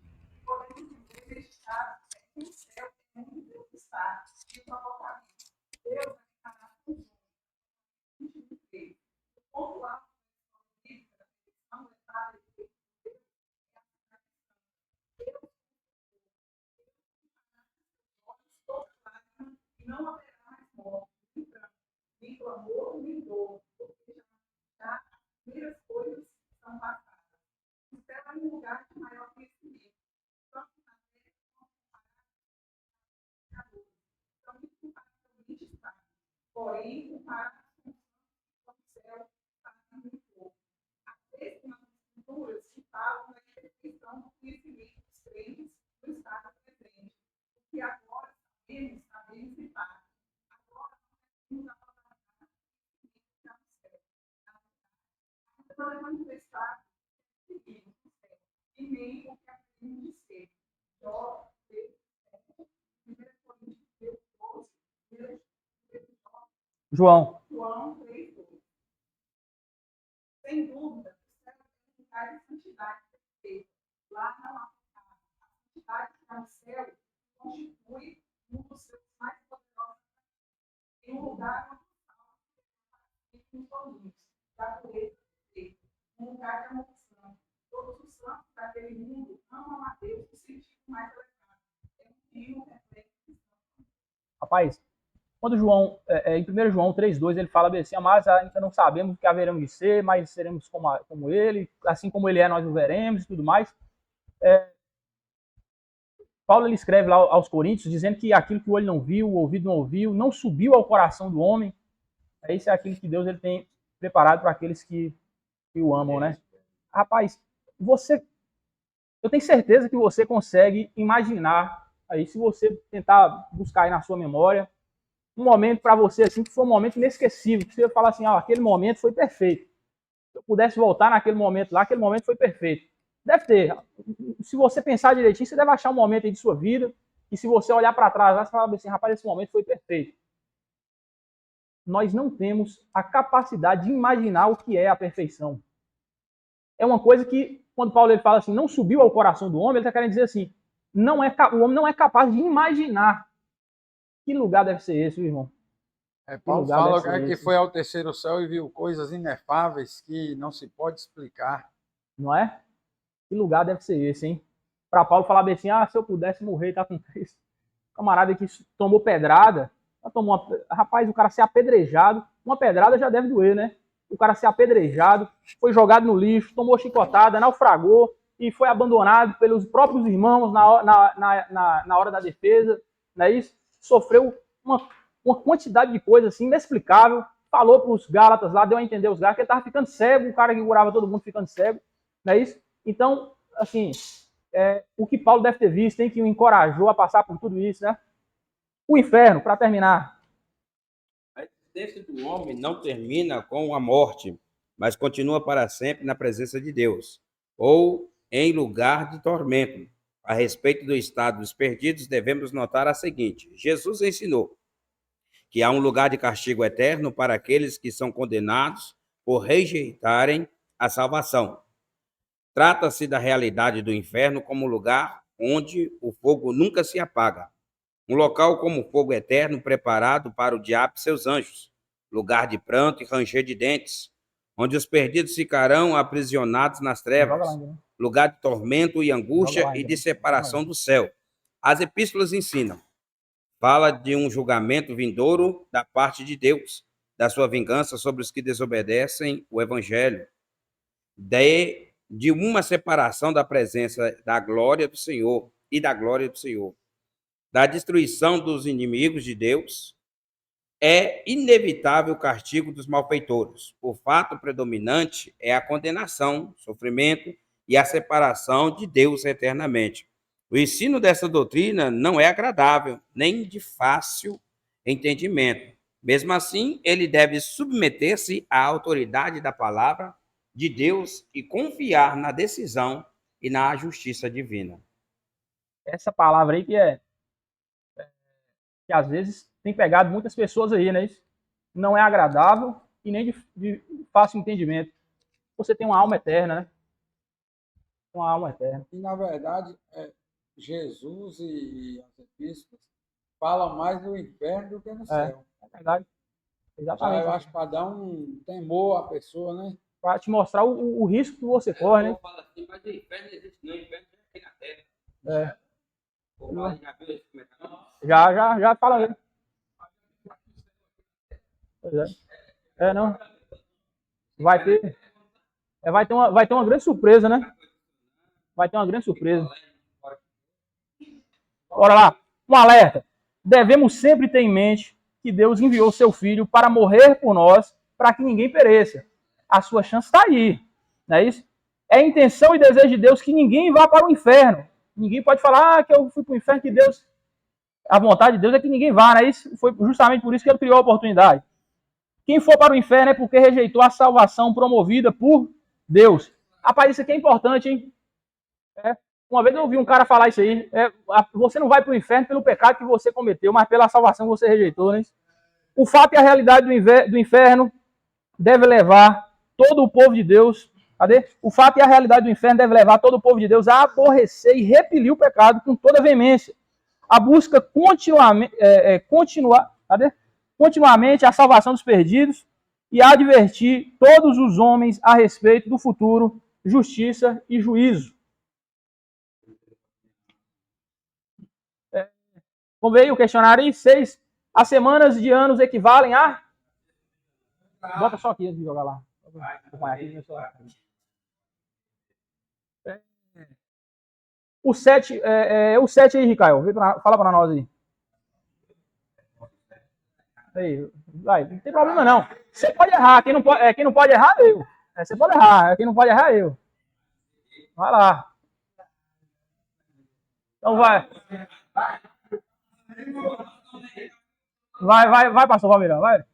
E: podemos dizer neste caso que o céu é onde Deus está, e o apocalipse. Deus vai estar com os homens. O ponto alto da bíblica, da definição detalhe de Deus é a Deus e não haverá mais morte, nem clamor, nem dor, porque já as primeiras coisas são passadas. O céu é um lugar de maior conhecimento, tanto na terra como na terra. Então, isso comparavelmente está. Porém, comparado com o céu, está muito pouco. As décimas escrituras que falam da perfeição do conhecimento dos crentes no estado presente, o que agora sabemos em parte. Agora nós temos a palavra que está no céu. Ainda não é manifestado o que seguimos no céu, e nem o que havemos de ser. Jó 3:7, 1 Coríntios 12,
A: João.
E: João 3:2. Sem dúvida, o céu é um lugar de santidade perfeita. Lá não há pecado. A santidade que há no céu constitui um dos seus mais poderosos em um lugar onde os salvos ficam sozinhos, da pureza perfeita, um lugar de amor santo. Todos os santos daquele mundo amam a Deus no sentido mais elevado. É um rio reflexo de santo.
A: Rapaz, quando João, em 1 João 3:2, ele fala bem assim, mas ainda não sabemos o que haveremos de ser, mas seremos como ele, assim como ele é, nós o veremos e tudo mais. Paulo ele escreve lá aos Coríntios, dizendo que aquilo que o olho não viu, o ouvido não ouviu, não subiu ao coração do homem. Isso é aquilo que Deus ele tem preparado para aqueles que o amam, né? Rapaz, eu tenho certeza que você consegue imaginar, aí se você tentar buscar aí na sua memória, um momento para você assim que foi um momento inesquecível, que você falar assim, aquele momento foi perfeito. Se eu pudesse voltar naquele momento lá, aquele momento foi perfeito. Deve ter. Se você pensar direitinho, você deve achar um momento aí de sua vida, e se você olhar para trás, você fala assim, rapaz, esse momento foi perfeito. Nós não temos a capacidade de imaginar o que é a perfeição. É uma coisa que, quando Paulo ele fala assim, não subiu ao coração do homem, ele está querendo dizer assim, o homem não é capaz de imaginar que lugar deve ser esse, irmão.
C: Paulo fala que foi ao terceiro céu e viu coisas inefáveis que não se pode explicar.
A: Não é? Que lugar deve ser esse, hein? Para Paulo falar bem assim, se eu pudesse morrer, tá com três. Camarada que tomou pedrada, rapaz, o cara ser apedrejado, uma pedrada já deve doer, né? O cara ser apedrejado, foi jogado no lixo, tomou chicotada, naufragou e foi abandonado pelos próprios irmãos na hora da defesa, não é isso? Sofreu uma quantidade de coisas assim, inexplicável, falou para os Gálatas lá, deu a entender os Gálatas que ele estava ficando cego, o cara que curava todo mundo ficando cego, não é isso? Então, assim, o que Paulo deve ter visto, tem que o encorajou a passar por tudo isso, né? O inferno, para terminar.
B: A existência do homem não termina com a morte, mas continua para sempre na presença de Deus. Ou em lugar de tormento. A respeito do estado dos perdidos, devemos notar a seguinte: Jesus ensinou que há um lugar de castigo eterno para aqueles que são condenados por rejeitarem a salvação. Trata-se da realidade do inferno como lugar onde o fogo nunca se apaga. Um local como fogo eterno preparado para o diabo e seus anjos. Lugar de pranto e ranger de dentes, onde os perdidos ficarão aprisionados nas trevas. Lugar de tormento e angústia e de separação do céu. As epístolas ensinam. Fala de um julgamento vindouro da parte de Deus, da sua vingança sobre os que desobedecem o evangelho, de uma separação da presença da glória do Senhor e da glória do Senhor, da destruição dos inimigos de Deus. É inevitável o castigo dos malfeitores. O fato predominante é a condenação, sofrimento e a separação de Deus eternamente. O ensino dessa doutrina não é agradável, nem de fácil entendimento. Mesmo assim, ele deve submeter-se à autoridade da palavra de Deus e confiar na decisão e na justiça divina.
A: Essa palavra aí que às vezes tem pegado muitas pessoas aí, né? Não é agradável e nem de fácil entendimento. Você tem uma alma eterna, né? Uma alma eterna.
C: E, na verdade, Jesus e as epístolas falam mais do inferno do que no céu.
A: É verdade. Exatamente.
C: Eu acho para dar um temor à pessoa, né?
A: Para te mostrar o risco que você corre, né?
B: Fala assim, mas o inferno não existe, não. O inferno é aqui na terra.
A: É.
B: Já viu esse comentário?
A: Já fala aí. Pois é. Não. Vai ter uma grande surpresa, né? Vai ter uma grande surpresa. Bora lá. Um alerta. Devemos sempre ter em mente que Deus enviou seu Filho para morrer por nós, para que ninguém pereça. A sua chance está aí. Não é isso? É a intenção e desejo de Deus que ninguém vá para o inferno. Ninguém pode falar que eu fui para o inferno, que Deus... A vontade de Deus é que ninguém vá, não é isso? Foi justamente por isso que ele criou a oportunidade. Quem for para o inferno é porque rejeitou a salvação promovida por Deus. Rapaz, isso aqui é importante, hein? Uma vez eu ouvi um cara falar isso aí. Você não vai para o inferno pelo pecado que você cometeu, mas pela salvação que você rejeitou, né? O fato e a realidade do inferno deve levar todo o povo de Deus... Cadê? O fato e a realidade do inferno deve levar todo o povo de Deus a aborrecer e repelir o pecado com toda veemência. A busca continuamente a salvação dos perdidos e a advertir todos os homens a respeito do futuro, justiça e juízo. Vamos ver aí o questionário aí. 6. As semanas de anos equivalem a... Bota só aqui antes de jogar lá. O 7 aí, Ricael. Fala para nós aí. Vai, não tem problema não. Você pode errar. Quem não pode errar é eu. Você pode errar. Quem não pode errar é eu. Vai lá. Então vai. Vai, pastor Valmirão. Vai.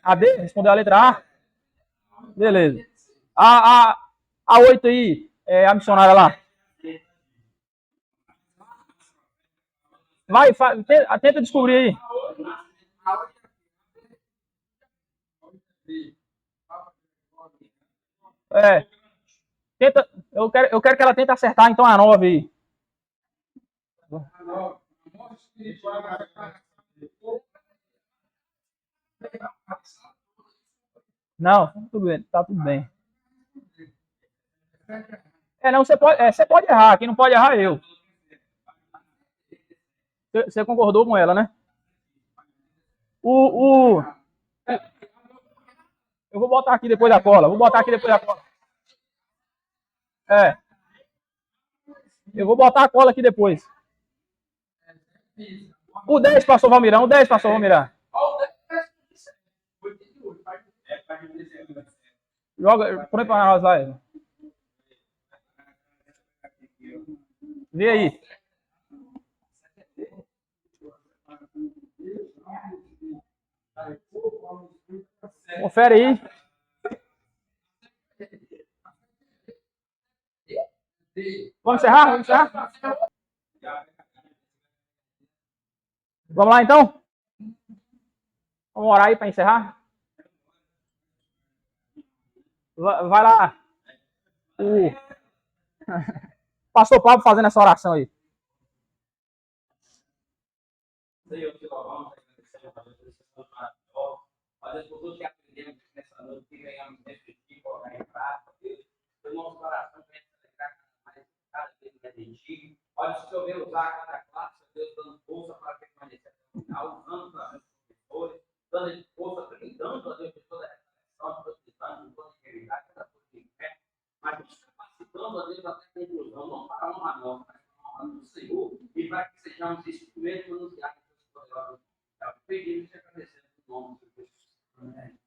A: A D? Respondeu a letra A? Beleza. A 8 aí, a missionária lá. Vai, tenta descobrir aí. Eu quero que ela tente acertar então a 9 aí. Não, tudo bem, tá tudo bem. Não, você pode errar. Quem não pode errar é eu. Você concordou com ela, né? Eu vou botar aqui depois da cola. Eu vou botar a cola aqui depois. O 10, pastor Valmirão. O 10, pastor Valmirão. Joga, põe para nós lá. Vê aí. Confere aí. Vamos encerrar? Vamos encerrar? Vamos lá, então? Vamos orar aí para encerrar? Vai lá. O pastor Pablo fazendo essa oração aí.
B: Senhor, te louvamos, agradecemos a Deus por esse ano maravilhoso. Ó Deus, por tudo que aprendemos nessa noite, que venhamos refletir, colocar em prática, Deus. O nosso coração venha se alegrar cada vez mais em ti. Olha, se o Senhor venha usar cada classe, Deus, dando força para permanecer até o final, usando para os professores, dando força, brindando a Deus de toda a reflexão, toda a toda a realidade, toda a coisa que quer, mas nos capacitando a Deus até a conclusão, não para uma nova, mas para uma do Senhor, e para que sejamos instrumentos para nos guiar. Pedimos e agradecemos em nome de Jesus. Amém.